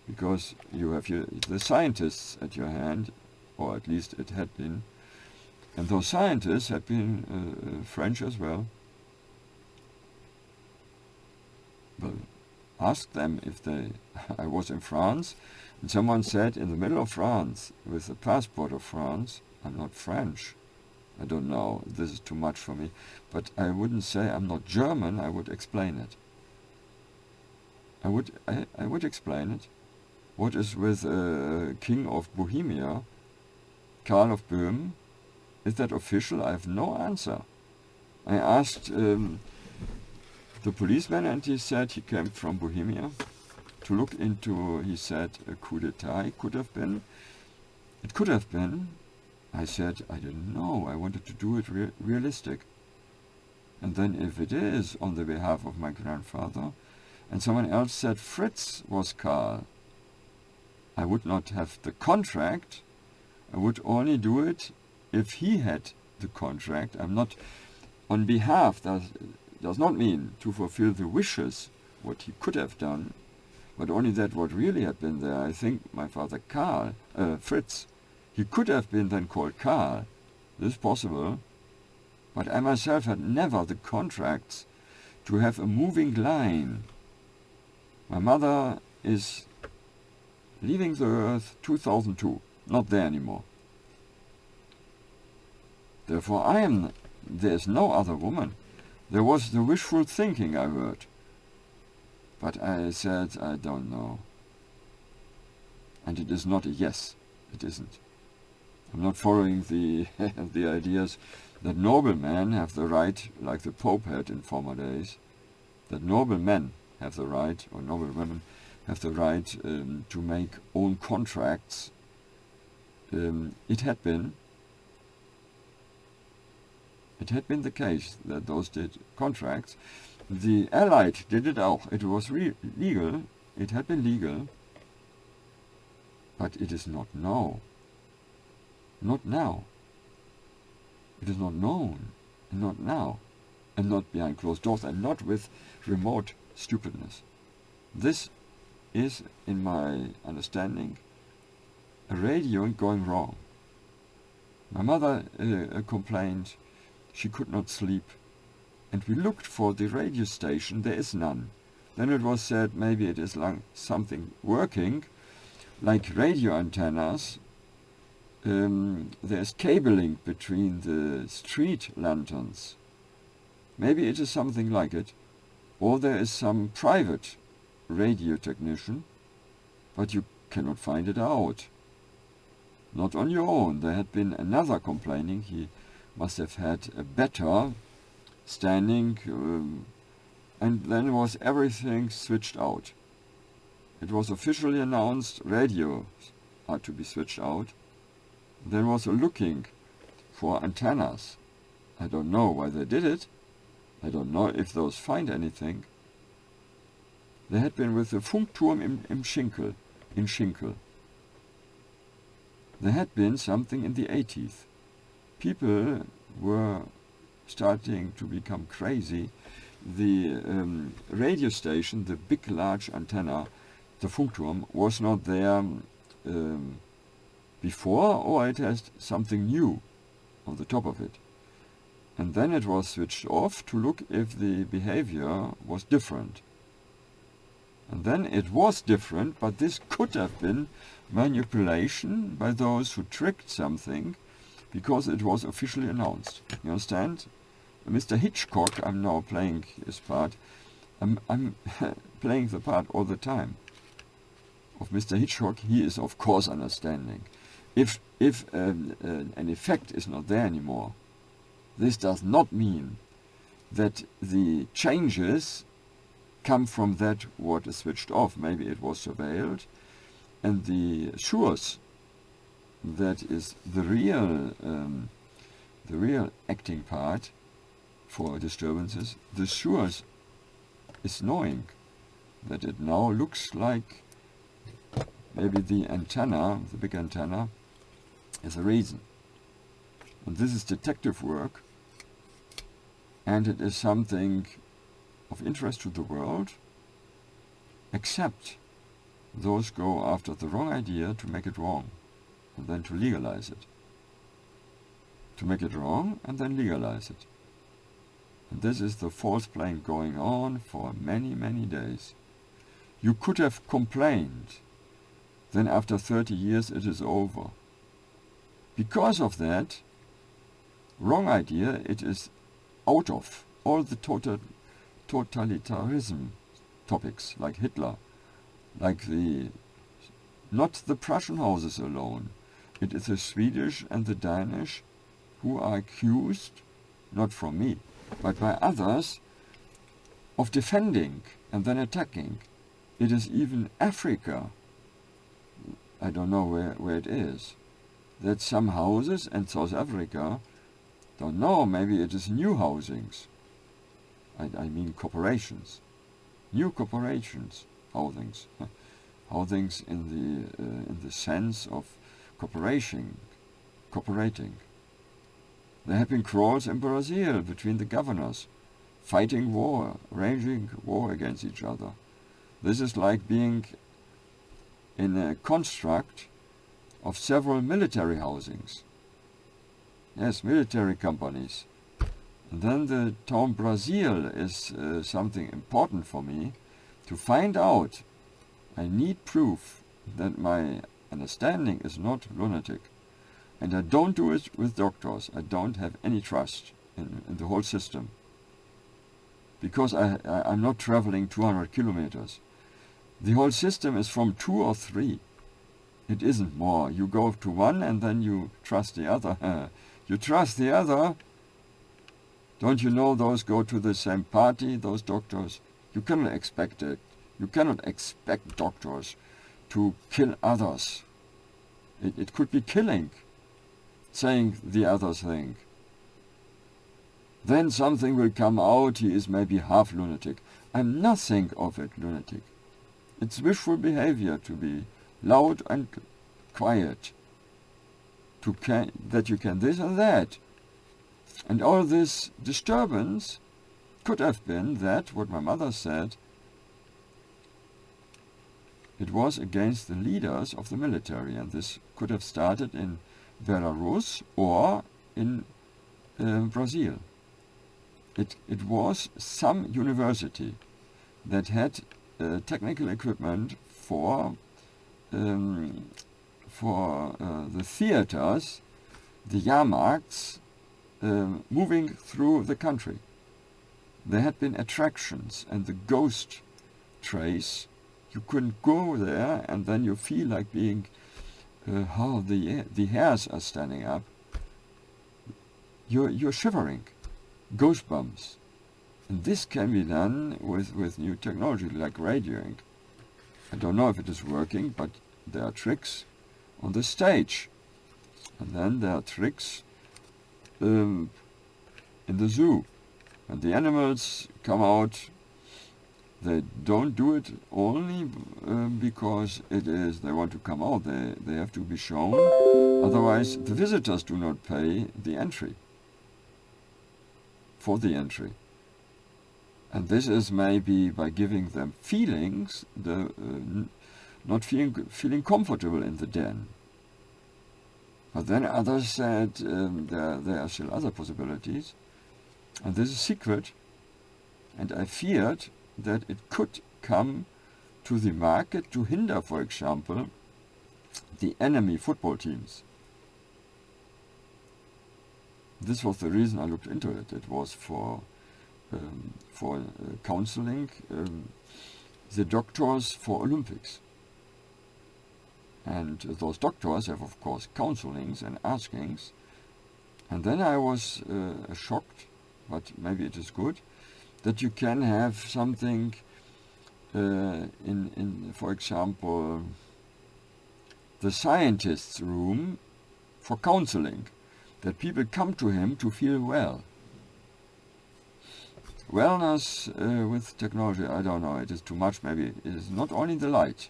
because you have the scientists at your hand, or at least it had been, and those scientists had been French as well. Well, ask them if they, I was in France, And someone said, in the middle of France, with the passport of France, I'm not French. I don't know, this is too much for me. But I wouldn't say I'm not German, I would explain it. I would explain it. What is with King of Bohemia, Karl of Böhmen? Is that official? I have no answer. I asked the policeman, and he said he came from Bohemia to look into, he said, a coup d'etat. It could have been. It could have been. I said, I didn't know. I wanted to do it realistic. And then if it is on the behalf of my grandfather, and someone else said Fritz was Karl, I would not have the contract. I would only do it if he had the contract. I'm not on behalf. That does not mean to fulfill the wishes, what he could have done, but only that what really had been there. I think my father Karl, Fritz, he could have been then called Karl. This is possible. But I myself had never the contracts to have a moving line. My mother is leaving the earth 2002, not there anymore. Therefore there's no other woman. There was the wishful thinking I heard. But I said, I don't know. And it is not a yes. It isn't. I'm not following the the ideas that noble men have the right, like the Pope had in former days, that noble men have the right, or noble women have the right to make own contracts. It had been the case that those did contracts. The Allied did it auch. It was legal. It had been legal. But it is not now. Not now. It is not known. And not now. And not behind closed doors. And not with remote stupidness. This is, in my understanding, a radio going wrong. My mother complained she could not sleep, and we looked for the radio station. There is none. Then it was said maybe it is like something working, like radio antennas. There's cabling between the street lanterns. Maybe it is something like it, or there is some private radio technician, but you cannot find it out. Not on your own. There had been another complaining. He must have had a better standing, and then was everything switched out. It was officially announced radios are to be switched out. There was a looking for antennas. I don't know why they did it. I don't know if those find anything. They had been with the Funkturm in Schinkel. There had been something in the 80s. People were starting to become crazy. The radio station, the big large antenna, the Funkturm, was not there before, or it has something new on the top of it. And then it was switched off to look if the behavior was different. And then it was different, but this could have been manipulation by those who tricked something, because it was officially announced. You understand? Mr. Hitchcock, I'm now playing his part. I'm playing the part all the time of Mr. Hitchcock. He is, of course, understanding. If an effect is not there anymore, this does not mean that the changes come from that what is switched off. Maybe it was surveilled, and the source, that is the real acting part for disturbances, the source is knowing that it now looks like maybe the antenna, the big antenna, is a reason. And this is detective work, and it is something of interest to the world, except those go after the wrong idea to make it wrong, and then to legalize it. To make it wrong and then legalize it. And this is the false playing going on for many, many days. You could have complained then after 30 years it is over. Because of that wrong idea, it is out of all the totalitarianism topics, like Hitler, like not the Prussian houses alone. It is the Swedish and the Danish who are accused, not from me, but by others, of defending and then attacking. It is even Africa, I don't know where it is, that some houses in South Africa, don't know, maybe it is new housings. I mean corporations, new corporations, housings, housings in the sense of cooperating. There have been quarrels in Brazil between the governors, fighting war, raging war against each other. This is like being in a construct of several military housings. Yes, military companies. And then the term Brazil is something important for me to find out. I need proof that my understanding is not lunatic. And I don't do it with doctors. I don't have any trust in the whole system. Because I'm not traveling 200 kilometers. The whole system is from 2 or 3. It isn't more. You go to one and then you trust the other. You trust the other. Don't you know those go to the same party, those doctors? You cannot expect it. You cannot expect doctors to kill others. It could be killing, saying the other thing. Then something will come out, he is maybe half lunatic. I'm nothing of it lunatic. It's wishful behavior to be loud and quiet, that you can this and that. And all this disturbance could have been that, what my mother said, it was against the leaders of the military, and this could have started in Belarus or in Brazil. It was some university that had technical equipment for the theaters, the Jahrmarkts, moving through the country. There had been attractions, and the ghost trace, you couldn't go there, and then you feel like being, how the hairs are standing up. You're shivering, goosebumps. And this can be done with new technology like radioing. I don't know if it is working, but there are tricks on the stage. And then there are tricks in the zoo. And the animals come out. They don't do it only because they want to come out. They have to be shown. Otherwise, the visitors do not pay the entry. For the entry. And this is maybe by giving them feelings, not feeling comfortable in the den. But then others said there are still other possibilities. And this is secret. And I feared that it could come to the market to hinder, for example, the enemy football teams. This was the reason I looked into it. It was for counseling the doctors for Olympics. And those doctors have, of course, counselings and askings. And then I was shocked, but maybe it is good, that you can have something in, for example, the scientist's room for counseling, that people come to him to feel well. Wellness with technology, I don't know, it is too much. Maybe it is not only the light,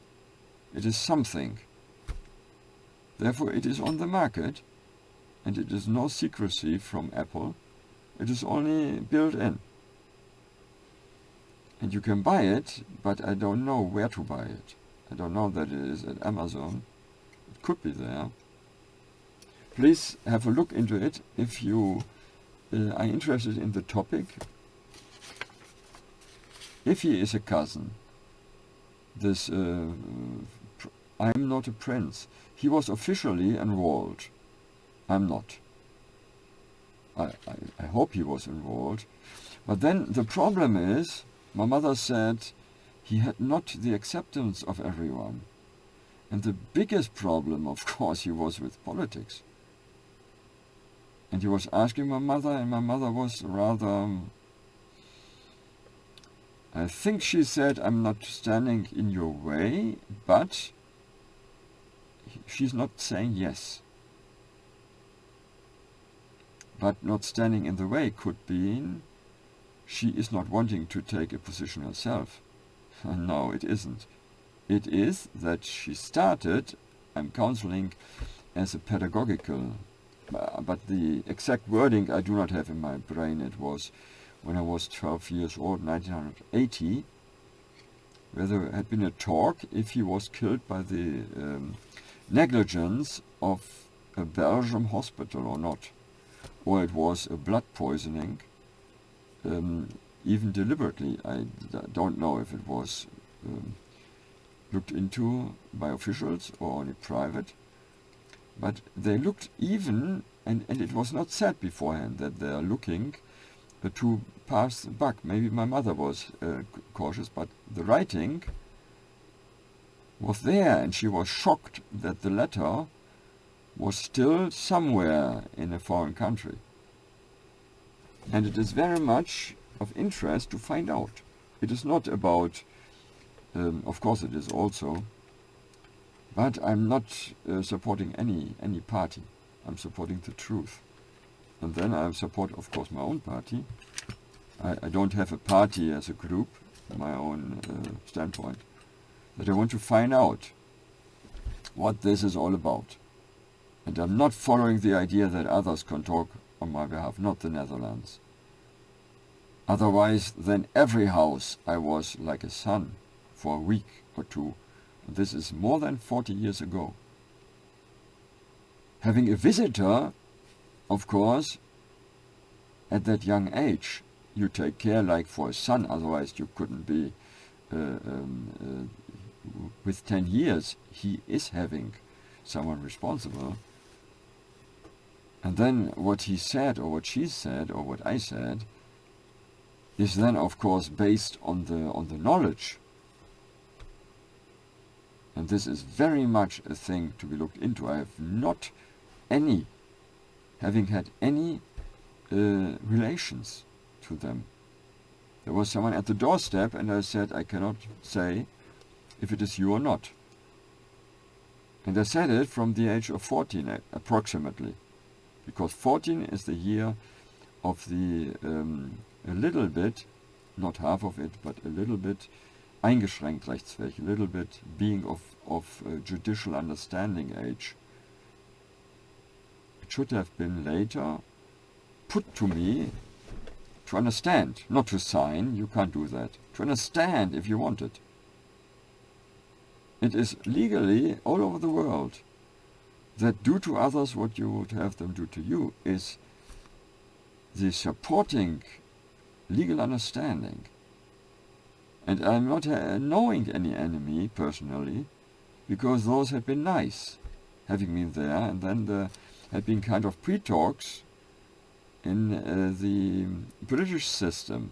it is something. Therefore it is on the market, and it is no secrecy from Apple. It is only built in. And you can buy it, but I don't know where to buy it. I don't know that it is at Amazon. It could be there. Please have a look into it if you are interested in the topic. If he is a cousin, this I'm not a prince. He was officially enrolled. I'm not. I hope he was enrolled. But then the problem is, my mother said, he had not the acceptance of everyone. And the biggest problem, of course, he was with politics. And he was asking my mother, and my mother was rather, I think she said, I'm not standing in your way, but she's not saying yes. But not standing in the way could mean she is not wanting to take a position herself. No, it isn't. It is that she started, I'm counseling as a pedagogical, but the exact wording I do not have in my brain. It was when I was 12 years old, 1980, where there had been a talk if he was killed by the negligence of a Belgium hospital or not, or it was a blood poisoning, even deliberately. I don't know if it was looked into by officials or only private, but they looked even, and it was not said beforehand that they are looking to pass the buck. Maybe my mother was cautious, but the writing was there, and she was shocked that the letter was still somewhere in a foreign country. And it is very much of interest to find out. It is not about, of course it is also, but I'm not supporting any party. I'm supporting the truth. And then I support, of course, my own party. I don't have a party as a group, my own standpoint. But I want to find out what this is all about. And I'm not following the idea that others can talk on my behalf, not the Netherlands. Otherwise, then every house I was like a son for a week or two. And this is more than 40 years ago. Having a visitor, of course, at that young age, you take care like for a son, otherwise you couldn't be, with 10 years, he is having someone responsible. And then what he said, or what she said, or what I said, is then of course based on the knowledge. And this is very much a thing to be looked into. I have not having had any relations to them. There was someone at the doorstep, and I said, I cannot say if it is you or not. And I said it from the age of 14 approximately, because 14 is the year of the a little bit, not half of it, but a little bit eingeschränkt rechtsfähig, a little bit being of judicial understanding age. It should have been later put to me to understand, not to sign, you can't do that, to understand if you want it. It is legally all over the world that do to others what you would have them do to you is the supporting legal understanding. And I'm not knowing any enemy personally, because those had been nice, having been there, and then there had been kind of pre-talks in the British system.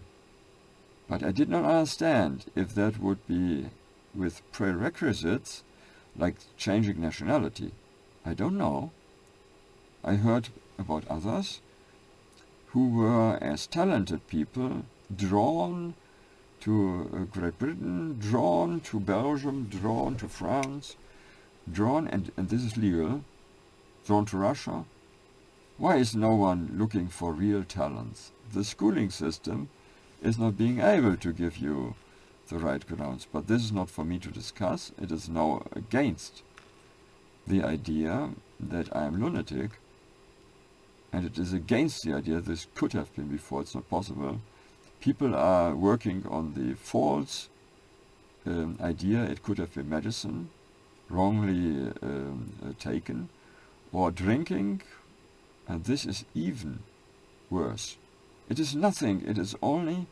But I did not understand if that would be with prerequisites like changing nationality. I don't know. I heard about others who were as talented people, drawn to Great Britain, drawn to Belgium, drawn to France, drawn, and this is legal, drawn to Russia. Why is no one looking for real talents? The schooling system is not being able to give you the right grounds, but this is not for me to discuss. It is now against the idea that I am lunatic, and it is against the idea this could have been before. It's not possible. People are working on the false idea it could have been medicine, wrongly taken, or drinking, and this is even worse. It is nothing, it is only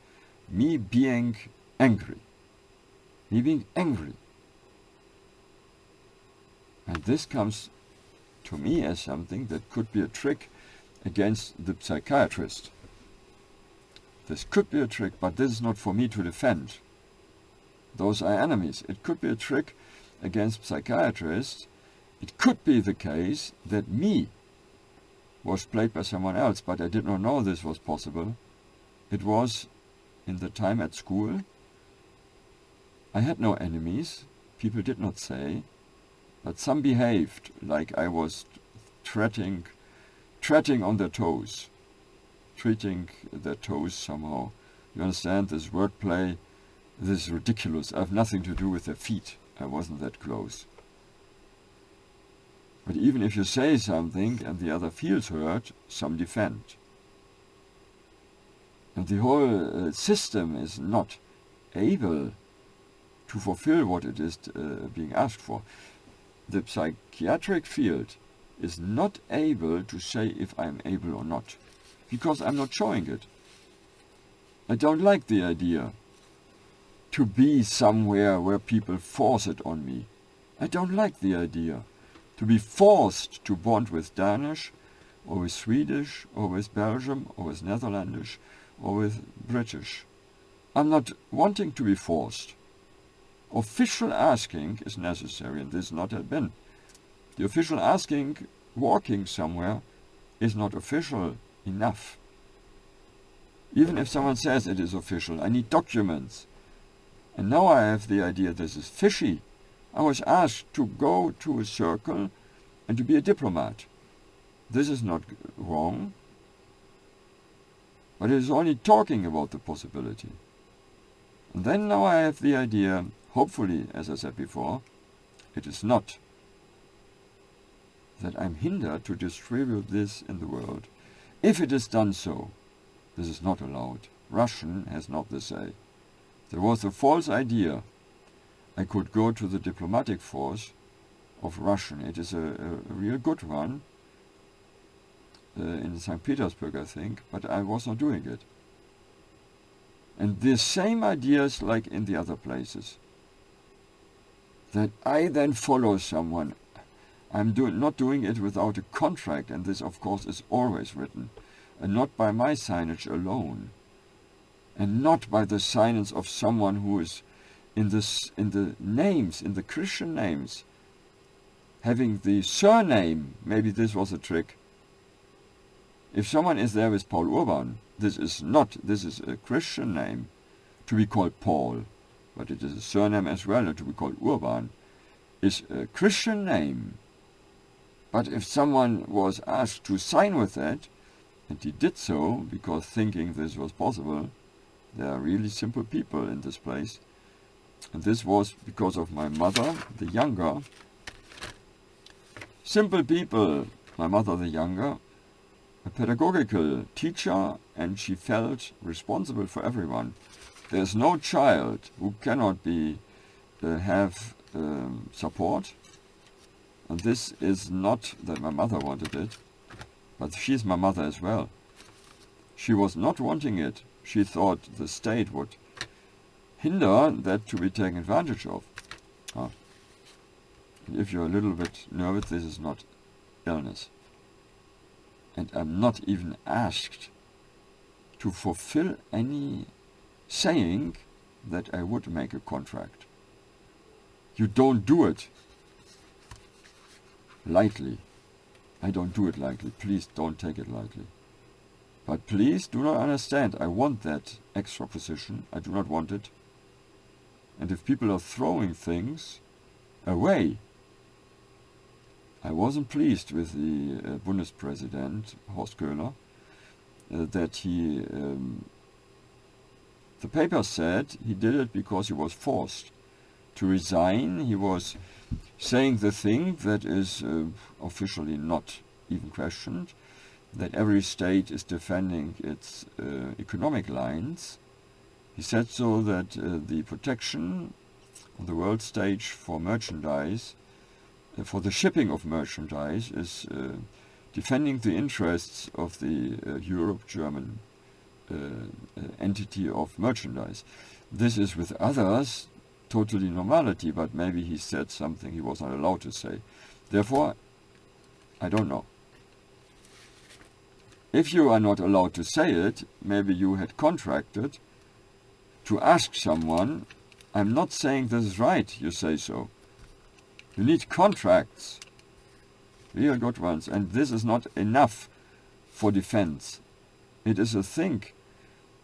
me being angry. Me being angry. And this comes to me as something that could be a trick against the psychiatrist. This could be a trick, but this is not for me to defend. Those are enemies. It could be a trick against psychiatrists. It could be the case that me was played by someone else, but I did not know this was possible. It was in the time at school. I had no enemies. People did not say, but some behaved like I was treading on their toes, treating their toes somehow. You understand, this wordplay, this is ridiculous. I have nothing to do with their feet. I wasn't that close. But even if you say something and the other feels hurt, some defend. And the whole system is not able to fulfill what it is being asked for. The psychiatric field is not able to say if I'm able or not, because I'm not showing it. I don't like the idea to be somewhere where people force it on me. I don't like the idea to be forced to bond with Danish, or with Swedish, or with Belgium, or with Netherlandish, or with British. I'm not wanting to be forced. Official asking is necessary, and this not have been. The official asking, walking somewhere, is not official enough. Even if someone says it is official, I need documents. And now I have the idea this is fishy. I was asked to go to a circle and to be a diplomat. This is not wrong, but it is only talking about the possibility. And then now I have the idea, hopefully, as I said before, it is not that I'm hindered to distribute this in the world. If it is done so, this is not allowed. Russian has not the say. There was a false idea I could go to the diplomatic force of Russian. It is a real good one in St. Petersburg, I think, but I was not doing it. And the same ideas like in the other places, that I then follow someone. I'm not doing it without a contract, and this of course is always written, and not by my signage alone, and not by the signage of someone who is in the names, in the Christian names, having the surname. Maybe this was a trick. If someone is there with Paul Urban, this is a Christian name, to be called Paul, but it is a surname as well, and to be called Urban is a Christian name. But if someone was asked to sign with that, and he did so because thinking this was possible, there are really simple people in this place, and this was because of my mother, the younger. Simple people, my mother the younger, a pedagogical teacher, and she felt responsible for everyone. There's no child who cannot have support, and this is not that my mother wanted it, but she's my mother as well. She was not wanting it. She thought the state would hinder that to be taken advantage of. And if you're a little bit nervous, this is not illness. And I'm not even asked to fulfill any saying that I would make a contract. You don't do it lightly. I don't do it lightly. Please don't take it lightly. But please do not understand, I want that extra position. I do not want it. And if people are throwing things away, I wasn't pleased with the Bundespräsident, Horst Köhler, that he, the paper said he did it because he was forced to resign. He was saying the thing that is officially not even questioned, that every state is defending its economic lines. He said so that the protection on the world stage for merchandise, for the shipping of merchandise, is defending the interests of the Europe-German entity of merchandise. This is with others totally normality, but maybe he said something he was not allowed to say. Therefore, I don't know. If you are not allowed to say it, maybe you had contracted to ask someone, I'm not saying this is right, you say so. You need contracts, real good ones, and this is not enough for defense. It is a thing.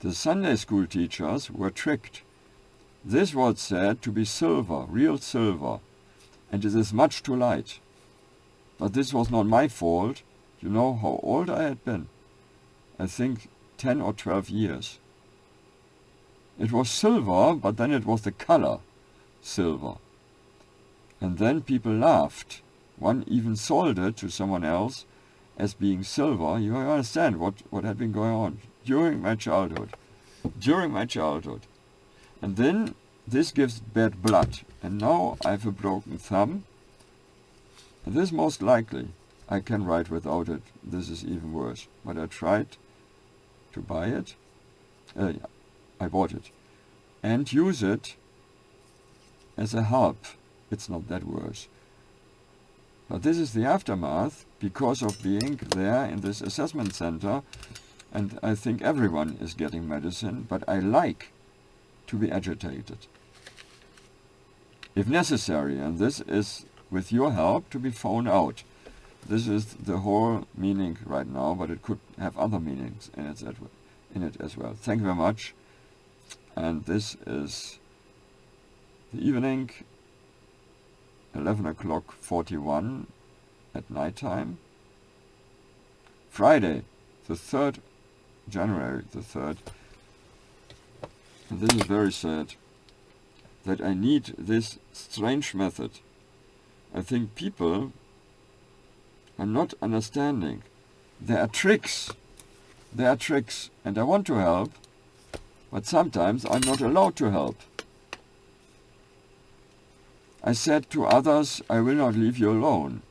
The Sunday school teachers were tricked. This was said to be silver, real silver, and it is much too light. But this was not my fault. You know how old I had been? I think 10 or 12 years. It was silver, but then it was the color silver. And then people laughed. One even sold it to someone else as being silver. You understand what had been going on during my childhood. And then this gives bad blood. And now I have a broken thumb. And this most likely I can write without it. This is even worse. But I tried to buy it. I bought it. And use it as a help. It's not that worse. But this is the aftermath because of being there in this assessment center. And I think everyone is getting medicine, but I like to be agitated. If necessary, and this is with your help to be found out. This is the whole meaning right now, but it could have other meanings in it as well. Thank you very much. And this is the evening, 11 o'clock 41 at night time. Friday, the 3rd January, the 3rd. And this is very sad that I need this strange method. I think people are not understanding. There are tricks. There are tricks. And I want to help, but sometimes I'm not allowed to help. I said to others, I will not leave you alone.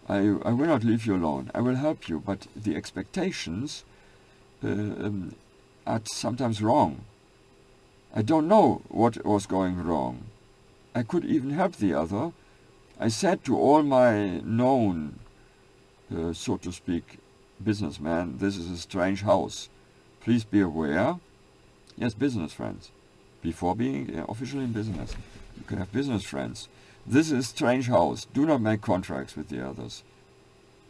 I will not leave you alone. I will help you, but the expectations are sometimes wrong. I don't know what was going wrong. I could even help the other. I said to all my known, so to speak, businessmen, this is a strange house. Please be aware. Yes, business friends. Before being officially in business, you can have business friends. This is a strange house. Do not make contracts with the others.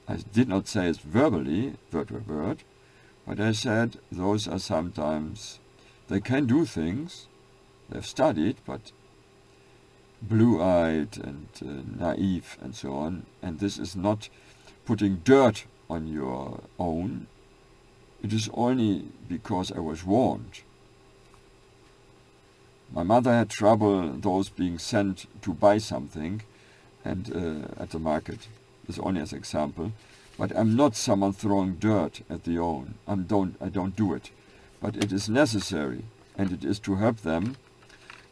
I did not say it verbally, word for word, but I said those are sometimes, they can do things, they've studied, but blue-eyed and naive and so on, and this is not putting dirt on your own. It is only because I was warned. My mother had trouble, those being sent to buy something and at the market. This only as example. But I'm not someone throwing dirt at the own. I don't do it. But it is necessary, and it is to help them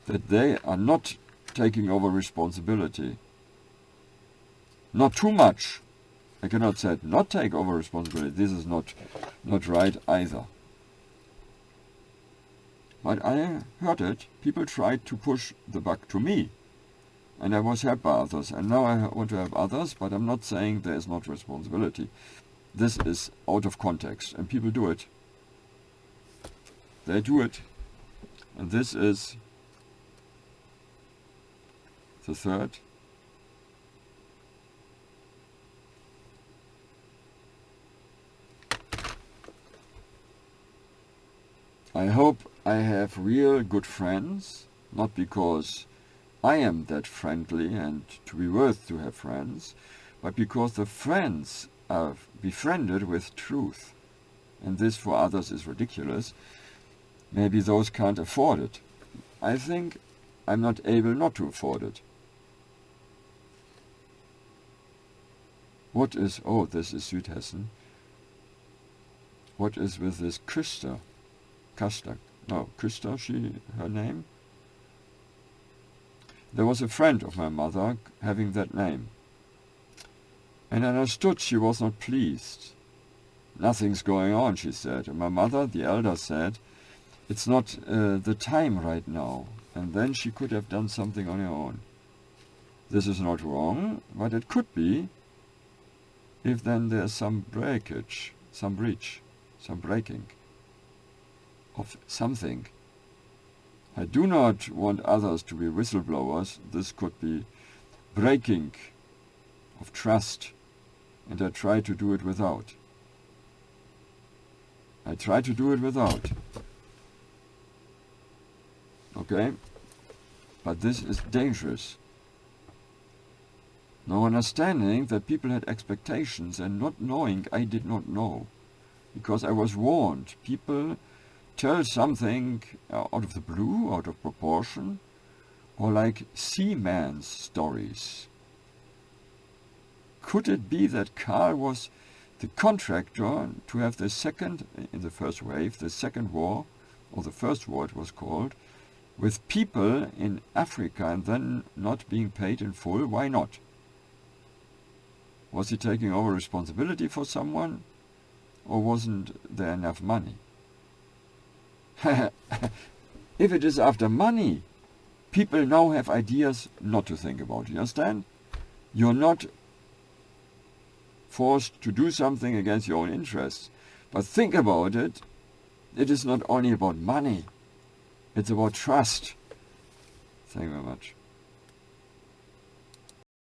that they are not taking over responsibility. Not too much. I cannot say not take over responsibility. This is not right either. But I heard it. People tried to push the buck to me. And I was helped by others. And now I want to help others, but I'm not saying there is not responsibility. This is out of context. And people do it. They do it. And this is the 3rd. I hope I have real good friends, not because I am that friendly and to be worth to have friends, but because the friends are befriended with truth. And this for others is ridiculous. Maybe those can't afford it. I think I'm not able not to afford it. What is, oh, this is Südhessen. What is with this Christa? Christa, her name? There was a friend of my mother having that name. And I understood she was not pleased. Nothing's going on, she said. And my mother, the elder, said, it's not the time right now. And then she could have done something on her own. This is not wrong, but it could be if then there's some breakage, some breach, some breaking of something. I do not want others to be whistleblowers. This could be breaking of trust, and I try to do it without. I try to do it without. Okay? But this is dangerous. No understanding that people had expectations and not knowing I did not know. Because I was warned. People tell something out of the blue, out of proportion, or like seamen stories. Could it be that Karl was the contractor to have the second, in the first wave, the second war, or the first war it was called, with people in Africa and then not being paid in full? Why not? Was he taking over responsibility for someone, or wasn't there enough money? If it is after money, people now have ideas not to think about. You understand? You're not forced to do something against your own interests, but think about it. It is not only about money. It's about trust. Thank you very much.